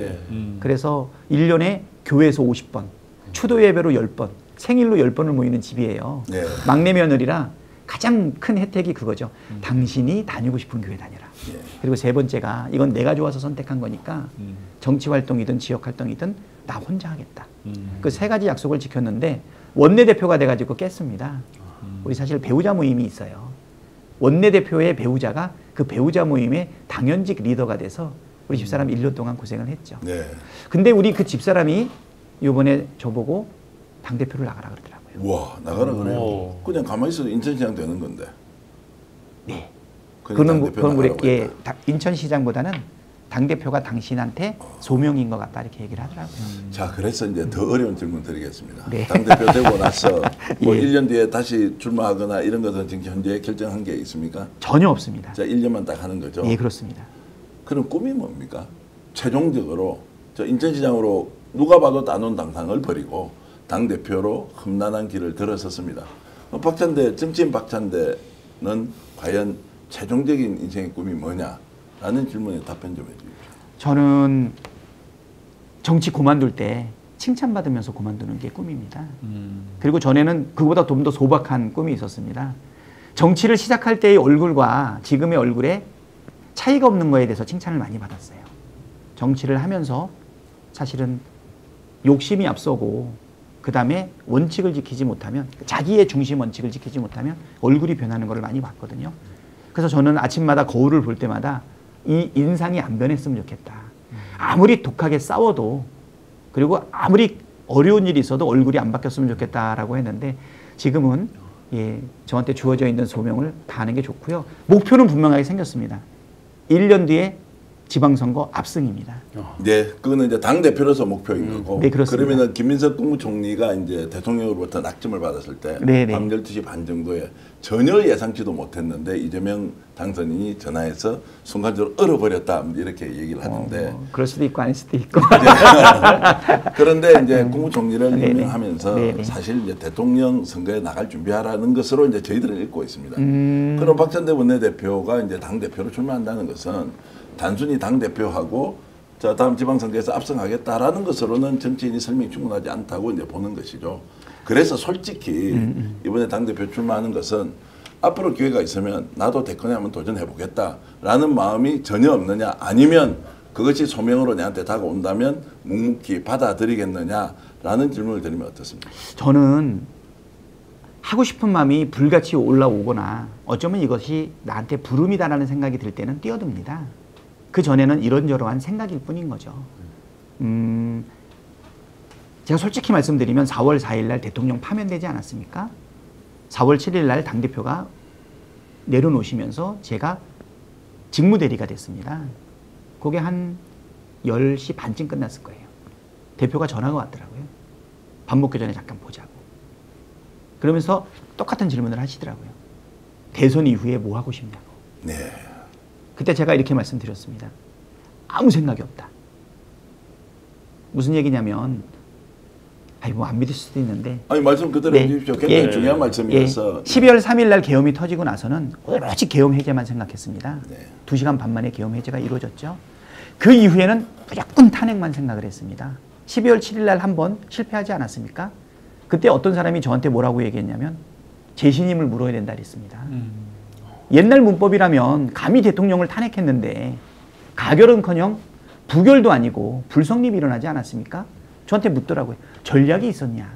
그래서 1년에 교회에서 50번, 추도 예배로 10번, 생일로 10번을 모이는 집이에요. 막내 며느리라 가장 큰 혜택이 그거죠. 당신이 다니고 싶은 교회 다녀라. 그리고 세 번째가 이건 내가 좋아서 선택한 거니까 정치 활동이든 지역 활동이든 나 혼자 하겠다. 그 3가지 약속을 지켰는데 원내대표가 돼가지고 깼습니다. 우리 사실 배우자 모임이 있어요. 원내대표의 배우자가 그 배우자 모임의 당연직 리더가 돼서 우리 집사람 1년 동안 고생을 했죠. 근데 우리 그 집사람이 이번에 저보고 당대표를 나가라 그러더라고요. 와, 나가라 그래요? 그냥 가만히 있어도 인천시장 되는 건데. 네. 그건 우리 인천시장보다는 당대표가 당신한테 소명인 것 같다 이렇게 얘기를 하더라고요. 자, 그래서 이제 더 어려운 질문 드리겠습니다. 당대표 되고 나서 뭐 1년 뒤에 다시 출마하거나 이런 것은 지금 현재 결정한 게 있습니까? 전혀 없습니다. 자, 1년만 딱 하는 거죠? 예, 그렇습니다. 그럼 꿈이 뭡니까? 최종적으로 저 인천시장으로 누가 봐도 따놓은 당상을 버리고 당대표로 험난한 길을 들어섰습니다. 박찬대, 정치인 박찬대는 과연 최종적인 인생의 꿈이 뭐냐라는 질문에 답변 좀 해주십시오. 저는 정치 그만둘 때 칭찬받으면서 그만두는 게 꿈입니다. 그리고 전에는 그보다 좀 더 소박한 꿈이 있었습니다. 정치를 시작할 때의 얼굴과 지금의 얼굴에 차이가 없는 거에 대해서 칭찬을 많이 받았어요. 정치를 하면서 사실은 욕심이 앞서고 그 다음에 원칙을 지키지 못하면 자기의 중심 원칙을 지키지 못하면 얼굴이 변하는 걸 많이 봤거든요. 그래서 저는 아침마다 거울을 볼 때마다 이 인상이 안 변했으면 좋겠다. 아무리 독하게 싸워도 그리고 아무리 어려운 일이 있어도 얼굴이 안 바뀌었으면 좋겠다라고 했는데 지금은 저한테 주어져 있는 소명을 다하는 게 좋고요. 목표는 분명하게 생겼습니다. 1년 뒤에 지방선거 압승입니다. 네, 그거는 이제 당대표로서 목표인 거고. 네, 그렇습니다. 그러면은 김민석 국무총리가 이제 대통령으로부터 낙점을 받았을 때 밤 12시 반 정도에 전혀 예상치도 못했는데 이재명 당선인이 전화해서 순간적으로 얼어버렸다 이렇게 얘기를 하는데 그럴 수도 있고 아닐 수도 있고. 그런데 이제 국무총리를 임명하면서 사실 이제 대통령 선거에 나갈 준비하라는 것으로 이제 저희들은 읽고 있습니다. 그럼 박찬대 원내대표가 이제 당대표로 출마한다는 것은 단순히 당대표하고 자 다음 지방선거에서 압승하겠다라는 것으로는 정치인이 설명이 충분하지 않다고 이제 보는 것이죠. 그래서 솔직히 이번에 당대표 출마하는 것은 앞으로 기회가 있으면 나도 대권에 한번 도전해보겠다라는 마음이 전혀 없느냐 아니면 그것이 소명으로 내한테 다가온다면 묵묵히 받아들이겠느냐라는 질문을 드리면 어떻습니까? 저는 하고 싶은 마음이 불같이 올라오거나 어쩌면 이것이 나한테 부름이다라는 생각이 들 때는 뛰어듭니다. 그 전에는 이런저런한 생각일 뿐인 거죠. 제가 솔직히 말씀드리면 4월 4일 날 대통령 파면되지 않았습니까? 4월 7일 날 당대표가 내려놓으시면서 제가 직무대리가 됐습니다. 그게 한 10시 반쯤 끝났을 거예요. 대표가 전화가 왔더라고요. 밥 먹기 전에 잠깐 보자고. 그러면서 똑같은 질문을 하시더라고요. 대선 이후에 뭐 하고 싶냐고. 네. 그때 제가 이렇게 말씀드렸습니다. 아무 생각이 없다. 무슨 얘기냐면 뭐 안 믿을 수도 있는데 아니 말씀 그대로 해주십시오. 굉장히 중요한 말씀이어서 12월 3일 날 계엄이 터지고 나서는 오로지 계엄 해제만 생각했습니다. 2시간 반 만에 계엄 해제가 이루어졌죠. 그 이후에는 무조건 탄핵만 생각을 했습니다. 12월 7일 날 한번 실패하지 않았습니까? 그때 어떤 사람이 저한테 뭐라고 얘기했냐면 재신임을 물어야 된다 그랬습니다. 옛날 문법이라면 감히 대통령을 탄핵했는데 가결은커녕 부결도 아니고 불성립이 일어나지 않았습니까? 저한테 묻더라고요. 전략이 있었냐?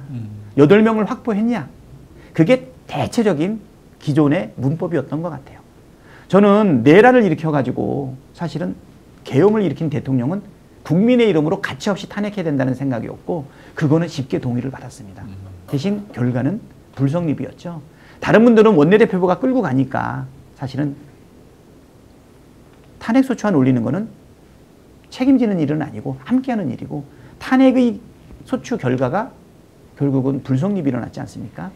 8명을 확보했냐? 그게 대체적인 기존의 문법이었던 것 같아요. 저는 내란을 일으켜가지고 사실은 계엄을 일으킨 대통령은 국민의 이름으로 가치없이 탄핵해야 된다는 생각이었고 그거는 쉽게 동의를 받았습니다. 대신 결과는 불성립이었죠. 다른 분들은 원내대표가 끌고 가니까 사실은 탄핵소추안 올리는 거는 책임지는 일은 아니고 함께하는 일이고 탄핵의 소추 결과가 결국은 불성립이 일어났지 않습니까?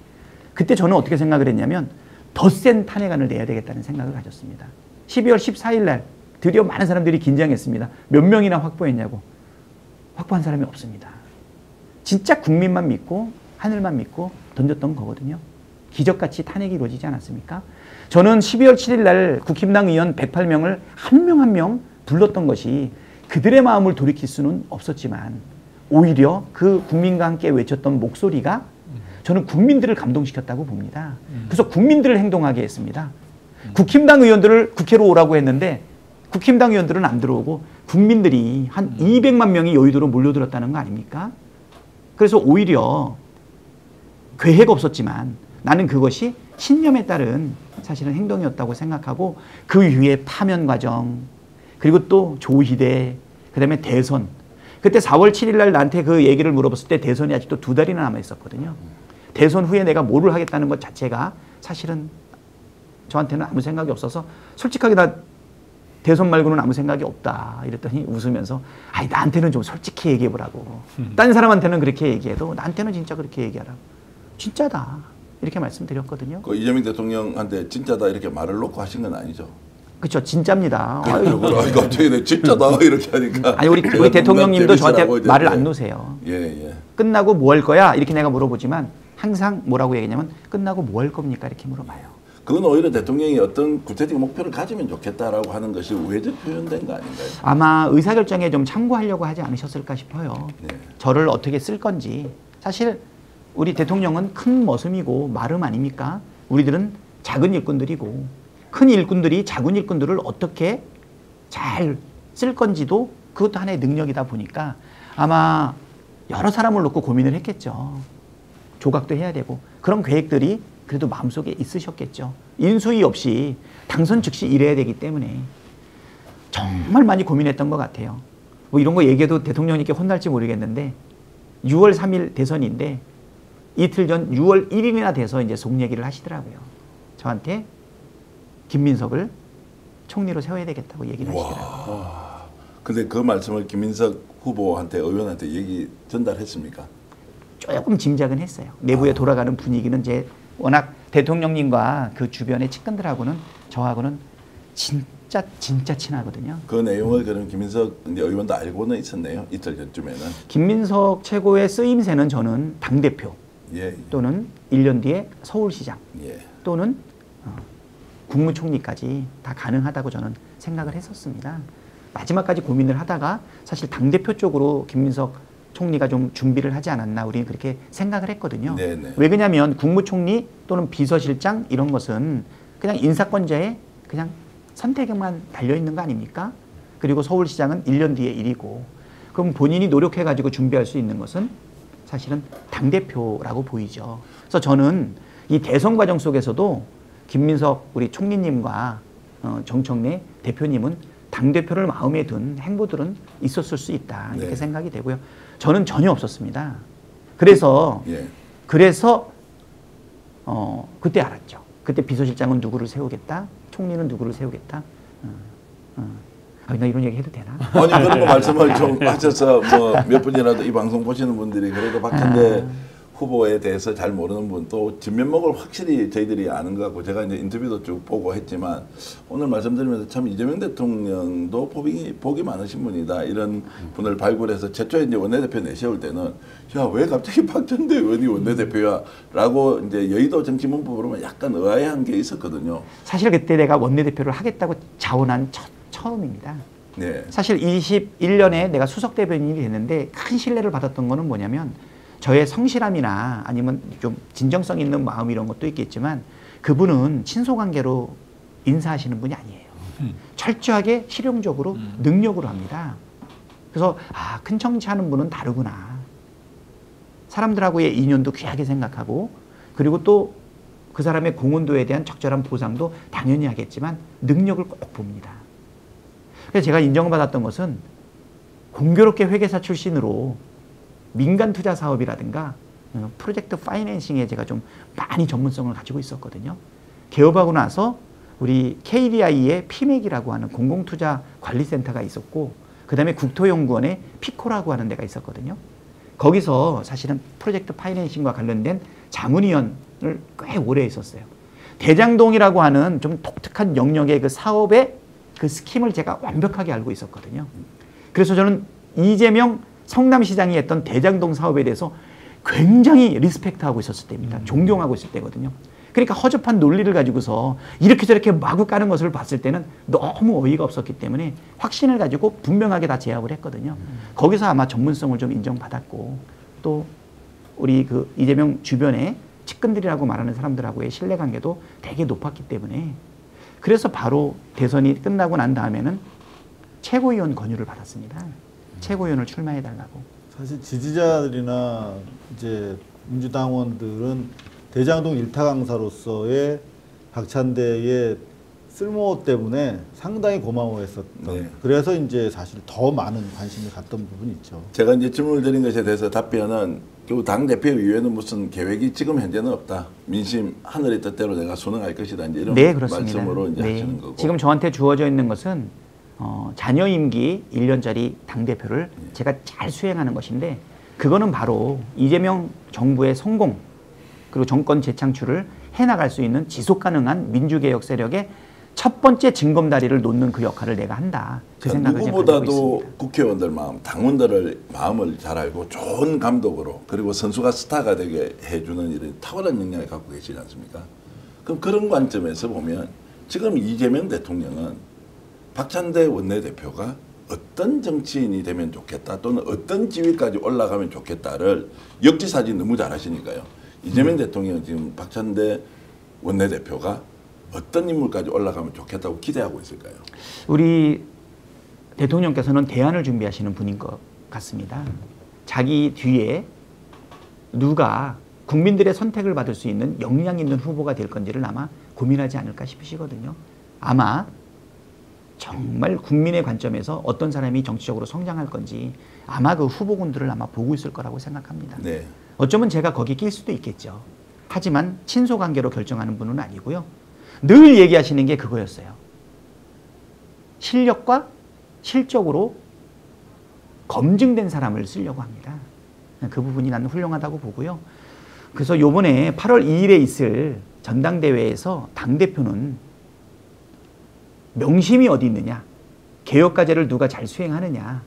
그때 저는 어떻게 생각을 했냐면 더 센 탄핵안을 내야 되겠다는 생각을 가졌습니다. 12월 14일 날 드디어 많은 사람들이 긴장했습니다. 몇 명이나 확보했냐고. 확보한 사람이 없습니다. 진짜 국민만 믿고 하늘만 믿고 던졌던 거거든요. 기적같이 탄핵이 이루어지지 않았습니까? 저는 12월 7일 날 국힘당 의원 108명을 한 명 한 명 불렀던 것이 그들의 마음을 돌이킬 수는 없었지만 오히려 그 국민과 함께 외쳤던 목소리가 저는 국민들을 감동시켰다고 봅니다. 그래서 국민들을 행동하게 했습니다. 국힘당 의원들을 국회로 오라고 했는데 국힘당 의원들은 안 들어오고 국민들이 한 200만 명이 여의도로 몰려들었다는 거 아닙니까? 그래서 오히려 계획 없었지만 나는 그것이 신념에 따른 사실은 행동이었다고 생각하고 그 이후에 파면 과정 그리고 또 조희대 그다음에 대선 그때 4월 7일 날 나한테 그 얘기를 물어봤을 때 대선이 아직도 2달이나 남아 있었거든요. 대선 후에 내가 뭐를 하겠다는 것 자체가 사실은 저한테는 아무 생각이 없어서 솔직하게 나 대선 말고는 아무 생각이 없다 이랬더니 웃으면서 아니 나한테는 좀 솔직히 얘기해보라고 딴 사람한테는 그렇게 얘기해도 나한테는 진짜 그렇게 얘기하라고 진짜다 이렇게 말씀드렸거든요. 그 이재명 대통령한테 진짜다 이렇게 말을 놓고 하신 건 아니죠? 그렇죠. 진짜입니다. 아니 갑자기 내 진짜다 이렇게 하니까 아니 우리 대통령님도 저한테 말을 안 놓으세요. 예. 끝나고 뭐 할 거야 이렇게 내가 물어보지만 항상 뭐라고 얘기냐면 끝나고 뭐 할 겁니까 이렇게 물어봐요. 그건 오히려 대통령이 어떤 구체적인 목표를 가지면 좋겠다라고 하는 것이 우회적 표현된 거 아닌가요? 아마 의사결정에 좀 참고하려고 하지 않으셨을까 싶어요. 네. 저를 어떻게 쓸 건지. 사실 우리 대통령은 큰 머슴이고 마름 아닙니까? 우리들은 작은 일꾼들이고 큰 일꾼들이 작은 일꾼들을 어떻게 잘 쓸 건지도 그것도 하나의 능력이다 보니까 아마 여러 사람을 놓고 고민을 했겠죠. 조각도 해야 되고 그런 계획들이 그래도 마음속에 있으셨겠죠. 인수위 없이 당선 즉시 일해야 되기 때문에 정말 많이 고민했던 것 같아요. 뭐 이런 거 얘기해도 대통령님께 혼날지 모르겠는데 6월 3일 대선인데 이틀 전 6월 1일이나 돼서 이제 속 얘기를 하시더라고요. 저한테 김민석을 총리로 세워야 되겠다고 얘기를 하시더라고요. 근데 그 말씀을 김민석 후보한테 의원한테 얘기 전달했습니까? 조금 짐작은 했어요. 내부에 돌아가는 분위기는 이제 워낙 대통령님과 그 주변의 측근들하고는 저하고는 진짜 친하거든요. 그 내용을 그럼 김민석 의원도 알고는 있었네요. 이틀 전쯤에는. 김민석 최고의 쓰임새는 저는 당대표 또는 1년 뒤에 서울시장 또는 국무총리까지 다 가능하다고 저는 생각을 했었습니다. 마지막까지 고민을 하다가 사실 당대표 쪽으로 김민석 총리가 좀 준비를 하지 않았나 우리는 그렇게 생각을 했거든요. 네네. 왜 그러냐면 국무총리 또는 비서실장 이런 것은 그냥 인사권자의 그냥 선택에만 달려있는 거 아닙니까? 그리고 서울시장은 1년 뒤에 일이고 그럼 본인이 노력해가지고 준비할 수 있는 것은 사실은 당대표라고 보이죠. 그래서 저는 이 대선 과정 속에서도 김민석 우리 총리님과 정청래 대표님은 당대표를 마음에 둔 행보들은 있었을 수 있다 이렇게 생각이 되고요. 저는 전혀 없었습니다. 그래서 그때 알았죠. 그때 비서실장은 누구를 세우겠다, 총리는 누구를 세우겠다. 나 이런 얘기 해도 되나? 아니 그런 거 말씀을 좀 하셔서 뭐 몇 분이라도 이 방송 보시는 분들이 그래도 박현대 후보에 대해서 잘 모르는 분 또 진면목을 확실히 저희들이 아는 것 같고 제가 이제 인터뷰도 쭉 보고 했지만 오늘 말씀드리면서 참 이재명 대통령도 복이 많으신 분이다 이런 분을 발굴해서 최초에 이제 원내대표 내세울 때는 야 왜 갑자기 박전대 의원이 원내대표야 라고 이제 여의도 정치문부 보면 약간 의아해한 게 있었거든요. 사실 그때 내가 원내대표를 하겠다고 자원한 처음입니다. 네. 사실 21년에 내가 수석 대변인이 됐는데 큰 신뢰를 받았던 거는 뭐냐면 저의 성실함이나 아니면 좀 진정성 있는 마음 이런 것도 있겠지만 그분은 친소관계로 인사하시는 분이 아니에요. 철저하게 실용적으로 능력으로 합니다. 그래서 큰 정치하는 분은 다르구나. 사람들하고의 인연도 귀하게 생각하고 그리고 또 그 사람의 공헌도에 대한 적절한 보상도 당연히 하겠지만 능력을 꼭 봅니다. 그래서 제가 인정받았던 것은 공교롭게 회계사 출신으로 민간 투자 사업이라든가 프로젝트 파이낸싱에 제가 좀 많이 전문성을 가지고 있었거든요. 개업하고 나서 우리 KDI의 피맥이라고 하는 공공투자 관리센터가 있었고 그 다음에 국토연구원의 피코라고 하는 데가 있었거든요. 거기서 사실은 프로젝트 파이낸싱과 관련된 자문위원을 꽤 오래 했었어요. 대장동이라고 하는 좀 독특한 영역의 그 사업의 그 스킴을 제가 완벽하게 알고 있었거든요. 그래서 저는 이재명 성남시장이 했던 대장동 사업에 대해서 굉장히 리스펙트하고 있었을 때입니다. 존경하고 있을 때거든요. 그러니까 허접한 논리를 가지고서 이렇게 저렇게 마구 까는 것을 봤을 때는 너무 어이가 없었기 때문에 확신을 가지고 분명하게 다 제압을 했거든요. 거기서 아마 전문성을 좀 인정받았고 또 우리 그 이재명 주변에 측근들이라고 말하는 사람들하고의 신뢰관계도 되게 높았기 때문에 그래서 바로 대선이 끝나고 난 다음에는 최고위원 권유를 받았습니다. 최고위원을 출마해달라고. 사실 지지자들이나 이제 민주당원들은 대장동 일타 강사로서의 박찬대의 쓸모 때문에 상당히 고마워했었던. 네. 그래서 이제 사실 더 많은 관심을 갖던 부분이 있죠. 제가 이제 질문을 드린 것에 대해서 답변은 결국 당 대표 이외에는 무슨 계획이 지금 현재는 없다. 민심 하늘의 뜻대로 내가 순응할 것이다. 이제 이런 네, 그렇습니다. 말씀으로 이제 네. 하시는 거고. 지금 저한테 주어져 있는 것은 자녀 임기 1년짜리 당대표를 제가 잘 수행하는 것인데 그거는 바로 이재명 정부의 성공 그리고 정권 재창출을 해나갈 수 있는 지속 가능한 민주개혁 세력의 첫 번째 징검다리를 놓는 그 역할을 내가 한다. 그 생각을 제가 가지고 누구보다도 있습니다. 국회의원들 마음, 당원들의 마음을 잘 알고 좋은 감독으로 그리고 선수가 스타가 되게 해주는 이런 탁월한 역량을 갖고 계시지 않습니까? 그럼 그런 관점에서 보면 지금 이재명 대통령은 박찬대 원내대표가 어떤 정치인이 되면 좋겠다 또는 어떤 지위까지 올라가면 좋겠다를 역지사지 너무 잘하시니까요. 이재명 대통령은 지금 박찬대 원내대표가 어떤 인물까지 올라가면 좋겠다고 기대하고 있을까요? 우리 대통령께서는 대안을 준비하시는 분인 것 같습니다. 자기 뒤에 누가 국민들의 선택을 받을 수 있는 역량 있는 후보가 될 건지를 아마 고민하지 않을까 싶으시거든요. 아마 정말 국민의 관점에서 어떤 사람이 정치적으로 성장할 건지 아마 그 후보군들을 아마 보고 있을 거라고 생각합니다. 네. 어쩌면 제가 거기 낄 수도 있겠죠. 하지만 친소관계로 결정하는 분은 아니고요. 늘 얘기하시는 게 그거였어요. 실력과 실적으로 검증된 사람을 쓰려고 합니다. 그 부분이 나는 훌륭하다고 보고요. 그래서 요번에 8월 2일에 있을 전당대회에서 당대표는 명심이 어디 있느냐, 개혁과제를 누가 잘 수행하느냐,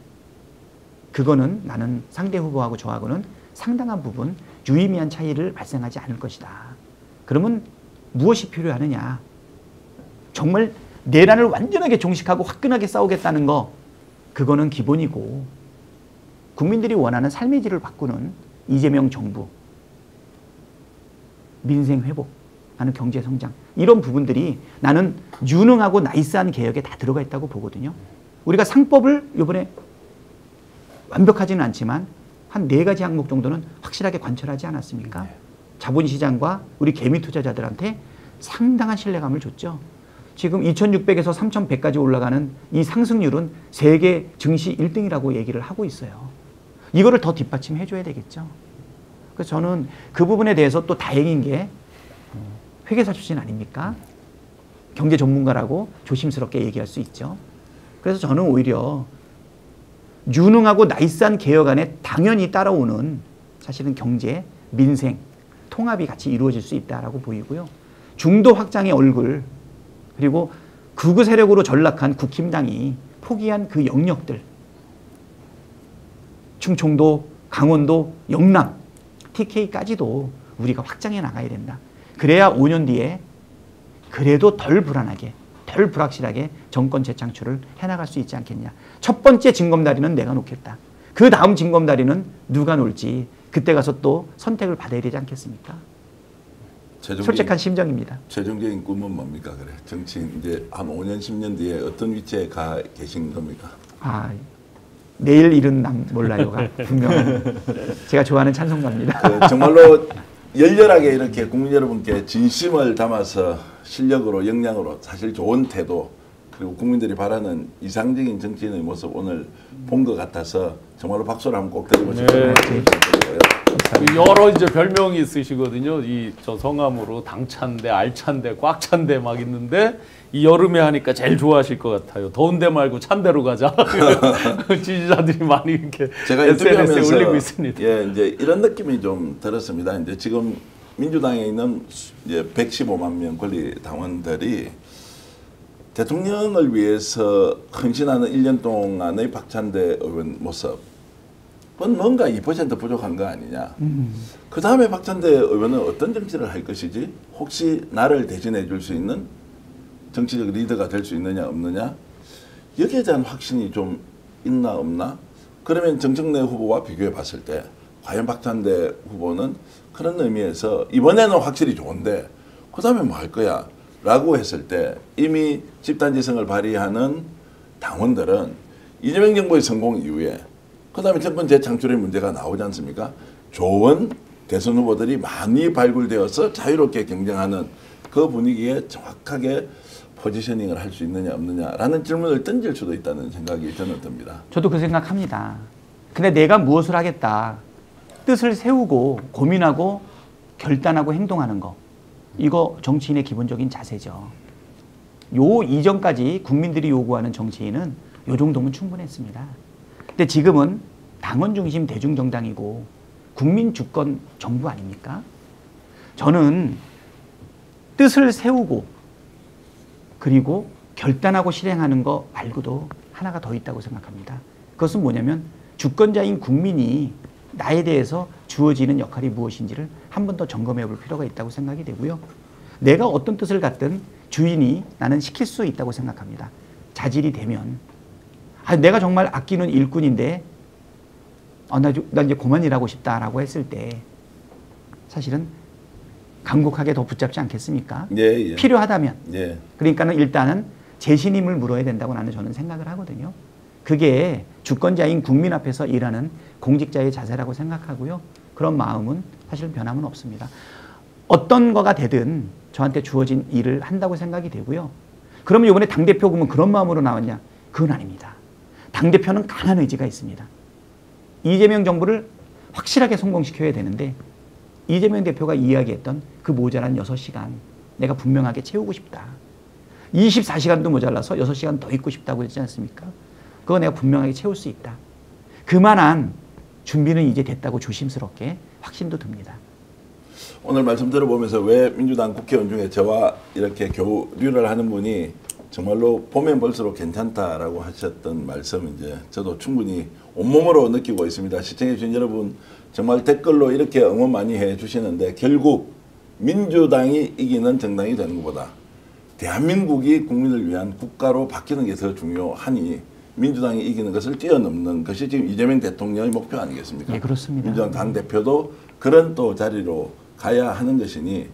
그거는 나는 상대 후보하고 저하고는 상당한 부분 유의미한 차이를 발생하지 않을 것이다. 그러면 무엇이 필요하느냐, 정말 내란을 완전하게 종식하고 화끈하게 싸우겠다는 거, 그거는 기본이고 국민들이 원하는 삶의 질을 바꾸는 이재명 정부, 민생 회복하는 경제 성장, 이런 부분들이 나는 유능하고 나이스한 개혁에 다 들어가 있다고 보거든요. 우리가 상법을 이번에 완벽하지는 않지만 한 4가지 항목 정도는 확실하게 관철하지 않았습니까? 자본시장과 우리 개미 투자자들한테 상당한 신뢰감을 줬죠. 지금 2,600에서 3,100까지 올라가는 이 상승률은 세계 증시 1등이라고 얘기를 하고 있어요. 이거를 더 뒷받침해 줘야 되겠죠. 그래서 저는 그 부분에 대해서 또 다행인 게 회계사 출신 아닙니까? 경제 전문가라고 조심스럽게 얘기할 수 있죠. 그래서 저는 오히려 유능하고 나이스한 개혁 안에 당연히 따라오는 사실은 경제, 민생, 통합이 같이 이루어질 수 있다라고 보이고요. 중도 확장의 얼굴, 그리고 극우 세력으로 전락한 국힘당이 포기한 그 영역들, 충청도, 강원도, 영남, TK까지도 우리가 확장해 나가야 된다. 그래야 5년 뒤에 그래도 덜 불안하게, 덜 불확실하게 정권 재창출을 해나갈 수 있지 않겠냐. 첫 번째 징검다리는 내가 놓겠다. 그 다음 징검다리는 누가 놓을지 그때 가서 또 선택을 받아야 되지 않겠습니까? 솔직한 심정입니다. 최종적인 꿈은 뭡니까? 그래, 정치인 이제 한 5년, 10년 뒤에 어떤 위치에 가 계신 겁니까? 내일 일은 남 몰라요가 분명한 제가 좋아하는 찬송가입니다. 정말로 열렬하게 이렇게 국민 여러분께 진심을 담아서 실력으로, 역량으로 사실 좋은 태도, 그리고 국민들이 바라는 이상적인 정치인의 모습 오늘 본 것 같아서 정말로 박수를 한번 꼭 드리고 싶어요. 여러 이제 별명이 있으시거든요. 이 저 성함으로 당찬대, 알찬대, 꽉찬대 막 있는데 이 여름에 하니까 제일 좋아하실 것 같아요. 더운데 말고 찬데로 가자. 지지자들이 많이 이렇게 제가 SNS에 인터뷰하면서 올리고 있습니다. 예, 이제 이런 느낌이 좀 들었습니다. 이제 지금 민주당에 있는 이제 115만 명 권리 당원들이 대통령을 위해서 헌신하는 1년 동안의 박찬대 의원 모습, 그건 뭔가 2% 부족한 거 아니냐. 그 다음에 박찬대 의원은 어떤 정치를 할 것이지? 혹시 나를 대신해 줄 수 있는 정치적 리더가 될 수 있느냐 없느냐? 여기에 대한 확신이 좀 있나 없나? 그러면 정청래 후보와 비교해 봤을 때 과연 박찬대 후보는 그런 의미에서 이번에는 확실히 좋은데 그 다음에 뭐 할 거야? 라고 했을 때 이미 집단지성을 발휘하는 당원들은 이재명 정부의 성공 이후에 그 다음에 정권 재창출의 문제가 나오지 않습니까? 좋은 대선 후보들이 많이 발굴되어서 자유롭게 경쟁하는 그 분위기에 정확하게 포지셔닝을 할 수 있느냐 없느냐라는 질문을 던질 수도 있다는 생각이 저는 듭니다. 저도 그 생각합니다. 근데 내가 무엇을 하겠다. 뜻을 세우고 고민하고 결단하고 행동하는 거. 이거 정치인의 기본적인 자세죠. 요 이전까지 국민들이 요구하는 정치인은 요 정도면 충분했습니다. 근데 지금은 당원 중심 대중정당이고 국민 주권 정부 아닙니까? 저는 뜻을 세우고 그리고 결단하고 실행하는 거 말고도 하나가 더 있다고 생각합니다. 그것은 뭐냐면 주권자인 국민이 나에 대해서 주어지는 역할이 무엇인지를 한 번 더 점검해 볼 필요가 있다고 생각이 되고요. 내가 어떤 뜻을 갖든 주인이 나는 시킬 수 있다고 생각합니다. 자질이 되면. 내가 정말 아끼는 일꾼인데 나 이제 그만 일하고 싶다라고 했을 때 사실은 간곡하게 더 붙잡지 않겠습니까? 예. 필요하다면. 예. 그러니까는 일단은 재신임을 물어야 된다고 저는 생각을 하거든요. 그게 주권자인 국민 앞에서 일하는 공직자의 자세라고 생각하고요. 그런 마음은 사실 변함은 없습니다. 어떤 거가 되든 저한테 주어진 일을 한다고 생각이 되고요. 그러면 이번에 당대표 그러면 그런 마음으로 나왔냐? 그건 아닙니다. 당대표는 강한 의지가 있습니다. 이재명 정부를 확실하게 성공시켜야 되는데 이재명 대표가 이야기했던 그 모자란 6시간 내가 분명하게 채우고 싶다. 24시간도 모자라서 6시간 더 있고 싶다고 했지 않습니까? 그거 내가 분명하게 채울 수 있다. 그만한 준비는 이제 됐다고 조심스럽게 확신도 듭니다. 오늘 말씀 들어보면서 왜 민주당 국회의원 중에 저와 이렇게 교류를 하는 분이 정말로 보면 볼수록 괜찮다라고 하셨던 말씀 이제 저도 충분히 온몸으로 느끼고 있습니다. 시청해 주신 여러분 정말 댓글로 이렇게 응원 많이 해 주시는데 결국 민주당이 이기는 정당이 되는 것보다 대한민국이 국민을 위한 국가로 바뀌는 게 더 중요하니 민주당이 이기는 것을 뛰어넘는 것이 지금 이재명 대통령의 목표 아니겠습니까? 예, 그렇습니다. 민주당 당대표도 그런 또 자리로 가야 하는 것이니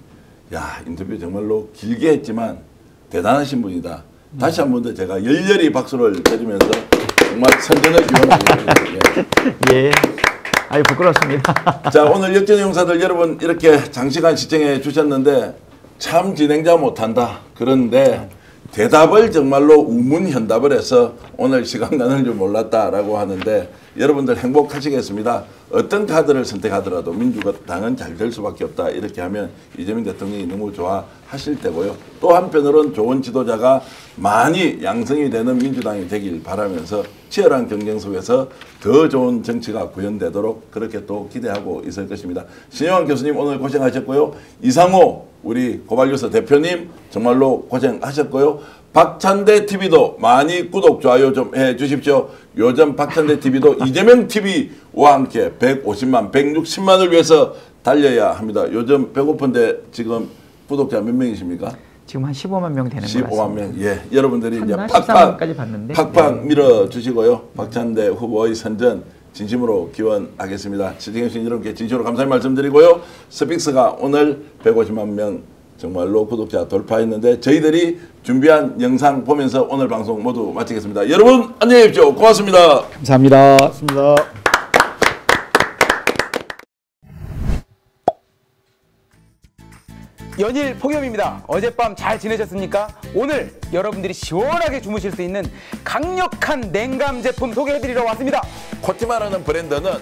야 인터뷰 정말로 길게 했지만 대단하신 분이다. 다시 한 번 더 제가 열렬히 박수를 드리면서 정말 선전을 기원하겠습니다. 예. 아유 부끄럽습니다. 자 오늘 역전의 용사들 여러분 이렇게 장시간 시청해 주셨는데 참 진행자 못한다. 그런데 대답을 정말로 우문현답을 해서 오늘 시간 나눌 줄 몰랐다라고 하는데 여러분들 행복하시겠습니다. 어떤 카드를 선택하더라도 민주당은 잘 될 수밖에 없다. 이렇게 하면 이재명 대통령이 너무 좋아하실 때고요. 또 한편으로는 좋은 지도자가 많이 양성이 되는 민주당이 되길 바라면서 치열한 경쟁 속에서 더 좋은 정치가 구현되도록 그렇게 또 기대하고 있을 것입니다. 신영환 교수님 오늘 고생하셨고요. 이상호 우리 고발뉴스 대표님 정말로 고생하셨고요. 박찬대 TV도 많이 구독, 좋아요 좀 해주십시오. 요즘 박찬대 TV도 이재명 TV와 함께 150만, 160만을 위해서 달려야 합니다. 요즘 배고픈데 지금 구독자 몇 명이십니까? 지금 한 15만 명 되는 것 같습니다. 15만 명. 예, 여러분들이 이제 13만까지 봤는데 팍팍 밀어주시고요. 박찬대 후보의 선전 진심으로 기원하겠습니다. 시청해주신 여러분께 진심으로 감사의 말씀드리고요. 스픽스가 오늘 150만 명 정말로 구독자 돌파했는데 저희들이 준비한 영상 보면서 오늘 방송 모두 마치겠습니다. 여러분 안녕히 계십시오. 고맙습니다. 감사합니다. 고맙습니다. 연일 폭염입니다. 어젯밤 잘 지내셨습니까? 오늘 여러분들이 시원하게 주무실 수 있는 강력한 냉감 제품 소개해드리러 왔습니다. 코티마라는 브랜드는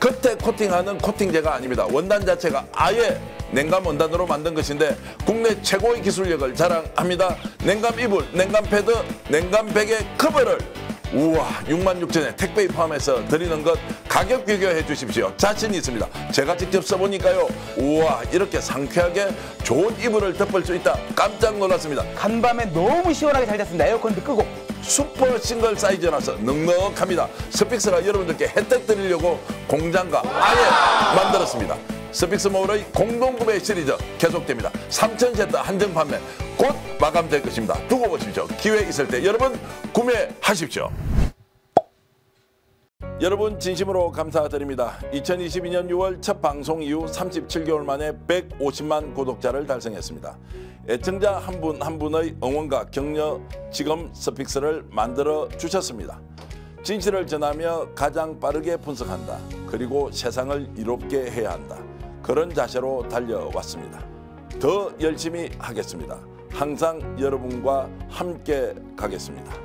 겉에 코팅하는 코팅제가 아닙니다. 원단 자체가 아예 냉감 원단으로 만든 것인데 국내 최고의 기술력을 자랑합니다. 냉감 이불, 냉감 패드, 냉감 베개 커버를 우와 66,000에 택배에 포함해서 드리는 것 가격 비교해 주십시오. 자신 있습니다. 제가 직접 써보니까요. 우와 이렇게 상쾌하게 좋은 이불을 덮을 수 있다. 깜짝 놀랐습니다. 간밤에 너무 시원하게 잘 잤습니다. 에어컨도 끄고. 슈퍼 싱글 사이즈라서 넉넉합니다. 스픽스가 여러분들께 혜택 드리려고 공장과 아예 만들었습니다. 스픽스몰의 공동구매 시리즈 계속됩니다. 3,000세트 한정 판매 곧 마감될 것입니다. 두고 보십시오. 기회 있을 때 여러분 구매하십시오. 여러분 진심으로 감사드립니다. 2022년 6월 첫 방송 이후 37개월 만에 150만 구독자를 달성했습니다. 애청자 한 분 한 분의 응원과 격려 지금 스픽스를 만들어 주셨습니다. 진실을 전하며 가장 빠르게 분석한다. 그리고 세상을 이롭게 해야 한다. 그런 자세로 달려왔습니다. 더 열심히 하겠습니다. 항상 여러분과 함께 가겠습니다.